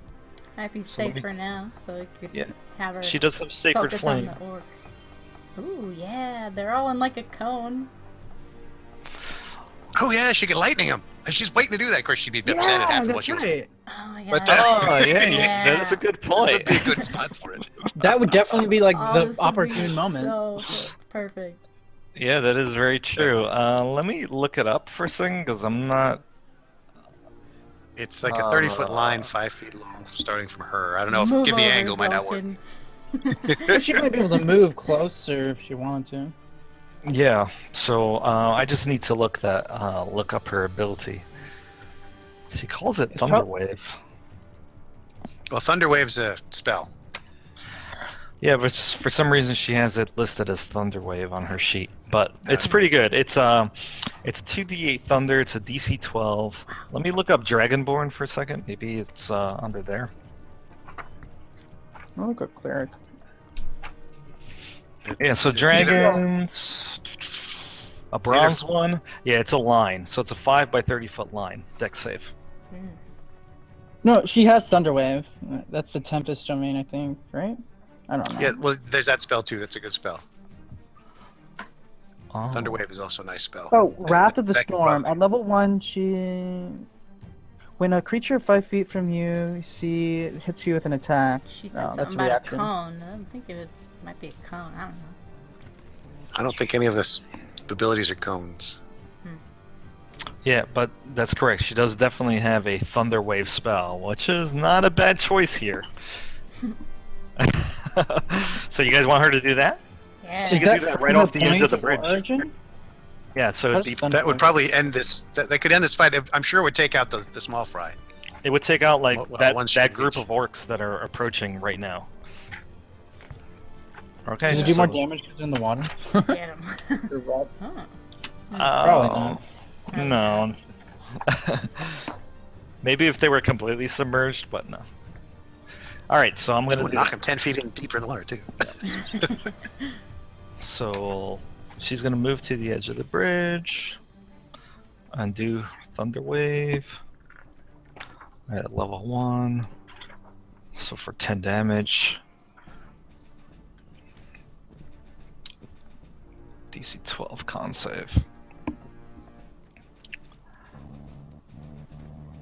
S2: I'd be
S1: So let
S2: safe
S1: me-
S2: for now, so I could
S1: Yeah.
S2: have her
S1: She does have Sacred
S2: focus
S1: Flame.
S2: on the orcs. Ooh, yeah, they're all in like a cone.
S4: Oh yeah, she could lightning him. She's waiting to do that. Of course, she'd be upset it happened while
S3: that's
S4: she was.
S3: right.
S2: Oh yeah.
S4: But
S1: Oh, yeah,
S2: Yeah.
S1: that is a good
S4: This would
S1: point.
S4: be a good spot for it.
S3: That would definitely be like
S2: Oh,
S3: the
S2: this would be
S3: opportune moment.
S2: So perfect.
S1: Yeah, that is very true. Let me look it up for a second, because I'm not...
S4: It's like a 30-foot line, 5 feet long, starting from her. I don't know if
S2: Move
S4: give the
S2: over,
S4: angle might not work.
S2: Zolkin.
S3: She might be able to move closer if she wanted to.
S1: Yeah, so I just need to look up her ability. She calls it
S3: It's
S1: Thunder Wave.
S4: Well, Thunderwave's a spell.
S1: Yeah, but for some reason she has it listed as Thunder Wave on her sheet. But it's pretty good. It's 2d8 thunder. It's a DC 12. Let me look up Dragonborn for a second. Maybe it's under there.
S3: I'll look at cleric.
S1: Yeah, so
S4: It's either-
S1: dragons, a bronze one. Yeah, it's a line. So it's a 5 by 30-foot line. Deck save.
S3: No, she has Thunderwave. That's the Tempest domain, I think, right? I don't know.
S4: Yeah, well, there's that spell too. That's a good spell.
S1: Oh.
S4: Thunderwave is also a nice spell.
S3: Oh, Wrath of the
S4: That can
S3: Storm.
S4: bother
S3: At level 1, when a creature 5 feet from you hits you with an attack.
S2: She said
S3: that's
S2: something
S3: a
S2: about
S3: reaction.
S2: a cone. I'm thinking it might be a cone. I don't know.
S4: I don't think any of the abilities are cones.
S1: Yeah, but that's correct. She does definitely have a Thunder Wave spell, which is not a bad choice here. So you guys want her to do that?
S2: Yeah.
S1: She can do that right
S3: her
S1: off the edge of the
S3: point
S1: bridge.
S3: origin?
S1: Yeah, so it'd be,
S4: That would probably end this. That could end this fight. I'm sure it would take out the small fry.
S1: it would take out like
S4: Well, one
S1: that
S4: should
S1: group
S4: reach.
S1: of orcs that are approaching right now. Okay.
S3: Does it do
S1: so,
S3: more damage because it's in the water?
S2: Get him.
S3: Or
S2: Oh.
S3: Probably
S1: No. Maybe if they were completely submerged, but no. All right, so I'm
S4: It
S1: gonna
S4: would
S1: do
S4: knock him 10 feet in deeper in the water too.
S1: So she's gonna move to the edge of the bridge and do Thunder Wave at level 1. So for 10 damage. DC 12 con save.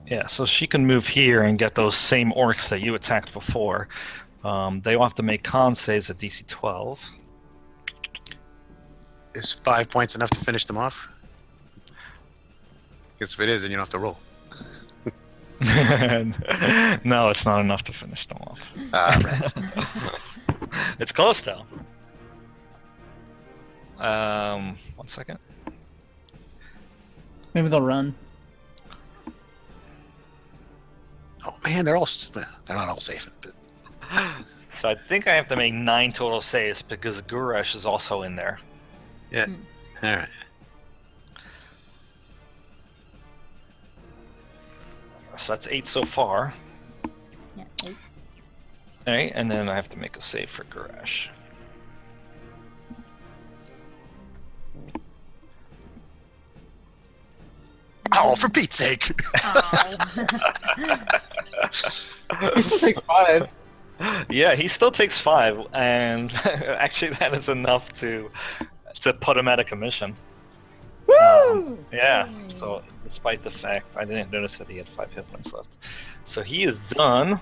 S1: Yeah, so she can move here and get those same orcs that you attacked before. They will have to make con saves at DC 12.
S4: Is 5 points enough to finish them off? Because if it is, then you don't have to roll.
S1: No, it's not enough to finish them off.
S4: Right.
S1: It's close though. 1 second.
S3: Maybe they'll run.
S4: Oh man, they're not all safe. But
S1: So I think I have to make 9 total saves because Guresh is also in there.
S4: yeah, all right.
S1: So that's 8 so far.
S2: Yeah. 8.
S1: Alright, and then I have to make a save for Guresh.
S4: Oh, for Pete's sake!
S3: He still takes 5.
S1: Yeah, he still takes 5, and actually that is enough to put him out of commission.
S3: Woo!
S1: Yeah,
S2: Yay.
S1: so despite the fact I didn't notice that he had 5 hit points left. So he is done.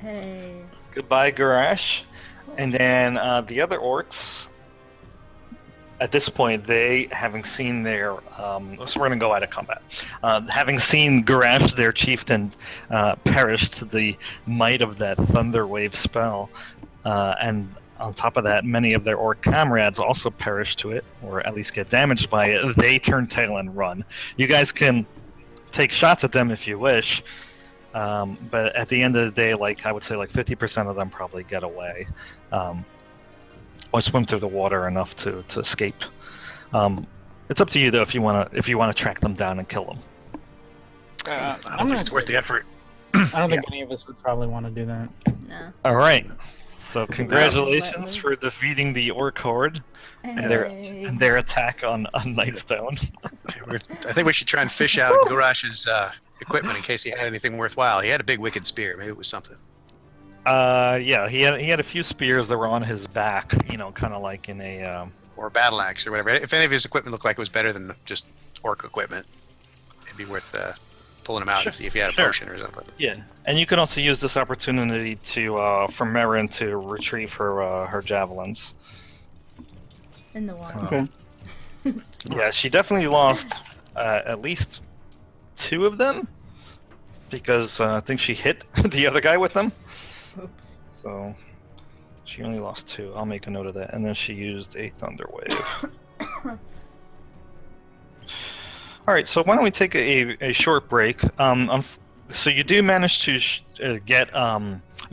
S2: Hey.
S1: Goodbye, Garash. And then the other orcs, at this point, they, having seen their... so we're going to go out of combat. Having seen Garash, their chieftain, perish to the might of that Thunder Wave spell, and on top of that, many of their orc comrades also perish to it, or at least get damaged by it, they turn tail and run. You guys can take shots at them if you wish, but at the end of the day, like I would say, like 50% of them probably get away, or swim through the water enough to escape. It's up to you though if you want to track them down and kill them.
S4: I don't think it's worth the effort.
S3: I don't think any of us would probably want to do that.
S2: No.
S1: All right. So congratulations
S2: Let me-
S1: for defeating the orc horde and their attack on Nightstone.
S4: I think we should try and fish out Gurash's equipment in case he had anything worthwhile. He had a big wicked spear. Maybe it was something.
S1: Yeah, he had a few spears that were on his back, kind of like in a
S4: or battle axe or whatever. If any of his equipment looked like it was better than just orc equipment, it'd be worth pulling him out and see if he had a potion or something.
S1: Yeah, and you can also use this opportunity to for Marin to retrieve her javelins.
S2: In the water.
S3: Okay.
S1: Yeah, she definitely lost at least 2 of them because I think she hit the other guy with them.
S2: Oops.
S1: So she only lost 2. I'll make a note of that. And then she used a Thunder Wave. All right, so why don't we take a short break? So you do manage to get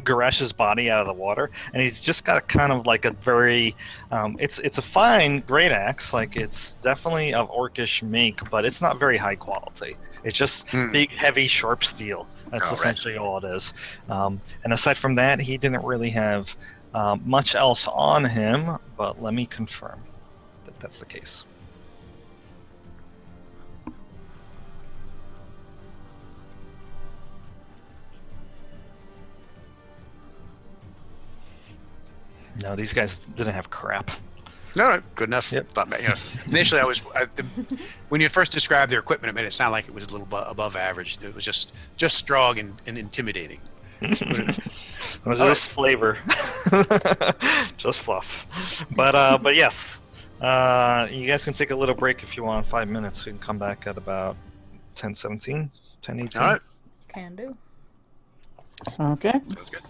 S1: Garesh's body out of the water, and he's just got kind of like a very, it's a fine great axe, like it's definitely of orcish make, but it's not very high quality. It's just big, heavy, sharp steel. That's essentially all it is. And aside from that, he didn't really have much else on him, but let me confirm that that's the case. No, these guys didn't have crap.
S4: No, good enough.
S1: Yep.
S4: Initially, when you first described their equipment, it made it sound like it was a little above average. It was just strong and intimidating.
S1: It was just flavor, just fluff. But yes, you guys can take a little break if you want. 5 minutes. We can come back at about 10:17, 10:18.
S4: All right.
S2: Can do.
S3: Okay.
S4: Sounds good.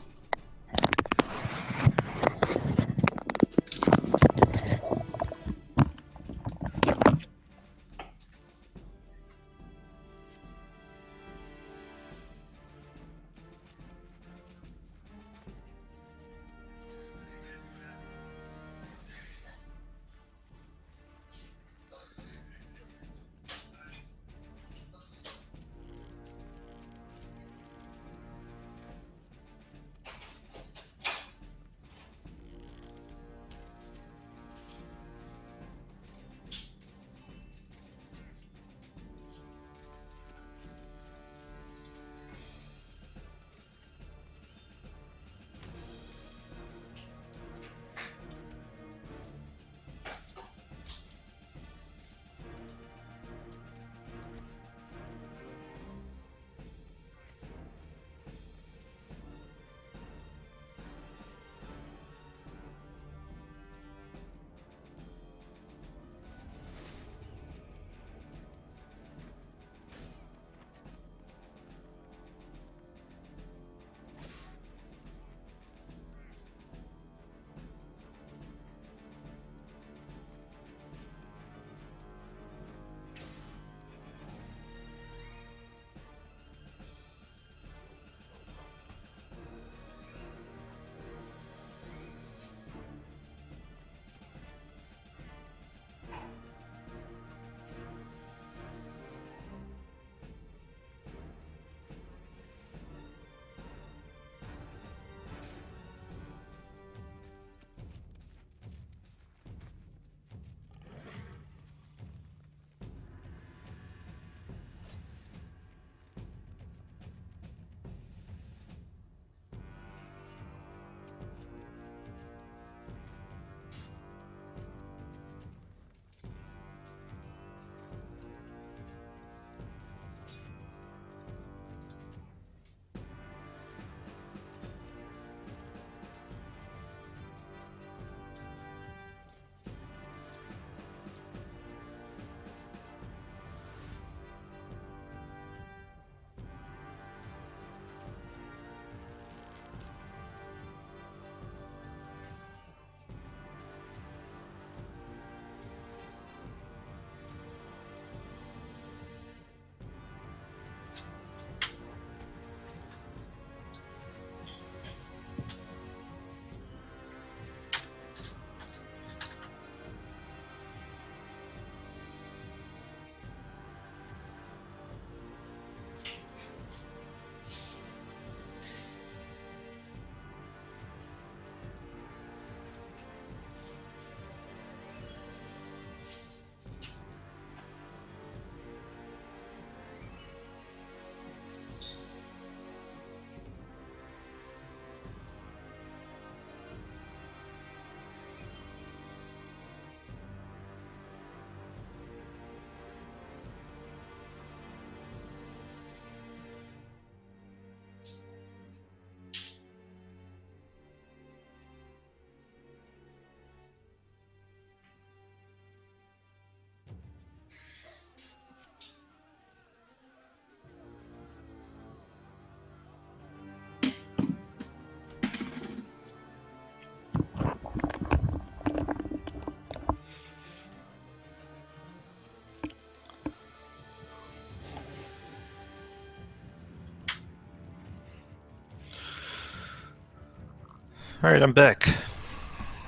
S1: All right, I'm back.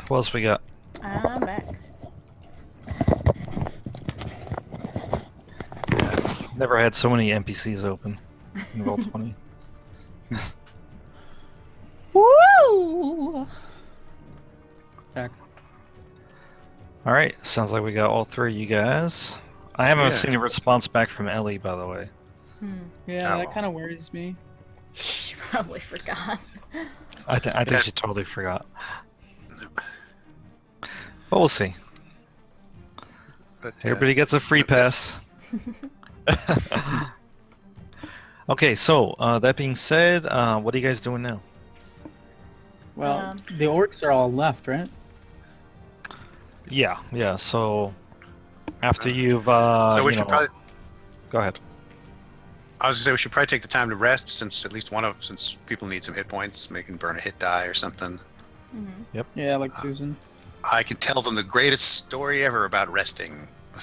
S1: What else we got?
S2: I'm back.
S1: Never had so many NPCs open in Roll20.
S3: Woo! Back.
S1: All right, sounds like we got all three of you guys. I haven't
S4: Yeah.
S1: seen a response back from Ellie, by the way.
S3: Yeah,
S4: Oh,
S3: that
S4: well.
S3: kind of worries me.
S2: She probably forgot.
S1: I think
S4: Yeah.
S1: she totally forgot. But we'll see.
S4: But,
S1: Everybody gets a free
S4: but this-
S1: pass. Okay, so that being said, what are you guys doing now?
S3: Well, the orcs are all left, right?
S1: Yeah. So after you've,
S4: so we
S1: you
S4: should
S1: know,
S4: probably.
S1: go ahead.
S4: I was gonna say we should probably take the time to rest, since at least since people need some hit points, they can burn a hit die or something.
S3: Yeah, like Susan.
S4: I can tell them the greatest story ever about resting. I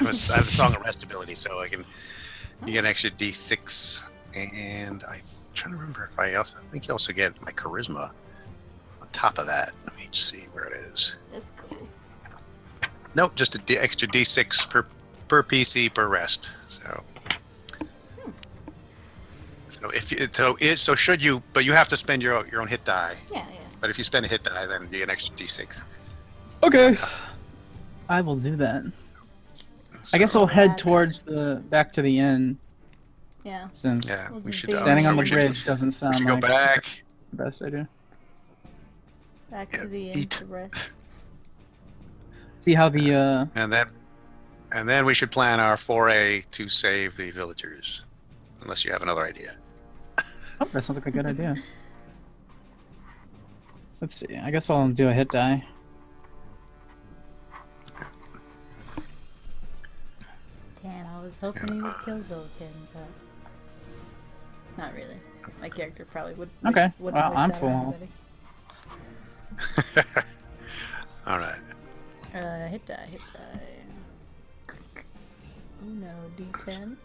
S4: have the song of rest ability, so I can. You get an extra D6, and I'm trying to remember if I think you also get my charisma on top of that. Let me just see where it is.
S2: That's cool.
S4: Nope, just an extra D6 per PC per rest. So should you, but you have to spend your own hit die.
S2: Yeah.
S4: But if you spend a hit die, then you get an extra D6.
S3: Okay. I will do that. I guess
S4: So,
S3: we'll head
S2: Yeah.
S3: towards back to the inn,
S2: Yeah.
S3: since
S4: Yeah,
S2: We'll
S4: we
S2: just
S4: should.
S2: be
S3: standing
S4: so
S3: on the
S4: we should-
S3: bridge doesn't
S4: We
S3: sound
S4: should
S3: like
S4: go back.
S3: the best idea.
S2: Back
S4: Yeah,
S2: to the inn
S4: eat.
S2: to rest.
S3: See how the
S4: And then we should plan our foray to save the villagers, unless you have another idea.
S3: Oh, that sounds like a good idea. Let's see. I guess I'll do a hit die.
S2: Damn, I was hoping he would kill Zolkin, but not really. My character probably would.
S3: Okay,
S2: Wouldn't
S3: well,
S2: wish
S3: I'm
S2: that on
S3: full.
S2: anybody.
S4: All right.
S2: Hit die. Oh no, D10.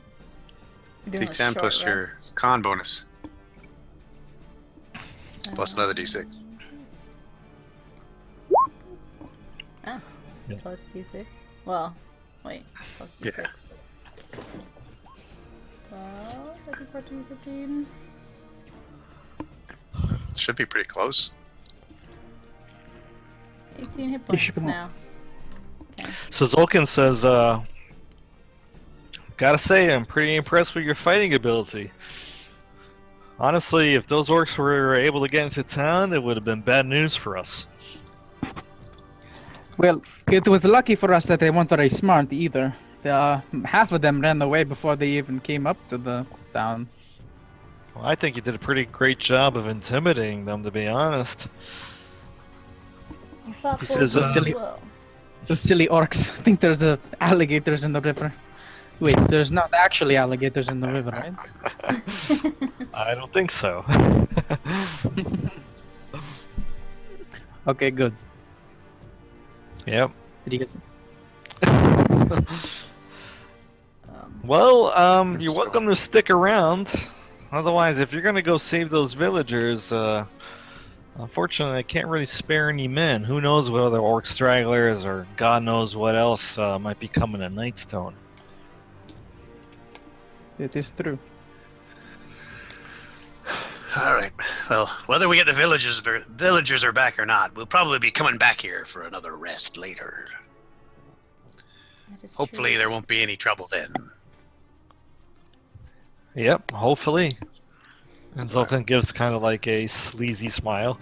S2: We're doing a
S4: D10
S2: short
S4: plus your
S2: rest.
S4: con bonus, plus another D6.
S2: Ah,
S1: Yeah.
S2: plus D6. Well, wait, plus
S4: Yeah.
S2: D6. 12, 13, 14, 15.
S4: Should be pretty close.
S2: 18 hit
S3: You should
S2: points
S3: come
S2: now.
S1: So Zolkin says, gotta say, I'm pretty impressed with your fighting ability. Honestly, if those orcs were able to get into town, it would have been bad news for us.
S3: Well, it was lucky for us that they weren't very smart either. Half of them ran away before they even came up to the town.
S1: Well, I think you did a pretty great job of intimidating them, to be honest.
S2: You fought
S1: He
S2: for
S1: says,
S2: us as
S3: silly-
S2: well.
S3: Those silly orcs think there's alligators in the river. Wait, there's not actually alligators in the river, right?
S1: I don't think so.
S3: Okay, good.
S1: Yep.
S3: Did you get?
S1: Well, you're
S4: So-
S1: welcome to stick around. Otherwise, if you're gonna go save those villagers, unfortunately, I can't really spare any men. Who knows what other orc stragglers or God knows what else might be coming to Nightstone.
S3: It is true.
S4: All right. Well, whether we get the villagers are back or not, we'll probably be coming back here for another rest later.
S2: That is
S4: Hopefully,
S2: true.
S4: there won't be any trouble then.
S1: Yep, hopefully. And Zolkin gives kind of like a sleazy smile.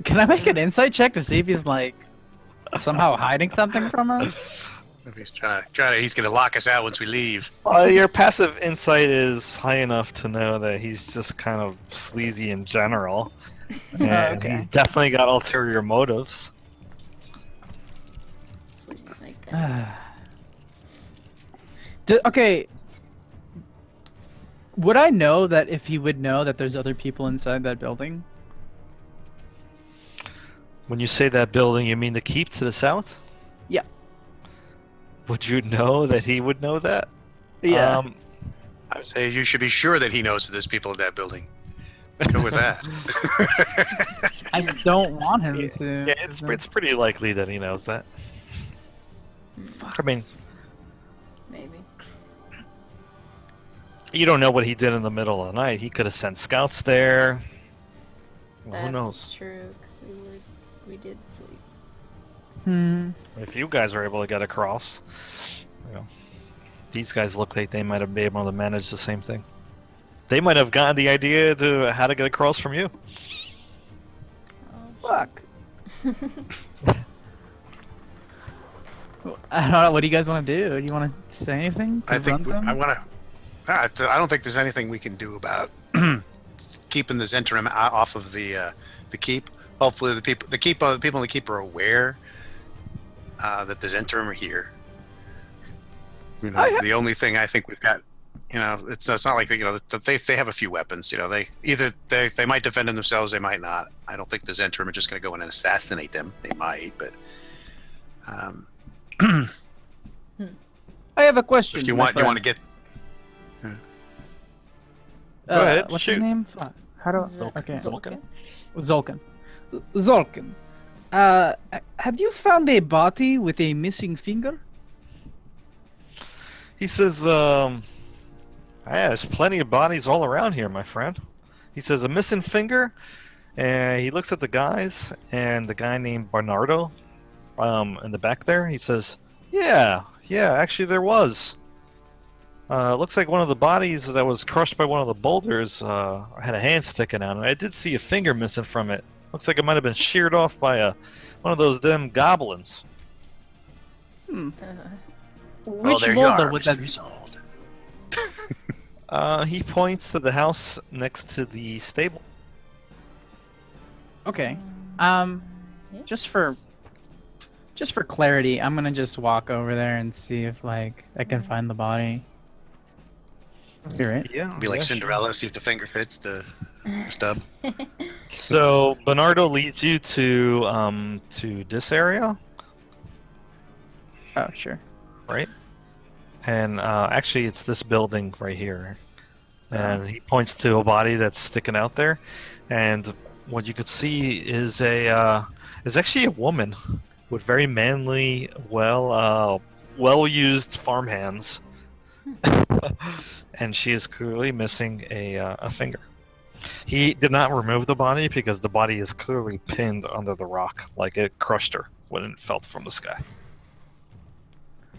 S3: Can I make an insight check to see if he's like somehow hiding something from us?
S4: If he's he's gonna lock us out once we leave.
S1: Your passive insight is high enough to know that he's just kind of sleazy in general. And
S3: Okay.
S1: he's definitely got ulterior motives.
S2: Sleepy snake guy.
S3: Okay. Would I know that if he would know that there's other people inside that building?
S1: When you say that building, you mean the keep to the south?
S3: Yeah.
S1: Would you know that he would know that?
S3: Yeah.
S4: I would say you should be sure that he knows that there's people in that building. Go with that.
S3: I don't want him to.
S1: Yeah, it's pretty likely that he knows that. I mean,
S2: Maybe.
S1: you don't know what he did in the middle of the night. He could have sent scouts there. Well,
S2: That's
S1: who knows?
S2: true, because we did sleep.
S1: If you guys are able to get across, you know, these guys look like they might have been able to manage the same thing. They might have gotten the idea to how to get across from you.
S2: Oh,
S3: Fuck. I don't know. What do you guys want to do? Do you want to say anything?
S4: I think
S3: run them?
S4: I want to. I don't think there's anything we can do about keeping the Zentrum off of the keep. Hopefully, the people in the keep are aware that the Zentrum are here. You know, the only thing I think we've got, you know, it's not like, you know, that they have a few weapons. You know, they might defend themselves, they might not. I don't think the Zentrum are just going to go in and assassinate them. They might, but.
S3: I have a question.
S4: If you
S3: my
S4: want to
S3: friend.
S4: get.
S1: Go ahead,
S3: What's
S1: shoot.
S3: his name? Fuck. How do I? Okay.
S2: Zolkin?
S3: Zolkin. Have you found a body with a missing finger?
S1: He says, yeah, there's plenty of bodies all around here, my friend. He says, a missing finger, and he looks at the guys, and the guy named Bernardo, in the back there, he says, yeah, actually there was. Looks like one of the bodies that was crushed by one of the boulders had a hand sticking out, and I did see a finger missing from it. Looks like it might have been sheared off by one of those damn goblins.
S3: Which
S4: There you
S3: boulder
S4: are,
S3: would
S4: Mr.
S3: that?
S4: Resolved.
S1: He points to the house next to the stable.
S3: Okay.
S2: Yeah.
S3: Just for clarity, I'm gonna just walk over there and see if I can find the body. You're right.
S1: Yeah.
S4: Be like
S1: yeah,
S4: Cinderella, see if the finger fits the stub.
S1: So Bernardo leads you to this area,
S3: Oh, sure.
S1: right? And actually, it's this building right here. And he points to a body that's sticking out there, and what you could see is actually a woman with very manly, well used farm hands, and she is clearly missing a finger. He did not remove the body because the body is clearly pinned under the rock, like it crushed her when it fell from the sky.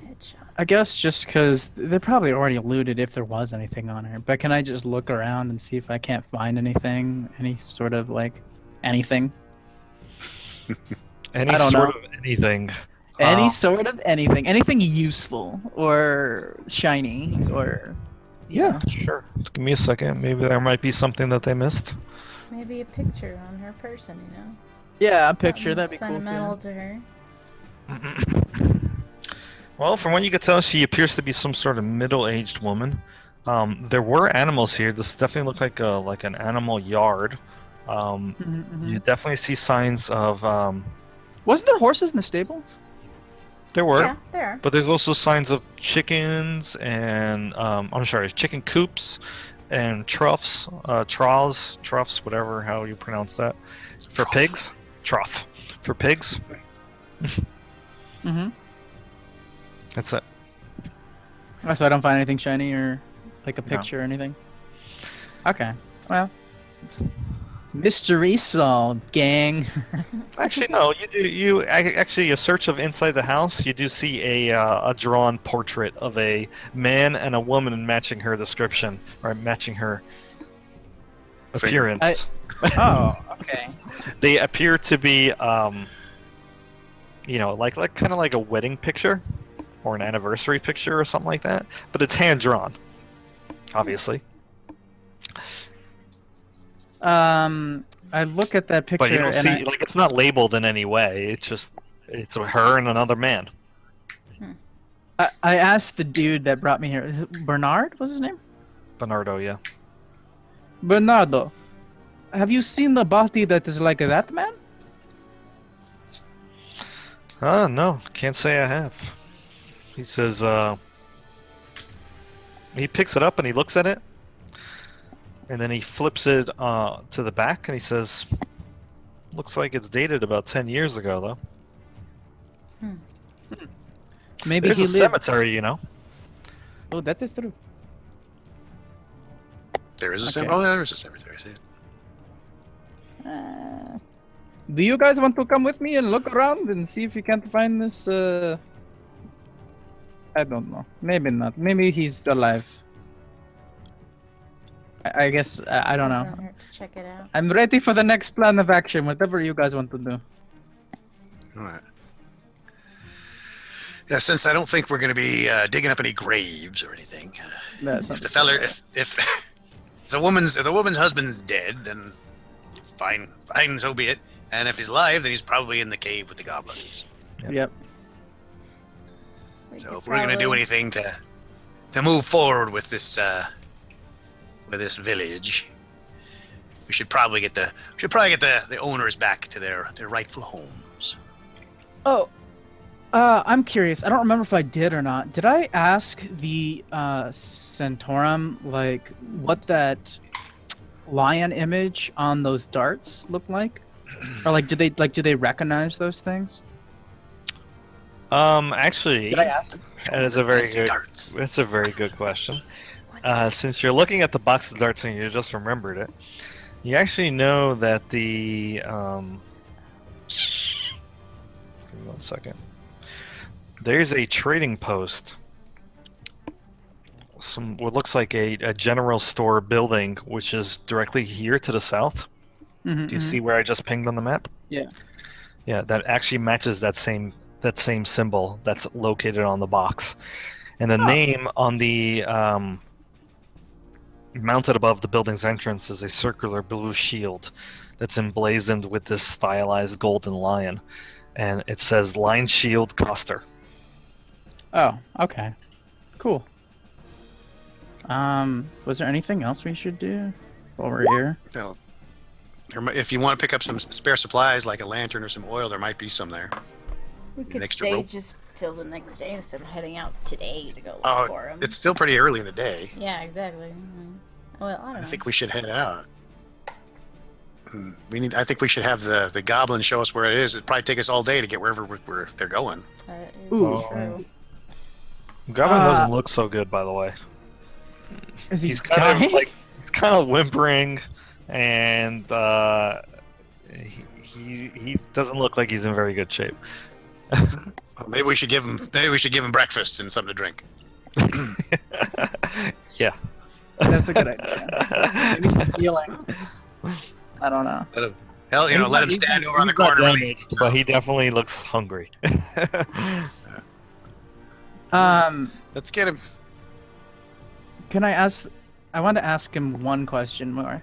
S2: Headshot.
S3: I guess just because they probably already looted if there was anything on her. But can I just look around and see if I can't find anything? Any sort of anything?
S1: Any
S3: I don't
S1: sort
S3: know.
S1: of anything.
S3: Any sort of anything. Anything useful or shiny or.
S1: Yeah, sure. Give me a second. Maybe there might be something that they missed.
S2: Maybe a picture on her person, you know?
S3: Yeah, a picture.
S2: Something
S3: That'd be cool
S2: sentimental
S3: too.
S2: to her.
S1: Well, from what you could tell, she appears to be some sort of middle-aged woman. There were animals here. This definitely looked like an animal yard. You definitely see signs of.
S3: Wasn't there horses in the stables?
S1: There were,
S2: Yeah, there.
S1: but there's also signs of chickens and I'm sorry, chicken coops and troughs, whatever how you pronounce that, for
S4: Trough.
S1: pigs. Trough for pigs.
S3: Mm-hmm.
S1: That's it.
S3: Oh, so I don't find anything shiny or like a picture or anything. Okay. Well, it's mystery solved, gang.
S1: Actually, no. Actually, a search of inside the house, you do see a drawn portrait of a man and a woman matching her description or matching her appearance.
S3: Oh, okay.
S1: They appear to be, like kind of like a wedding picture or an anniversary picture or something like that. But it's hand drawn, obviously.
S3: I look at that picture
S1: But you don't
S3: and
S1: see it's not labeled in any way. It's her and another man.
S3: I asked the dude that brought me here. Is it Bernard? What's his name?
S1: Bernardo, yeah.
S3: Bernardo, have you seen the body that is like that man?
S1: No, can't say I have. He says, he picks it up and he looks at it. And then he flips it to the back and he says, "Looks like it's dated about 10 years ago, though."
S3: Maybe
S1: There's
S3: he
S1: a
S3: lived.
S1: cemetery, you know.
S3: Oh, that is true.
S4: There is a
S3: Okay.
S4: cemetery. Oh, there is a cemetery. See?
S3: Do you guys want to come with me and look around and see if you can't find this? I don't know. Maybe not. Maybe he's alive. I guess I don't know.
S2: Doesn't hurt to check it out.
S3: I'm ready for the next plan of action. Whatever you guys want to do.
S4: All right. Yeah, since I don't think we're going to be digging up any graves or anything,
S3: That's
S4: if the feller, if the woman's husband's dead, then fine, so be it. And if he's alive, then he's probably in the cave with the goblins.
S3: Yep.
S2: We
S4: So
S2: could
S4: if we're going to do
S2: probably-
S4: anything to move forward with this village, we should probably get the owners back to their rightful homes.
S3: Oh, I'm curious. I don't remember if I did or not. Did I ask the Centaurum like what that lion image on those darts looked like, or like do they recognize those things?
S1: Actually,
S3: Did I ask?
S1: that is a very
S4: Fancy
S1: good.
S4: darts.
S1: That's a very good question. Since you're looking at the box of darts and you just remembered it, you actually know that the give me 1 second. There's a trading post. What looks like a general store building, which is directly here to the south.
S3: Mm-hmm,
S1: Do you see where I just pinged on the map?
S3: Yeah.
S1: Yeah, that actually matches that same symbol that's located on the box, and the name on the mounted above the building's entrance is a circular blue shield that's emblazoned with this stylized golden lion, and it says "Line Shield Coster."
S3: Oh, okay. Cool. Was there anything else we should do while we're here?
S4: No. If you want to pick up some spare supplies like a lantern or some oil, there might be some there.
S2: We could
S4: extra
S2: stay
S4: rope.
S2: just till the next day instead of heading out today to go look
S4: Oh,
S2: for him.
S4: it's still pretty early in the day.
S2: Yeah, exactly. Well, I don't
S4: I
S2: know.
S4: think we should head out. I think we should have the goblin show us where it is. It'd probably take us all day to get wherever they're going.
S2: That is
S3: Ooh.
S2: true.
S1: Goblin doesn't look so good, by the way.
S3: Is he
S1: He's kind
S3: dying?
S1: of like kind of whimpering, and he doesn't look like he's in very good shape.
S4: Well, maybe we should give him breakfast and something to drink.
S1: Yeah.
S3: That's a good idea. Maybe some healing. I don't know.
S4: Let him stand over on the corner. Really.
S1: But he definitely looks hungry.
S4: Let's get him.
S3: Can I ask? I want to ask him one question more.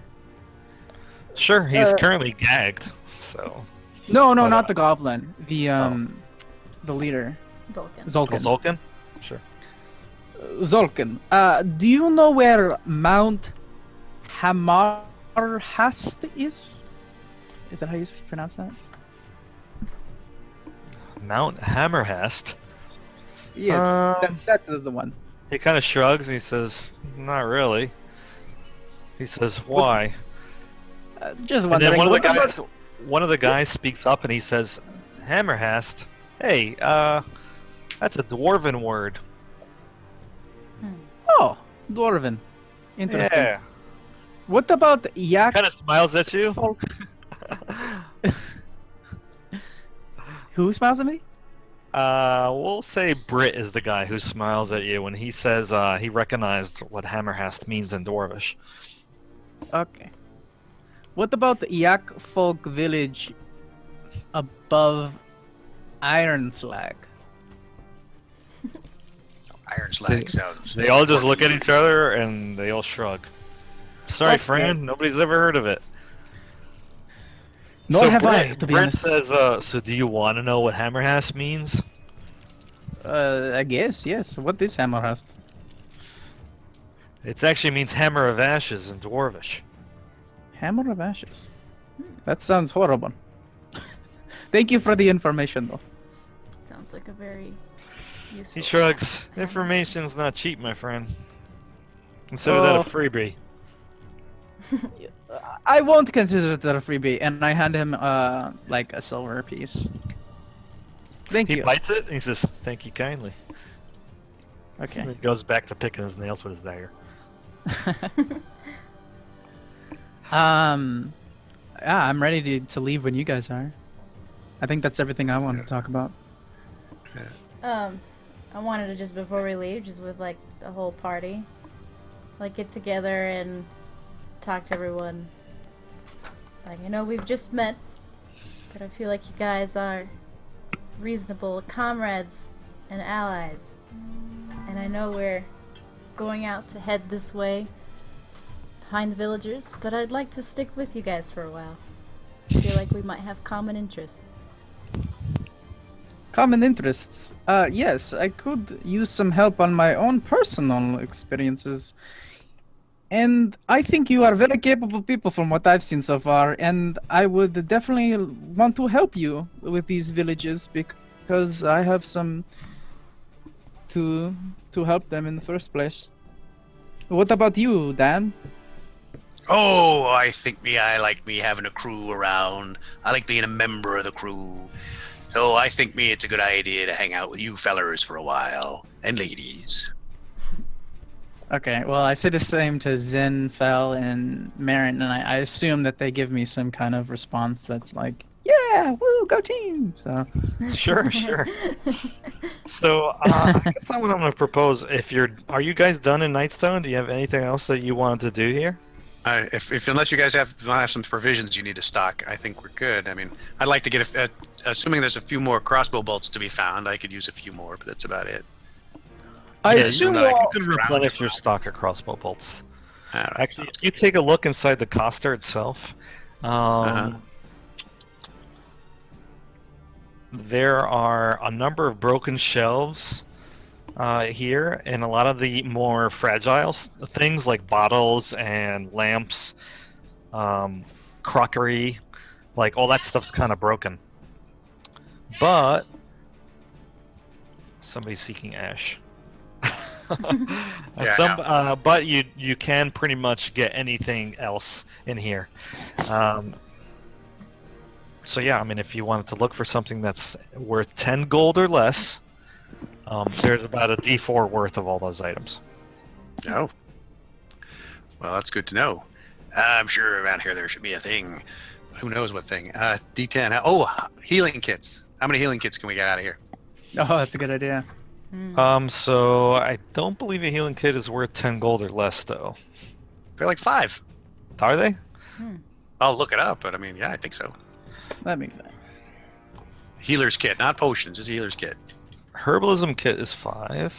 S1: Sure, he's currently gagged, so.
S3: No,
S1: But,
S3: not the goblin. The leader,
S2: Zulkin.
S3: Zulkin.
S1: Zolkin? Sure.
S3: Zulkin. Do you know where Mount Hamarhast is? Is that how you pronounce that?
S1: Mount Hammerhast.
S3: Yes, that is the one.
S1: He kind of shrugs and he says, "Not really." He says, "Why?"
S3: Just
S1: And
S3: wondering.
S1: then
S3: what
S1: one of the guys speaks up and he says, "Hammerhast? Hey, that's a dwarven word."
S3: Oh, Dwarven. Interesting.
S1: Yeah.
S3: What about Yak?
S1: Kind of smiles at you.
S3: Folk? Who smiles at me?
S1: We'll say Brit is the guy who smiles at you when he says he recognized what Hammerhast means in Dwarvish.
S3: Okay. What about the Yak Folk village above Iron Slag?
S4: Iron Slag sounds.
S1: They all just look at each other and they all shrug. Sorry,
S3: Okay.
S1: Fran, nobody's ever heard of it.
S3: Nor
S1: So
S3: have I,
S1: Brit-
S3: to be
S1: Brit
S3: honest.
S1: says, so do you want to know what Hammerhast means?
S3: I guess, yes. What is Hammerhast?
S1: It actually means hammer of ashes in Dwarvish.
S3: Hammer of Ashes. That sounds horrible. Thank you for the information, though.
S2: Sounds like a very useful.
S1: He shrugs. Information's not cheap, my friend. Consider that a freebie.
S3: I won't consider it a freebie, and I hand him like a silver piece. Thank
S1: He
S3: you.
S1: bites it and he says, "Thank you kindly."
S3: Okay.
S1: And he goes back to picking his nails with his dagger.
S3: Yeah, I'm ready to leave when you guys are. I think that's everything I wanted to talk about.
S2: I wanted to just before we leave, just with like the whole party, like get together and talk to everyone. Like, I know we've just met, but I feel like you guys are reasonable comrades and allies. And I know we're going out to head this way to find the villagers, but I'd like to stick with you guys for a while. I feel like we might have common interests.
S3: Common interests. Yes, I could use some help on my own personal experiences. And I think you are very capable people from what I've seen so far, and I would definitely want to help you with these villages because I have some to help them in the first place. What about you, Dan?
S4: Oh, I like me having a crew around. I like being a member of the crew. So I think it's a good idea to hang out with you fellers for a while. And ladies.
S3: Okay, well, I say the same to Zen, Fel, and Marin, and I assume that they give me some kind of response that's like, yeah, woo, go team! So,
S1: Sure, sure. So, I guess what I'm going to propose, are you guys done in Nightstone? Do you have anything else that you wanted to do here?
S4: If unless you guys want to have some provisions you need to stock, I think we're good. I mean, I'd like to get assuming there's a few more crossbow bolts to be found. I could use a few more, but that's about it.
S3: I
S1: Yeah,
S3: assume
S4: that I
S1: you
S4: can
S1: can replenish your stock of crossbow bolts.
S4: All right,
S1: Actually,
S4: sounds
S1: if you take a look inside the coster itself, there are a number of broken shelves here, and a lot of the more fragile things like bottles and lamps, crockery, like all that stuff's kind of broken. But somebody's seeking ash.
S4: Yeah,
S1: But you can pretty much get anything else in here. So yeah, I mean, if you wanted to look for something that's worth 10 gold or less, there's about a D4 worth of all those items.
S4: Oh, well, that's good to know. I'm sure around here there should be a thing. Who knows what thing? D10. Oh, healing kits. How many healing kits can we get out of here?
S3: Oh, that's a good idea.
S1: So I don't believe a healing kit is worth 10 gold or less, though.
S4: They're like 5.
S1: Are they?
S4: I'll look it up, but I mean, yeah, I think so.
S3: That makes sense.
S4: Healer's kit, not potions, just a healer's kit.
S1: Herbalism kit is 5.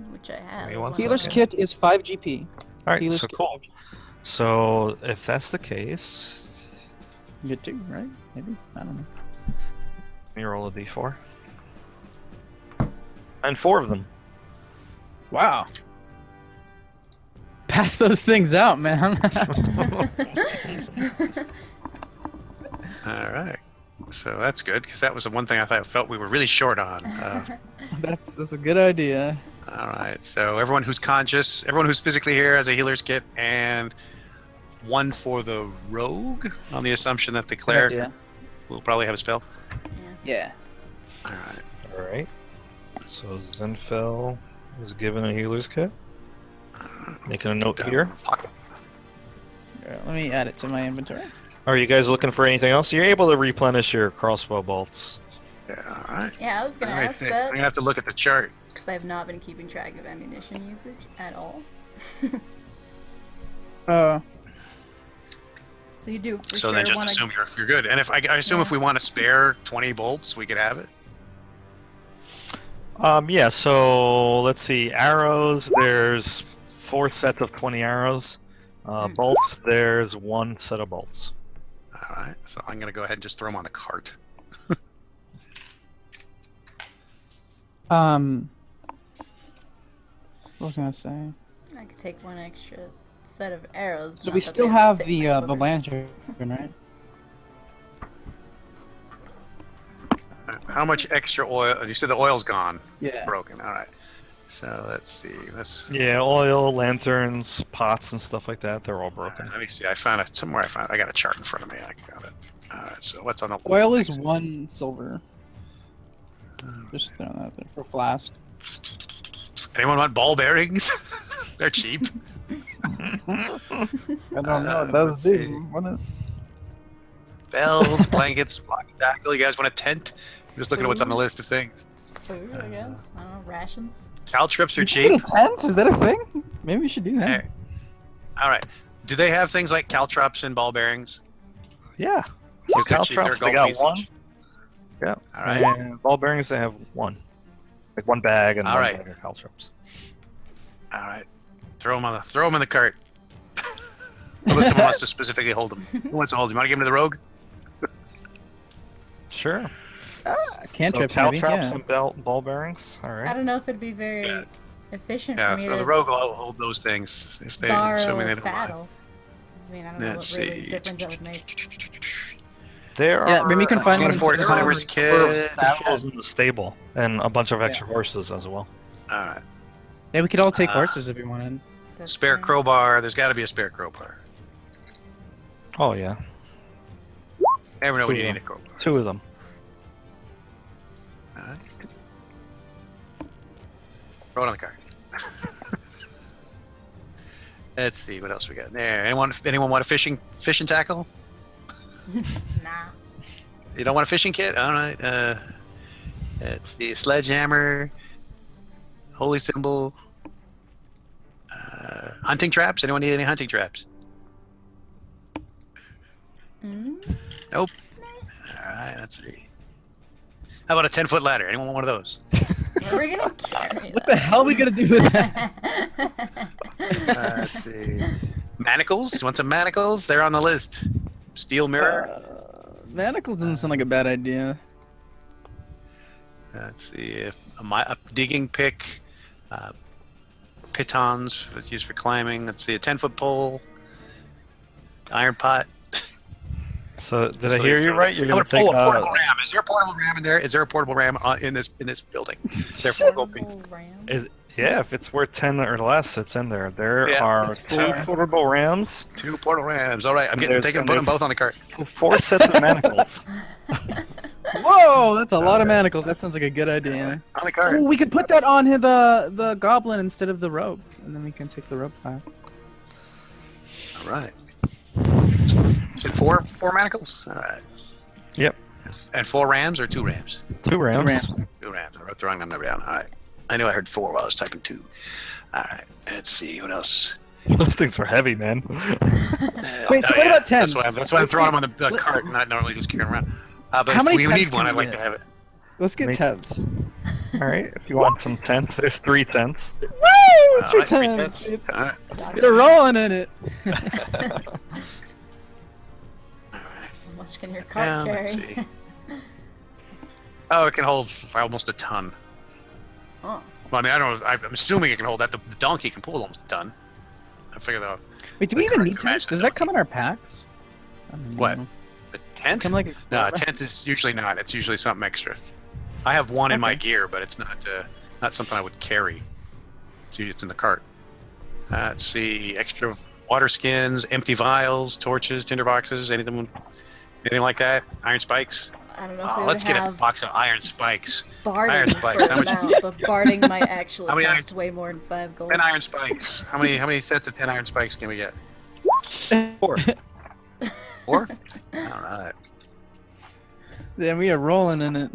S2: Which I have.
S1: You want
S3: Healer's
S1: Okay.
S3: kit is 5 GP.
S1: All right,
S3: Healer's
S1: so
S3: kit.
S1: cool. So if that's the case,
S3: You get 2, right? Maybe? I don't know.
S1: let me roll a D4. And 4 of them.
S3: Wow. Pass those things out, man.
S4: All right. So that's good, because that was the one thing I felt we were really short on.
S3: That's a good idea.
S4: All right. So everyone who's conscious, everyone who's physically here has a healer's kit, and 1 for the rogue, on the assumption that the cleric
S3: idea.
S4: will probably have a spell.
S3: Yeah.
S4: All right.
S1: All right. So Zenfell is given a healer's kit. Making a note here.
S4: Pocket.
S3: Let me add it to my inventory.
S1: Are you guys looking for anything else? You're able to replenish your crossbow bolts.
S4: Yeah. All right.
S2: Yeah, I was gonna
S4: All right,
S2: ask
S4: so I'm
S2: that
S4: gonna have to look at the chart.
S2: because I have not been keeping track of ammunition usage at all.
S3: Uh,
S2: So you do for
S4: So
S2: sure
S4: then just
S2: wanna...
S4: assume you're good. And if I assume if we want to spare 20 bolts, we could have it.
S1: Yeah, so let's see. Arrows, there's 4 sets of 20 arrows. Bolts, there's 1 set of bolts.
S4: All right. So I'm gonna go ahead and just throw them on the cart.
S3: what was I gonna say?
S2: I could take 1 extra set of arrows.
S3: So
S2: not
S3: we
S2: that
S3: still
S2: they
S3: have
S2: fit
S3: the
S2: my
S3: the
S2: quiver.
S3: lantern, right?
S4: How much extra oil? You said the oil's gone.
S3: Yeah.
S4: Broken. All right. So let's see.
S1: Yeah, oil, lanterns, pots, and stuff like that. They're all broken.
S4: Let me see. I found it somewhere. I got a chart in front of me. I got it. So what's on the
S3: Oil is 1 silver. Just throwing that out there for flask.
S4: Anyone want ball bearings? They're cheap.
S3: I don't know. It does
S4: let's see.
S3: do. What
S4: Bells, blankets, block tackle. You guys want a tent? I'm just looking at what's on the list of things.
S2: Food, I guess. I don't know, rations.
S4: Caltrips are
S3: a
S4: cheap.
S3: tent? Is that a thing? Maybe we should do that.
S4: Hey. All right. Do they have things like caltrops and ball bearings?
S1: Yeah.
S4: Is
S1: So
S4: that cheap? They're
S1: caltrops, they
S4: gold
S1: got
S4: piece
S1: one.
S4: each.
S1: Yeah.
S4: All right.
S1: And ball bearings, they have one. Like one bag and
S4: All
S1: one
S4: right.
S1: bag of caltrops.
S4: All right. Throw them in the cart. Unless someone wants to specifically hold them. Who wants to hold them? You want to give them to the rogue?
S1: Sure.
S3: Cantrips,
S1: so
S3: maybe.
S1: caltrops
S3: Yeah.
S1: and ball bearings. All
S2: I
S1: right.
S2: don't know if it'd be very efficient
S4: Yeah.
S2: for me
S4: So the
S2: to
S4: rogue will hold those things if they.
S2: borrow
S4: Assuming they
S2: a
S4: don't mind.
S2: saddle. I mean, I don't know
S4: Let's
S2: what really
S4: see.
S2: difference that would make.
S1: There
S3: Yeah,
S1: are.
S3: maybe you can find
S4: Can't
S3: one
S4: afford
S3: in
S4: climber's kit.
S1: saddles in the stable and a bunch of extra horses as well.
S4: All right.
S3: Yeah, we could all take horses if we wanted.
S2: That's
S4: Spare
S2: true.
S4: crowbar. There's got to be a spare crowbar.
S1: Oh yeah,
S4: Never know when you
S1: Two of
S4: need a crowbar.
S1: 2 of them.
S4: All right. Throw it on the card. Let's see what else we got there. Anyone want a fishing tackle?
S2: Nah.
S4: You don't want a fishing kit? All right. Let's see. Sledgehammer, holy symbol, hunting traps. Anyone need any hunting traps? Nope. All right. Let's see. How about a 10-foot ladder? Anyone want one of those?
S2: Where are we gonna carry
S3: What the hell are we gonna do with that?
S4: Let's see. Manacles. You want some manacles? They're on the list. Steel mirror.
S3: Manacles doesn't sound like a bad idea.
S4: Let's see. A digging pick. Pitons used for climbing. Let's see. A 10-foot pole. Iron pot.
S1: So did I hear you right? You're gonna
S4: a
S1: take
S4: portable ram. Is there a portable ram in there? Is there a portable ram in this building? Therefore, go big.
S2: Portable ram?
S1: Yeah, if it's worth 10 or less, it's in there. There
S4: Yeah,
S1: are
S3: it's
S1: 2
S3: 4.
S1: portable rams,
S4: 2 portable rams. All right, I'm
S1: There's-
S4: taking
S1: and
S4: put them
S1: there's-
S4: both on the cart.
S1: 4 sets of manacles.
S3: Whoa, that's a lot of manacles. That sounds like a good idea.
S4: On the cart.
S3: Oh, we could put that on the goblin instead of the robe, and then we can take the robe back.
S4: All right. Is it 4 manacles? All right.
S1: Yep.
S4: And 4 rams or 2 rams?
S1: 2 rams.
S3: rams.
S4: 2 rams. I wrote the wrong number down. All right. I knew I heard 4 while I was typing 2. All right. Let's see what else.
S1: Those things are heavy, man.
S3: Wait, so what about tents?
S4: That's why I'm throwing them on the cart and not normally just carrying around. But
S3: How
S4: if
S3: many
S4: we
S3: tents
S4: need one,
S3: can
S4: I'd
S3: we
S4: like to
S3: get?
S4: have it.
S3: Let's get
S1: Make-
S3: tents.
S1: All right. If you want some tents, there's 3 tents.
S3: Woo!
S4: All right, 3
S3: tents.
S4: tents. All right.
S3: Get a rolling in it.
S2: How much can your cart carry?
S4: Let's see. Oh, it can hold almost a ton.
S2: Oh.
S4: Well, I mean, I don't know. I'm assuming it can hold that. The donkey can pull almost a ton. I figured out.
S3: Wait, do we
S4: The
S3: even
S4: cart
S3: need
S4: can match
S3: tents?
S4: the
S3: Does that come in our packs? I don't
S4: What?
S3: know.
S4: The tent?
S3: Come like
S4: No, a
S3: Explorer?
S4: tent is usually not. It's usually something extra. I have one in my
S3: Okay.
S4: gear, but it's not something I would carry. It's in the cart. Let's see. Extra water skins, empty vials, torches, tinder boxes, anything like that. Iron spikes.
S2: I don't know if they
S4: Oh,
S2: would
S4: let's get a
S2: have
S4: box of iron spikes.
S2: barding
S4: iron
S2: for
S4: spikes. How
S2: the
S4: much-
S2: amount, but barding might actually
S4: How many iron-
S2: cost way more than 5 gold.
S4: 10 iron spikes. How many sets of 10 iron spikes can we get?
S1: 4.
S4: 4? All right.
S3: Then we are rolling in it.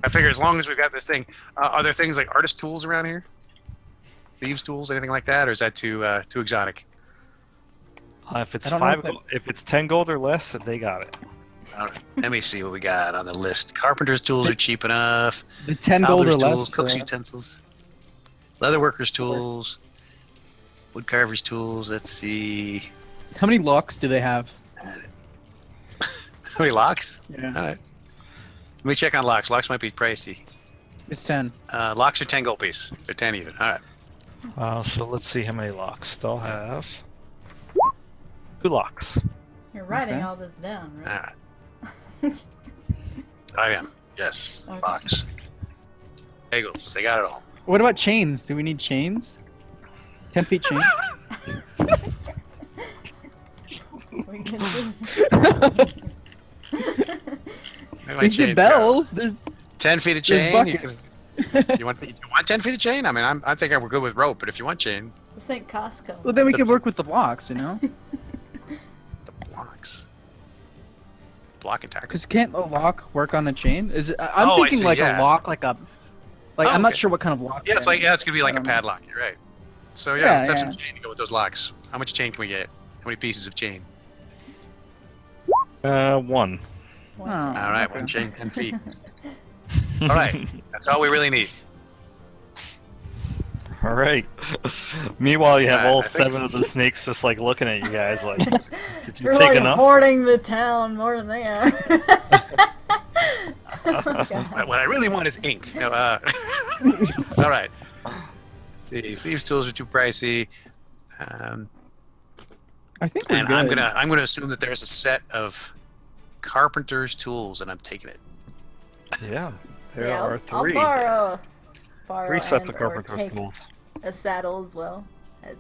S4: I figure as long as we've got this thing, are there things like artist tools around here? Thieves tools, anything like that, or is that too exotic?
S1: If it's
S3: I don't know
S1: 5,
S3: if that-
S1: if it's 10 gold or less, they got it.
S4: All right. Let me see what we got on the list. Carpenter's tools are cheap enough.
S3: The 10 gold or
S4: Cobbler's
S3: less.
S4: tools, cook's utensils, leatherworkers' tools, woodcarver's tools. Let's see.
S3: How many locks do they have?
S4: How many locks?
S3: Yeah.
S4: All right. Let me check on locks. Locks might be pricey.
S3: It's 10.
S4: Locks are 10 gold piece. They're 10 even. All right.
S1: So let's see how many locks they'll have. 2 locks.
S2: You're writing
S3: Okay.
S2: all this down,
S4: All
S2: right?
S4: right. I am. Yes.
S2: Okay.
S4: Locks. Bagels. They got it all.
S3: What about chains? Do we need chains? 10 feet chain?
S2: We can do.
S4: Where my
S3: There's the
S4: chains
S3: bells.
S4: go?
S3: There's
S4: 10 feet of
S3: There's
S4: chain. You
S3: buckets.
S4: want 10 feet of chain? I mean, I think we're good with rope, but if you want chain,
S2: This ain't Costco.
S3: Well, then we can work with the blocks, you know?
S4: the blocks. Block and tackle.
S3: Because can't a lock work on a chain? Is it, I'm
S4: Oh, I
S3: thinking
S4: see,
S3: like
S4: yeah.
S3: a lock, like a... Like,
S4: Oh,
S3: I'm not
S4: okay.
S3: sure what kind of lock.
S4: Yeah, it's
S3: it
S4: like
S3: is.
S4: it's gonna be like
S3: I
S4: a
S3: don't know.
S4: padlock. You're right. So
S3: Yeah,
S4: let's have
S3: yeah.
S4: some chain to go with those locks. How much chain can we get? How many pieces of chain?
S1: One.
S2: One
S3: Oh.
S2: chain.
S4: All right,
S3: okay.
S4: one chain, 10 feet. All right, that's all we really need.
S1: All right. Meanwhile, you have
S4: Alright,
S1: all
S4: I think-
S1: 7 of the snakes just like looking at you guys like, did you
S2: We're
S1: take
S2: like
S1: enough?
S2: hoarding the town more than they are. Oh, God.
S4: What I really want is ink. No, all right. Let's see, thieves' tools are too pricey.
S3: I think we're
S4: And
S3: good.
S4: I'm gonna assume that there's a set of carpenter's tools, and I'm taking it.
S1: Yeah. There
S2: Yeah,
S1: are
S2: I'll
S1: 3.
S2: borrow
S1: 3 sets of
S2: or
S1: carpenter's
S2: take
S1: tools.
S2: a saddle as well. I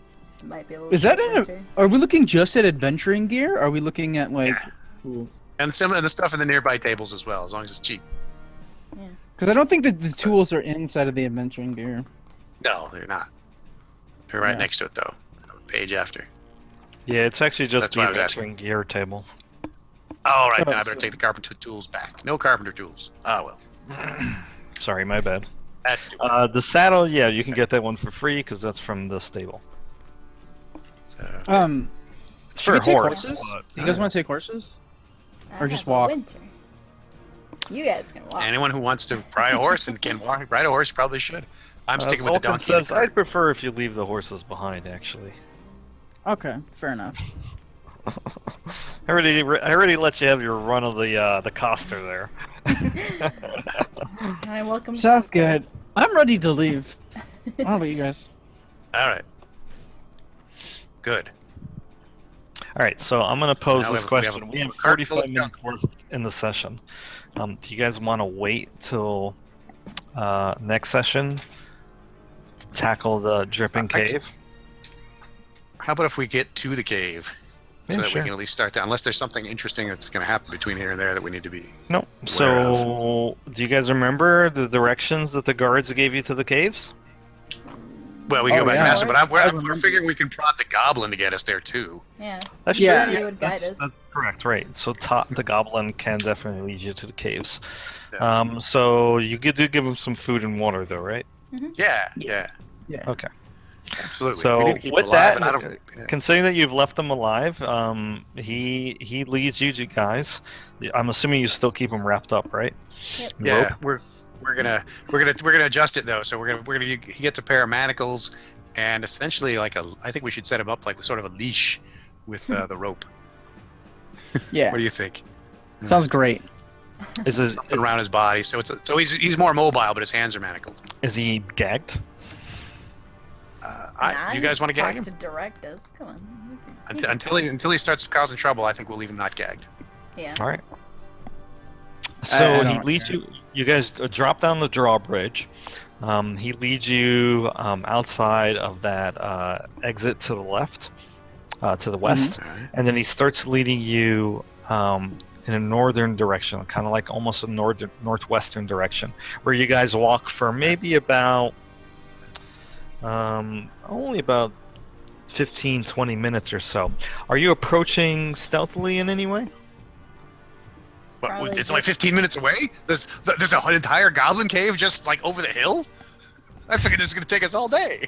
S2: might be able.
S3: Is
S2: to
S3: that
S2: take
S3: in
S2: one
S3: a...
S2: too.
S3: Are we looking just at adventuring gear? Or are we looking at, like...
S4: Yeah. And some of the stuff in the nearby tables as well, as long as it's cheap.
S3: Because I don't think that the tools are inside of the adventuring gear.
S4: No, they're not. They're right
S3: Yeah.
S4: next to it though. On the page after.
S1: Yeah, it's actually just
S4: That's
S1: the
S4: why I was asking.
S1: adventuring gear table.
S4: All right, then I
S3: Oh,
S4: better
S3: so-
S4: take the carpenter tools back. No carpenter tools. Oh well,
S1: Sorry, my bad.
S4: that's stupid.
S1: The saddle, yeah, you can get that one for free because that's from the stable.
S4: So,
S1: It's
S3: Should
S1: for
S3: we
S1: a
S3: take
S1: horse.
S3: horses?
S1: but-
S3: Do you guys want to take horses?
S2: I
S3: Or just
S2: have a
S3: walk.
S2: Winter. You guys can walk.
S4: anyone who wants to ride a horse and can ride a horse probably should. I'm sticking with the
S1: Sultan
S4: donkey. and
S1: says,
S4: the cart.
S1: I'd prefer if you leave the horses behind, actually.
S3: Okay, fair enough.
S1: I already let you have your run of the coster there.
S2: Hi, welcome. to
S3: Sounds
S2: Costco.
S3: good. I'm ready to leave. How about you guys?
S4: All right. Good.
S1: All right, so I'm going to pose
S4: Now
S1: this
S4: we have
S1: question.
S4: a
S1: We have
S4: cart full
S1: 45
S4: of
S1: minutes
S4: junk.
S1: left in the session. Do you guys want to wait till next session to tackle the dripping
S4: I-
S1: cave?
S4: How about if we get to the cave, so
S1: Yeah,
S4: that
S1: sure.
S4: we can at least start that? Unless there's something interesting that's going to happen between here and there that we need to be.
S1: No. So, do you guys remember the directions that the guards gave you to the caves?
S4: Well, we
S3: Oh,
S4: go back and
S3: yeah.
S4: ask them, but
S3: I
S4: we're
S3: remember.
S4: figuring we can prod the goblin to get us there too.
S2: Yeah.
S1: That's
S3: Yeah.
S1: true.
S2: You would guide us.
S1: That's correct, right. So the goblin can definitely lead you to the caves.
S4: Yeah.
S1: So you do give him some food and water, though, right?
S4: Yeah,
S3: Yeah.
S1: Okay.
S4: absolutely.
S1: So
S4: we need to keep
S1: with
S4: them alive,
S1: that,
S4: and I don't. Yeah.
S1: considering that you've left them alive, he leads you guys. I'm assuming you still keep him wrapped up, right?
S2: Yep.
S1: In
S4: Yeah,
S1: rope?
S4: we're gonna adjust it though. So we're gonna he gets a pair of manacles and essentially like I think we should set him up like sort of a leash with the rope.
S3: Yeah.
S4: What do you think?
S3: Sounds great.
S1: Is
S4: Something around his body, so he's more mobile, but his hands are manacled.
S1: he gagged?
S2: Nah,
S4: You guys want to
S2: talk
S4: gag him
S2: to direct us? Come on.
S4: until he starts causing trouble? I think we'll leave him not gagged.
S2: Yeah.
S1: All right.
S3: I
S1: So he
S3: don't
S1: leads
S3: care.
S1: you. You guys drop down the drawbridge. He leads you outside of that exit to the left, to the west, and then he starts leading you in a northern direction, kind of like almost a northwestern direction, where you guys walk for maybe about only about 15, 20 minutes or so. Are you approaching stealthily in any way?
S4: What,
S2: Probably
S4: it's only
S2: just-
S4: 15 minutes away. There's an entire goblin cave just like over the hill. I figured this was gonna take us all day.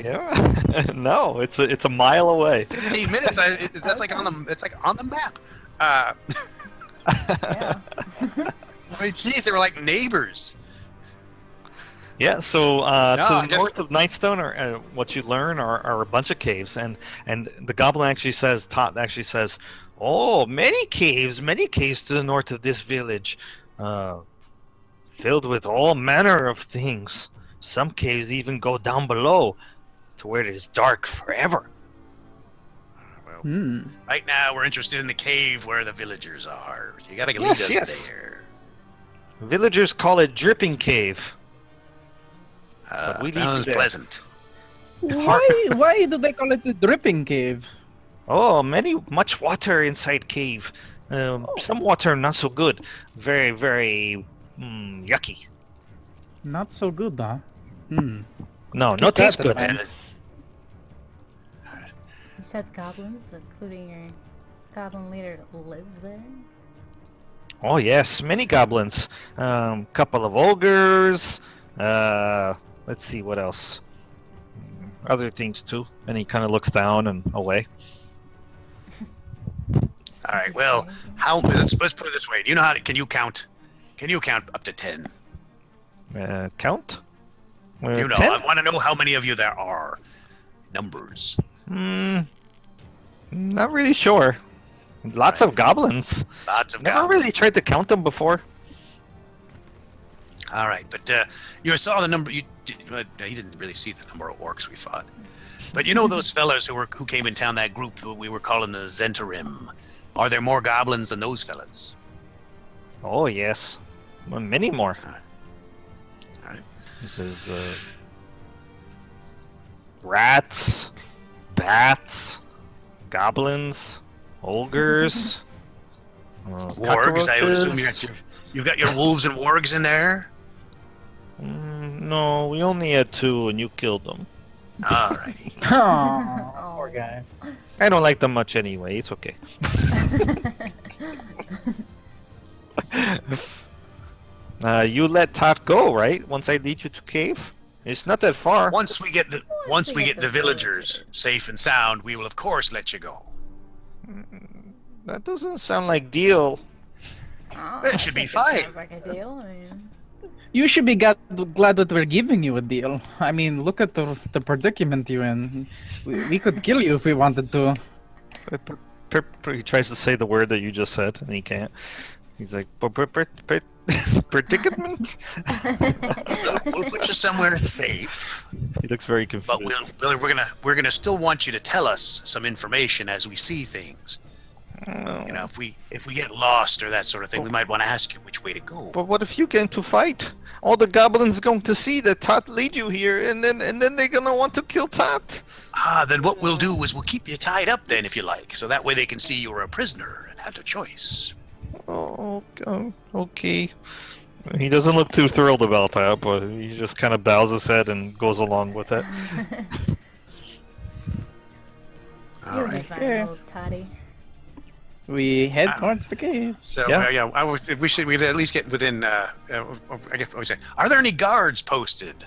S1: Yeah. No, it's a mile away.
S4: 15 minutes. That's like on the. It's like on the map.
S2: Yeah.
S4: I mean, geez, they were like neighbors.
S1: Yeah, so to
S4: I
S1: the
S4: guess-
S1: north of Nightstone, what you learn are a bunch of caves, and the goblin actually says, Tot actually says, "Oh, many caves to the north of this village, filled with all manner of things. Some caves even go down below, to where it is dark forever."
S4: Well,
S3: Hmm.
S4: right now we're interested in the cave where the villagers are. You gotta lead
S1: Yes,
S4: us
S1: yes.
S4: there.
S1: Villagers call it Dripping Cave. we lead you
S4: Sounds
S1: there.
S4: pleasant.
S3: Why do they call it the dripping cave?
S1: Oh, much water inside cave. Some water not so good. Very, very yucky.
S3: Not so good, huh? Hmm.
S1: No,
S3: Keep
S1: no
S3: that
S1: taste
S3: in
S1: good.
S3: mind.
S2: You said goblins, including your goblin leader, live there?
S1: Oh yes, many goblins. Couple of ogres. Let's see what else. Other things too. And he kind of looks down and away.
S4: All right. Well, let's put it this way. Do you know how? Can you count? Can you count up to 10?
S1: Count.
S4: You know,
S1: 10?
S4: I want to know how many of you there are. Numbers.
S1: Not really sure. Lots of goblins.
S4: Lots of
S1: Never
S4: goblins.
S1: really tried to count them before.
S4: All right, but you saw the number. You didn't really see the number of orcs we fought, but you know those fellas who came in town. That group that we were calling the Zentarim. Are there more goblins than those fellas?
S1: Oh yes, well, many more.
S4: All right.
S1: This is rats, bats, goblins, ogres,
S4: Wargs. I would assume
S1: cockroaches.
S4: you've got your wolves and wargs in there.
S1: No, we only had 2, and you killed them.
S4: All righty.
S3: Oh, poor guy.
S1: I don't like them much anyway. It's okay. You let Tot go, right? Once I lead you to cave. It's not that far.
S4: Once we get the villagers safe and sound, we will of course let you go.
S1: That doesn't sound like deal.
S2: Oh,
S4: That should
S2: I
S4: be
S2: think it
S4: fine.
S2: Sounds like a deal. I mean,
S3: You should be glad that we're giving you a deal. I mean, look at the predicament you're in. We could kill you if we wanted to.
S1: He tries to say the word that you just said, and he can't. He's like, predicament?
S4: We'll put you somewhere safe,
S1: He looks very confused.
S4: but we're gonna still want you to tell us some information as we see things. You know, if we get lost or that sort of thing, we might want to ask you which way to go.
S1: But what if you get into fight? All the goblins are going to see that Tot lead you here, and then they're gonna want to kill Tot.
S4: Then what we'll do is we'll keep you tied up then, if you like, so that way they can see you were a prisoner and have a choice.
S1: Oh, okay. He doesn't look too thrilled about that, but he just kind of bows his head and goes along with it.
S4: All
S2: you'll be
S4: right.
S2: fine,
S3: Okay.
S2: little Toddy.
S3: We head towards the cave.
S4: So
S1: Yeah.
S4: we'd at least get within. I guess I would say, are there any guards posted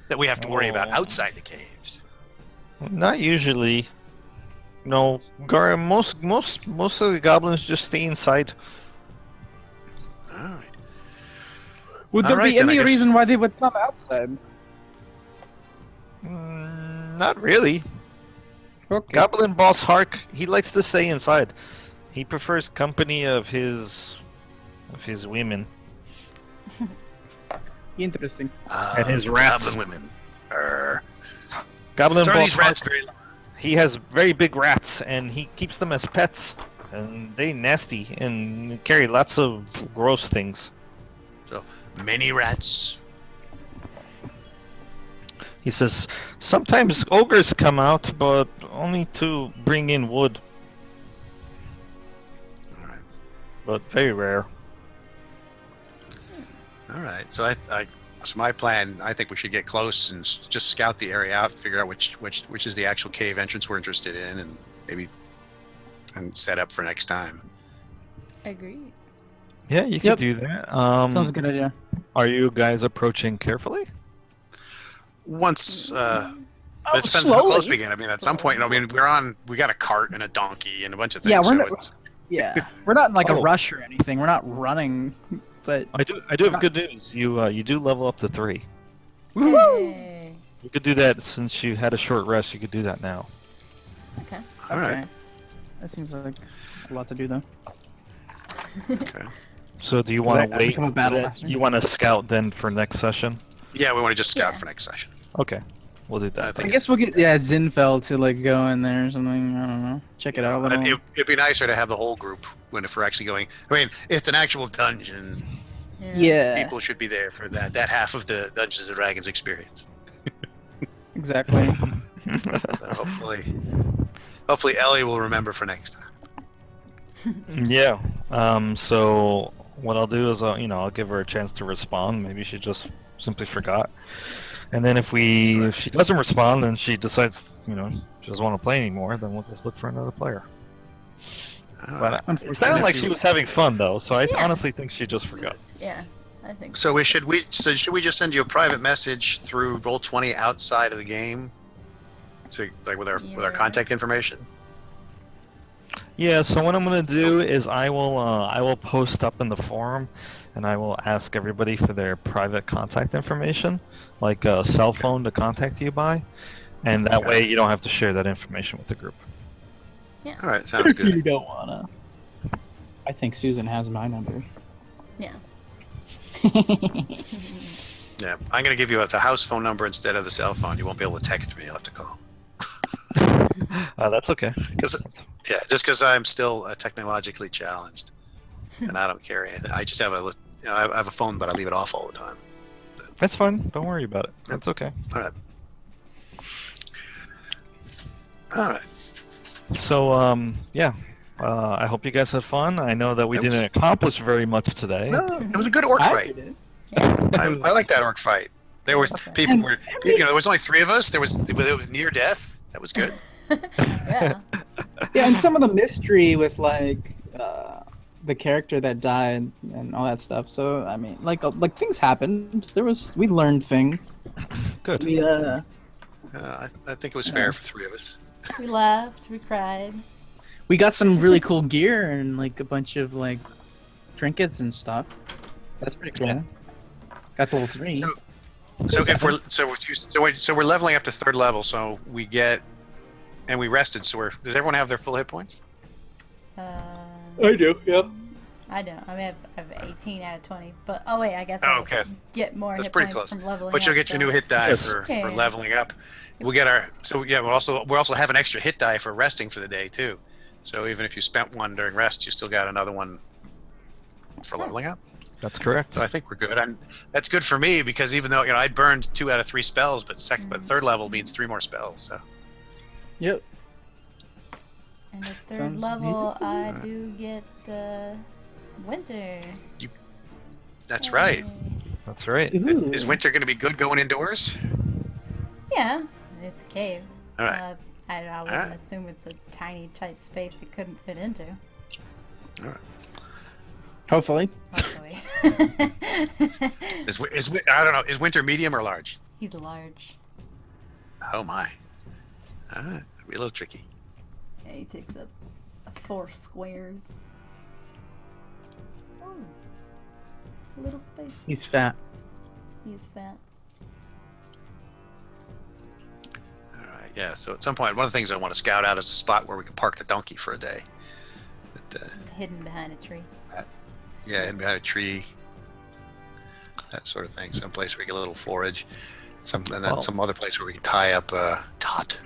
S4: that we have to worry about
S1: Oh.
S4: outside the caves?
S1: Not usually. No, most of the goblins just stay inside.
S4: All right.
S3: Would
S4: All
S3: there
S4: right,
S3: be
S4: then, I
S3: any
S4: guess-
S3: reason why they would come outside?
S1: Not really.
S3: Okay.
S1: Goblin boss Hark, he likes to stay inside. He prefers company of his women
S3: Interesting.
S1: and his rats.
S4: Goblin women.
S1: Goblin
S4: So are
S1: boss
S4: these rats
S1: Hark,
S4: very?
S1: he has very big rats, and he keeps them as pets. And they nasty and carry lots of gross things.
S4: So many rats.
S1: He says sometimes ogres come out, but only to bring in wood.
S4: All right.
S1: But very rare.
S4: All right. So so my plan. I think we should get close and just scout the area out, figure out which is the actual cave entrance we're interested in, and maybe set up for next time.
S2: Agreed.
S1: Yeah, you can
S3: Yep.
S1: do that.
S3: Sounds a good idea.
S1: Are you guys approaching carefully?
S4: Once. But it depends
S3: slowly.
S4: how close we get. I mean, at some point, I mean, we got a cart and a donkey and a bunch of things.
S3: Yeah, we're
S4: so
S3: not-
S4: it's-
S3: Yeah, we're not in like
S1: Oh.
S3: a rush or anything. We're not running, but
S1: I do have good news. You do level up to 3.
S2: Hey.
S1: You could do that since you had a short rest. You could do that now.
S2: Okay.
S4: all right.
S3: okay. That seems like a lot to do though.
S4: Okay.
S1: So do you
S3: Does
S1: want
S3: that
S1: to wait?
S3: become a battle
S1: then-
S3: master?
S1: You want to scout then for next session?
S4: Yeah, we want to just scout
S2: Yeah.
S4: for next session.
S1: Okay, we'll do
S4: I
S1: that.
S4: think
S3: I guess we'll get Zinfeld to like go in there or something. I don't know. Check it out a little.
S4: It'd be nicer to have the whole group if we're actually going. I mean, it's an actual dungeon.
S3: Yeah.
S4: People should be there for that half of the Dungeons and Dragons experience.
S3: exactly.
S4: So hopefully Ellie will remember for next time.
S1: Yeah. So what I'll do is, I'll give her a chance to respond. Maybe she just simply forgot. And then if she doesn't respond, and she decides, she doesn't want to play anymore, then we'll just look for another player. But it sounded like she was having fun though, so I honestly think she just forgot.
S2: Yeah, I think
S4: So should we just send you a private message through Roll20 outside of the game, to like with our contact information?
S1: Yeah. So what I'm gonna do is I will post up in the forum, and I will ask everybody for their private contact information, like a cell phone to contact you by, and that way you don't have to share that information with the group.
S2: Yeah.
S4: All right, sounds
S3: If
S4: good.
S3: you don't wanna. I think Susan has my number.
S2: Yeah.
S4: Yeah, I'm gonna give you the house phone number instead of the cell phone. You won't be able to text me. You'll have to call.
S1: That's okay.
S4: Just because I'm still technologically challenged, and I don't carry anything. I just have I have a phone, but I leave it off all the time.
S1: That's fine. Don't worry about it. That's okay.
S4: All right. All right.
S1: So, yeah. I hope you guys had fun. I know that we didn't accomplish very much today.
S4: No, it was a good orc fight. I like that orc fight. There was people were, there was only 3 of us. It was near death. That was good.
S2: Yeah.
S3: Yeah, and some of the mystery with like the character that died and all that stuff. So I mean, like things happened. We learned things.
S1: Good.
S4: I think it was fair for 3 of us.
S2: We laughed, we cried.
S3: We got some really cool gear and like a bunch of like trinkets and stuff. That's pretty cool.
S1: Yeah.
S3: Got level 3.
S4: So we're leveling up to 3rd level. So we rested. So does everyone have their full hit points?
S3: I do. Yeah.
S2: I don't. I mean, I have 18 out of 20. But I guess
S4: Oh,
S2: I'll
S4: okay.
S2: get more
S4: That's
S2: hit
S4: pretty
S2: points
S4: close.
S2: from leveling
S4: But you'll
S2: up,
S4: get your new hit die
S1: Yes.
S4: for
S2: Yeah.
S4: leveling up. We'll get we'll also have an extra hit die for resting for the day too. So even if you spent one during rest, you still got another one for leveling up.
S1: That's correct.
S4: So I think we're good. And that's good for me because even though I burned 2 out of 3 spells, but 3rd level means 3 more spells. So
S3: Yep.
S2: And the 3rd
S3: Sounds
S2: level,
S3: neat.
S2: I do get winter.
S4: that's right.
S2: Yay.
S1: That's right.
S4: Is winter going to be good going indoors?
S2: Yeah, it's a cave.
S4: All right.
S2: I wouldn't
S4: Alright.
S2: assume it's a tiny, tight space it couldn't fit into.
S4: All right.
S3: Hopefully.
S2: Hopefully.
S4: I don't know. Is winter medium or large?
S2: He's large.
S4: Oh my. All right. Be a little tricky.
S2: Yeah, he takes up 4 squares. Oh, little space.
S3: He's fat.
S2: He's fat.
S4: All right. Yeah. So at some point, one of the things I want to scout out is a spot where we can park the donkey for a day. But,
S2: Hidden behind a tree.
S4: yeah, hidden behind a tree. That sort of thing. Some place where we get a little forage. And then some other place where we can tie up Tot.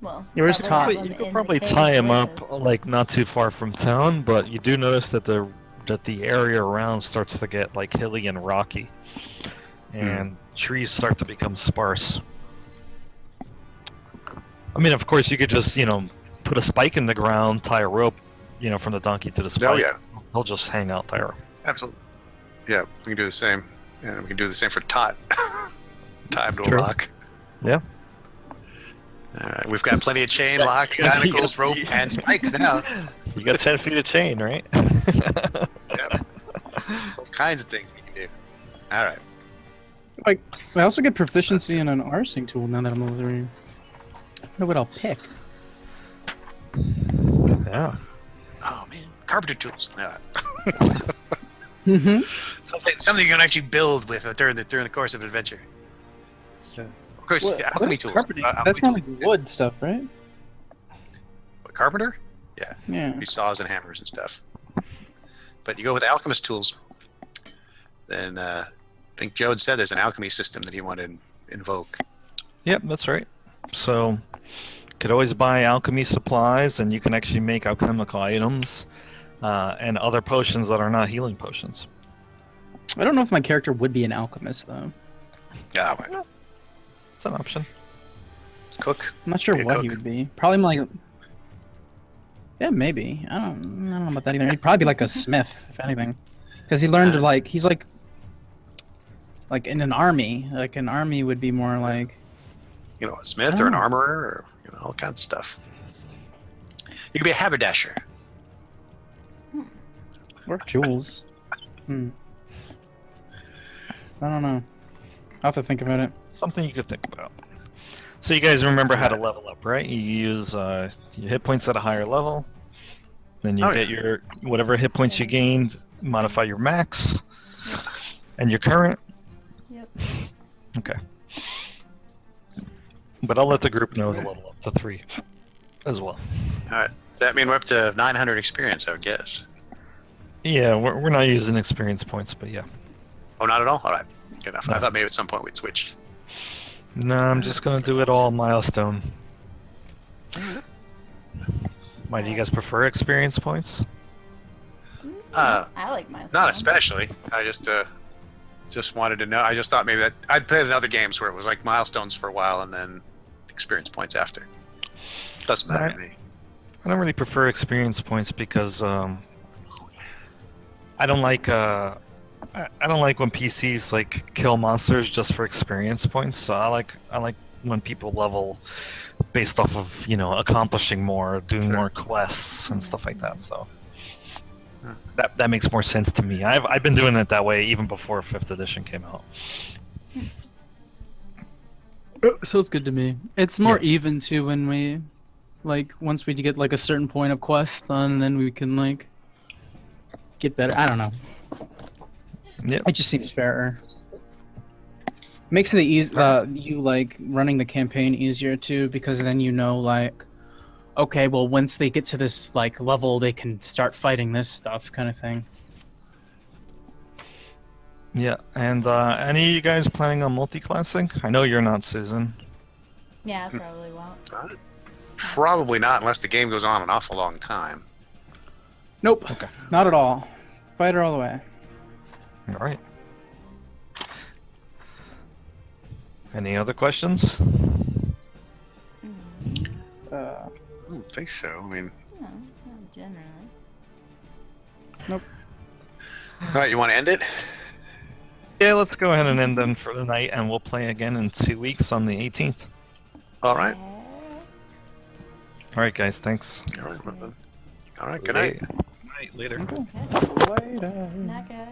S2: Well,
S3: Where's
S2: probably
S3: Todd?
S2: have
S1: You
S2: him
S1: could
S2: in
S1: probably
S2: the cave
S1: tie him
S2: with
S1: up
S2: us.
S1: like not too far from town, but you do notice that the area around starts to get like hilly and rocky, and trees start to become sparse. I mean, of course, you could just put a spike in the ground, tie a rope, from the donkey to the spike.
S4: Oh yeah,
S1: He'll just hang out there.
S4: absolutely. Yeah, we can do the same. And we can do the same for Tot. Tie him to
S1: True.
S4: a rock.
S1: Yeah.
S4: All right, we've got plenty of chain, locks, manacles, rope, and spikes now.
S1: You got 10 feet of chain, right?
S4: Yep. All kinds of things we can do. All right.
S3: Like, I also get proficiency in an arsing tool now that I'm level 3. I don't know what I'll pick.
S1: Yeah.
S4: Oh man, carpenter tools.
S3: Mm-hmm.
S4: Something you can actually build with during the course of an adventure. Of course, alchemy tools.
S3: That's more like wood stuff, right?
S4: What, carpenter?
S3: Yeah.
S4: Be saws and hammers and stuff. But you go with alchemist tools, then I think Joe said there's an alchemy system that he wanted to invoke.
S1: Yep, that's right. So, you could always buy alchemy supplies, and you can actually make alchemical items and other potions that are not healing potions.
S3: I don't know if my character would be an alchemist though.
S4: Yeah, right.
S1: It's an option.
S4: Cook.
S3: I'm not sure
S4: Be a
S3: what he
S4: cook.
S3: would be. Probably like. Yeah, maybe. I don't know about that either. He'd probably be like a smith, if anything, because he learned to like. He's like in an army. Like an army would be more like.
S4: You know, a smith
S3: I
S4: or
S3: don't
S4: an
S3: know.
S4: armorer, or all kinds of stuff. You could be a haberdasher.
S3: Or Jules. I don't know. I'll have to think about it.
S1: Something you could think about. So you guys remember how to level up, right? You use your hit points at a higher level. Then you get your whatever hit points you gained, modify your max and your current.
S2: Yep.
S1: Okay. But I'll let the group know to level up to 3 as well.
S4: All right. Does that mean we're up to 900 experience? I would guess.
S1: Yeah, we're not using experience points, but yeah.
S4: Oh, not at all. All right. Good enough.
S1: No.
S4: I thought maybe at some point we'd switch.
S1: No, I'm just gonna do it all milestone. Why do you guys prefer experience points?
S4: Uh,
S2: I like my
S4: Not especially. I just wanted to know. I just thought maybe that I'd played in other games where it was like milestones for a while and then experience points after. Doesn't matter to me.
S1: I don't really prefer experience points because I don't like I don't like when PCs like kill monsters just for experience points. So I like when people level based off of accomplishing more, doing more quests and stuff like that. So that makes more sense to me. I've been doing it that way even before 5th edition came out.
S3: So it's good to me. It's more even too when we, once we get like a certain point of quest done, then we can like get better. I don't know.
S1: Yeah.
S3: It just seems fairer. Makes it easy. You like running the campaign easier too, because then okay, well once they get to this like level, they can start fighting this stuff, kind of thing.
S1: Yeah, and any of you guys planning on multi-classing? I know you're not, Susan.
S2: Yeah, I probably won't.
S4: Probably not unless the game goes on an awful long time.
S3: Nope.
S1: Okay.
S3: Not at all. Fighter all the way.
S1: All right. Any other questions?
S4: I don't think so. I mean,
S2: No, not generally.
S3: Nope.
S4: all right, you want to end it?
S1: Yeah, let's go ahead and end them for the night, and we'll play again in 2 weeks on the 18th.
S4: All right.
S1: All right, guys. Thanks.
S4: All right. Well, then. All right. Good night.
S1: Good night. Later.
S3: Later.
S2: Night, guys.